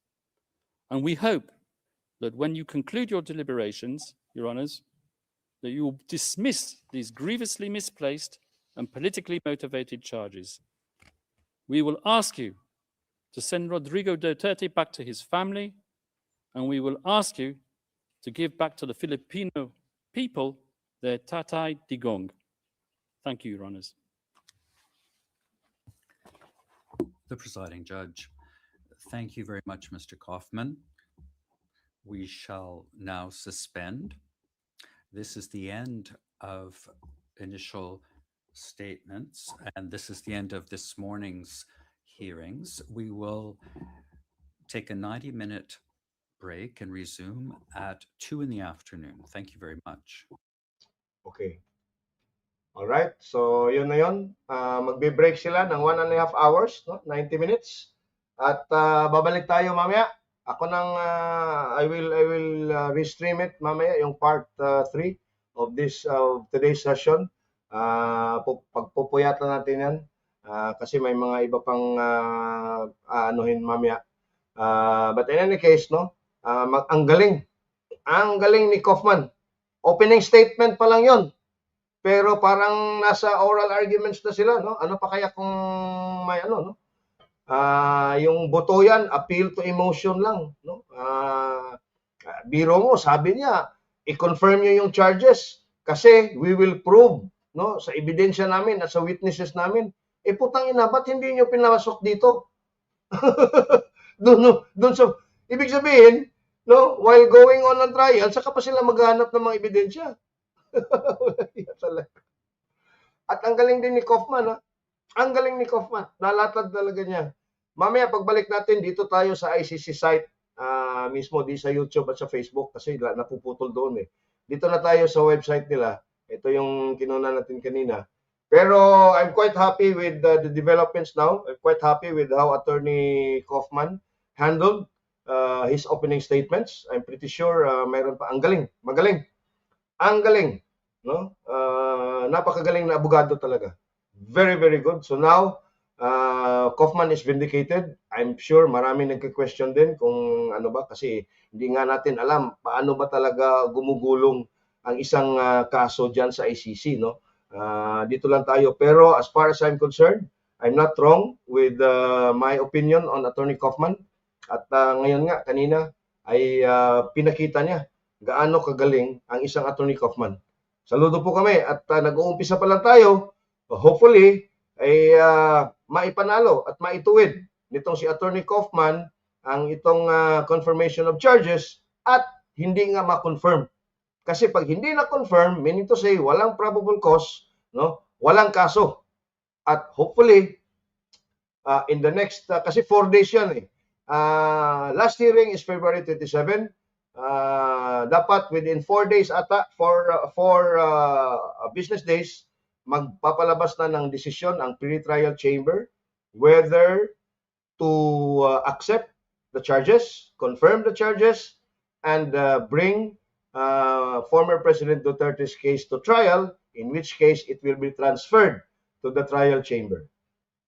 Speaker 10: And we hope that when you conclude your deliberations, Your Honours, that you will dismiss these grievously misplaced and politically motivated charges. We will ask you to send Rodrigo Duterte back to his family, and we will ask you to give back to the Filipino people their Tatay Digong. Thank you, Your Honours.
Speaker 5: The presiding judge. Thank you very much, Mr. Kaufman. We shall now suspend. This is the end of initial statements, and this is the end of this morning's hearings. We will take a 90-minute break and resume at 2 in the afternoon. Thank you very much.
Speaker 7: Okay. All right. So, yun na yun. Magbe-break sila ng 1.5 hours, no? 90 minutes. At babalik tayo mamaya. Ako nang I will restream it mamaya yung part 3 of this today's session. Pagpupuyatan natin yan kasi may mga iba pang anuhin mamaya. But in any case, no, ang galing ni Kaufman. Opening statement pa lang yon. Pero parang nasa oral arguments na sila, no? Ano pa kaya kung may ano, no? Yung Butuyan, appeal to emotion lang, no? Biro mo, sabi niya, i-confirm niyo yung charges kasi we will prove, no, sa ebidensya namin at sa witnesses namin. Putang ina, ba't hindi niyo pinasok dito? Doon sa ibig sabihin, no, while going on ang trial, saka pa sila maghanap ng mga ebidensya. At ang galing din ni Kaufman, ha? Ang galing ni Kaufman. Nalatag talaga niya. Mamaya pagbalik natin, dito tayo sa ICC site mismo, di sa YouTube at sa Facebook kasi napuputol doon eh. Dito na tayo sa website nila. Ito yung kinuna natin kanina. Pero I'm quite happy with the developments now. I'm quite happy with how Attorney Kaufman handled his opening statements. I'm pretty sure mayroon pa. Ang galing, magaling. Ang galing. No? Napakagaling na abogado talaga. Very, very good. So now, Kaufman is vindicated. I'm sure marami nagka-question din kung ano ba kasi hindi nga natin alam paano ba talaga gumugulong ang isang kaso diyan sa ICC, no? Dito lang tayo. Pero as far as I'm concerned, I'm not wrong with my opinion on Attorney Kaufman. At ngayon nga, kanina, ay pinakita niya gaano kagaling ang isang Attorney Kaufman. Saludo po kami at nag-uumpisa pa lang tayo. Hopefully, ay maipanalo at maituwid nitong si Attorney Kaufman ang itong confirmation of charges at hindi nga ma-confirm. Kasi pag hindi na-confirm, meaning to say, walang probable cause, no? Walang kaso. At hopefully, in the next, kasi 4 days yan eh. Last hearing is February 27. Dapat within 4 days ata, 4 business days, magpapalabas na ng desisyon ang pre-trial chamber whether to accept the charges, confirm the charges, and bring former President Duterte's case to trial, in which case it will be transferred to the trial chamber.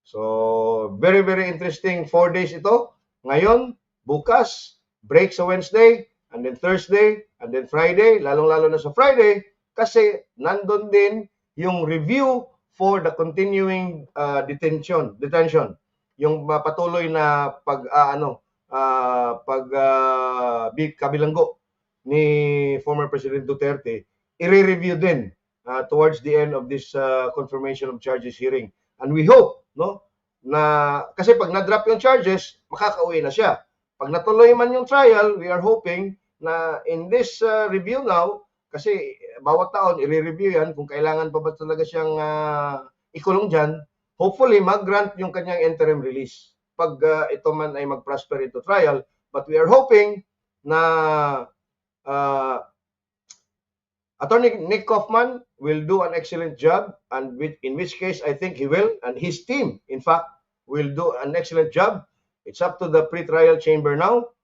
Speaker 7: So, very, very interesting 4 days ito. Ngayon, bukas, break sa Wednesday, and then Thursday, and then Friday, lalong-lalo na sa Friday, kasi nandun din yung review for the continuing detention, yung patuloy na kabilanggo ni former President Duterte, i-review din towards the end of this confirmation of charges hearing. And we hope, no, na kasi pag na-drop yung charges, makakauwi na siya. Pag natuloy man yung trial, we are hoping na in this review now, kasi bawat taon i-review yan kung kailangan pa ba talaga siyang ikulong dyan, hopefully mag-grant yung kanyang interim release pag ito man ay mag-prosper into trial. But we are hoping na Attorney Nick Kaufman will do an excellent job, and in which case I think he will, and his team, in fact, will do an excellent job. It's up to the pre-trial chamber now.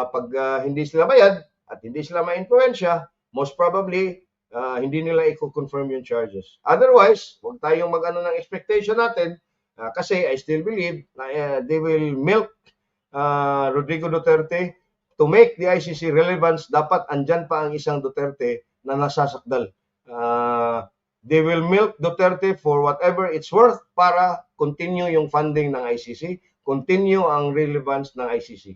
Speaker 7: Pag hindi sila bayad at hindi sila ma-influensya, most probably, hindi nila i-confirm yung charges. Otherwise, huwag tayong mag-ano ng expectation natin kasi I still believe na they will milk Rodrigo Duterte. To make the ICC relevance, dapat andyan pa ang isang Duterte na nasasakdal. They will milk Duterte for whatever it's worth para continue yung funding ng ICC, continue ang relevance ng ICC.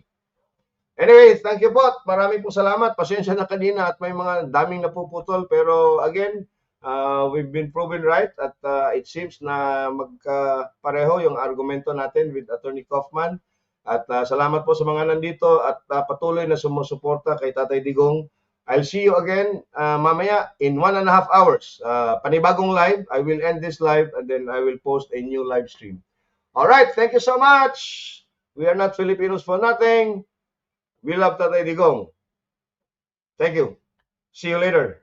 Speaker 7: Anyway, thank you po. Maraming po salamat. Pasensya na kanina at may mga daming napuputol. Pero again, we've been proven right at it seems na magkapareho yung argumento natin with Attorney Kaufman. At salamat po sa mga nandito at patuloy na sumusuporta kay Tatay Digong. I'll see you again mamaya in 1.5 hours. Panibagong live. I will end this live and then I will post a new live stream. All right, thank you so much. We are not Filipinos for nothing. We love Tatay Digong. Thank you. See you later.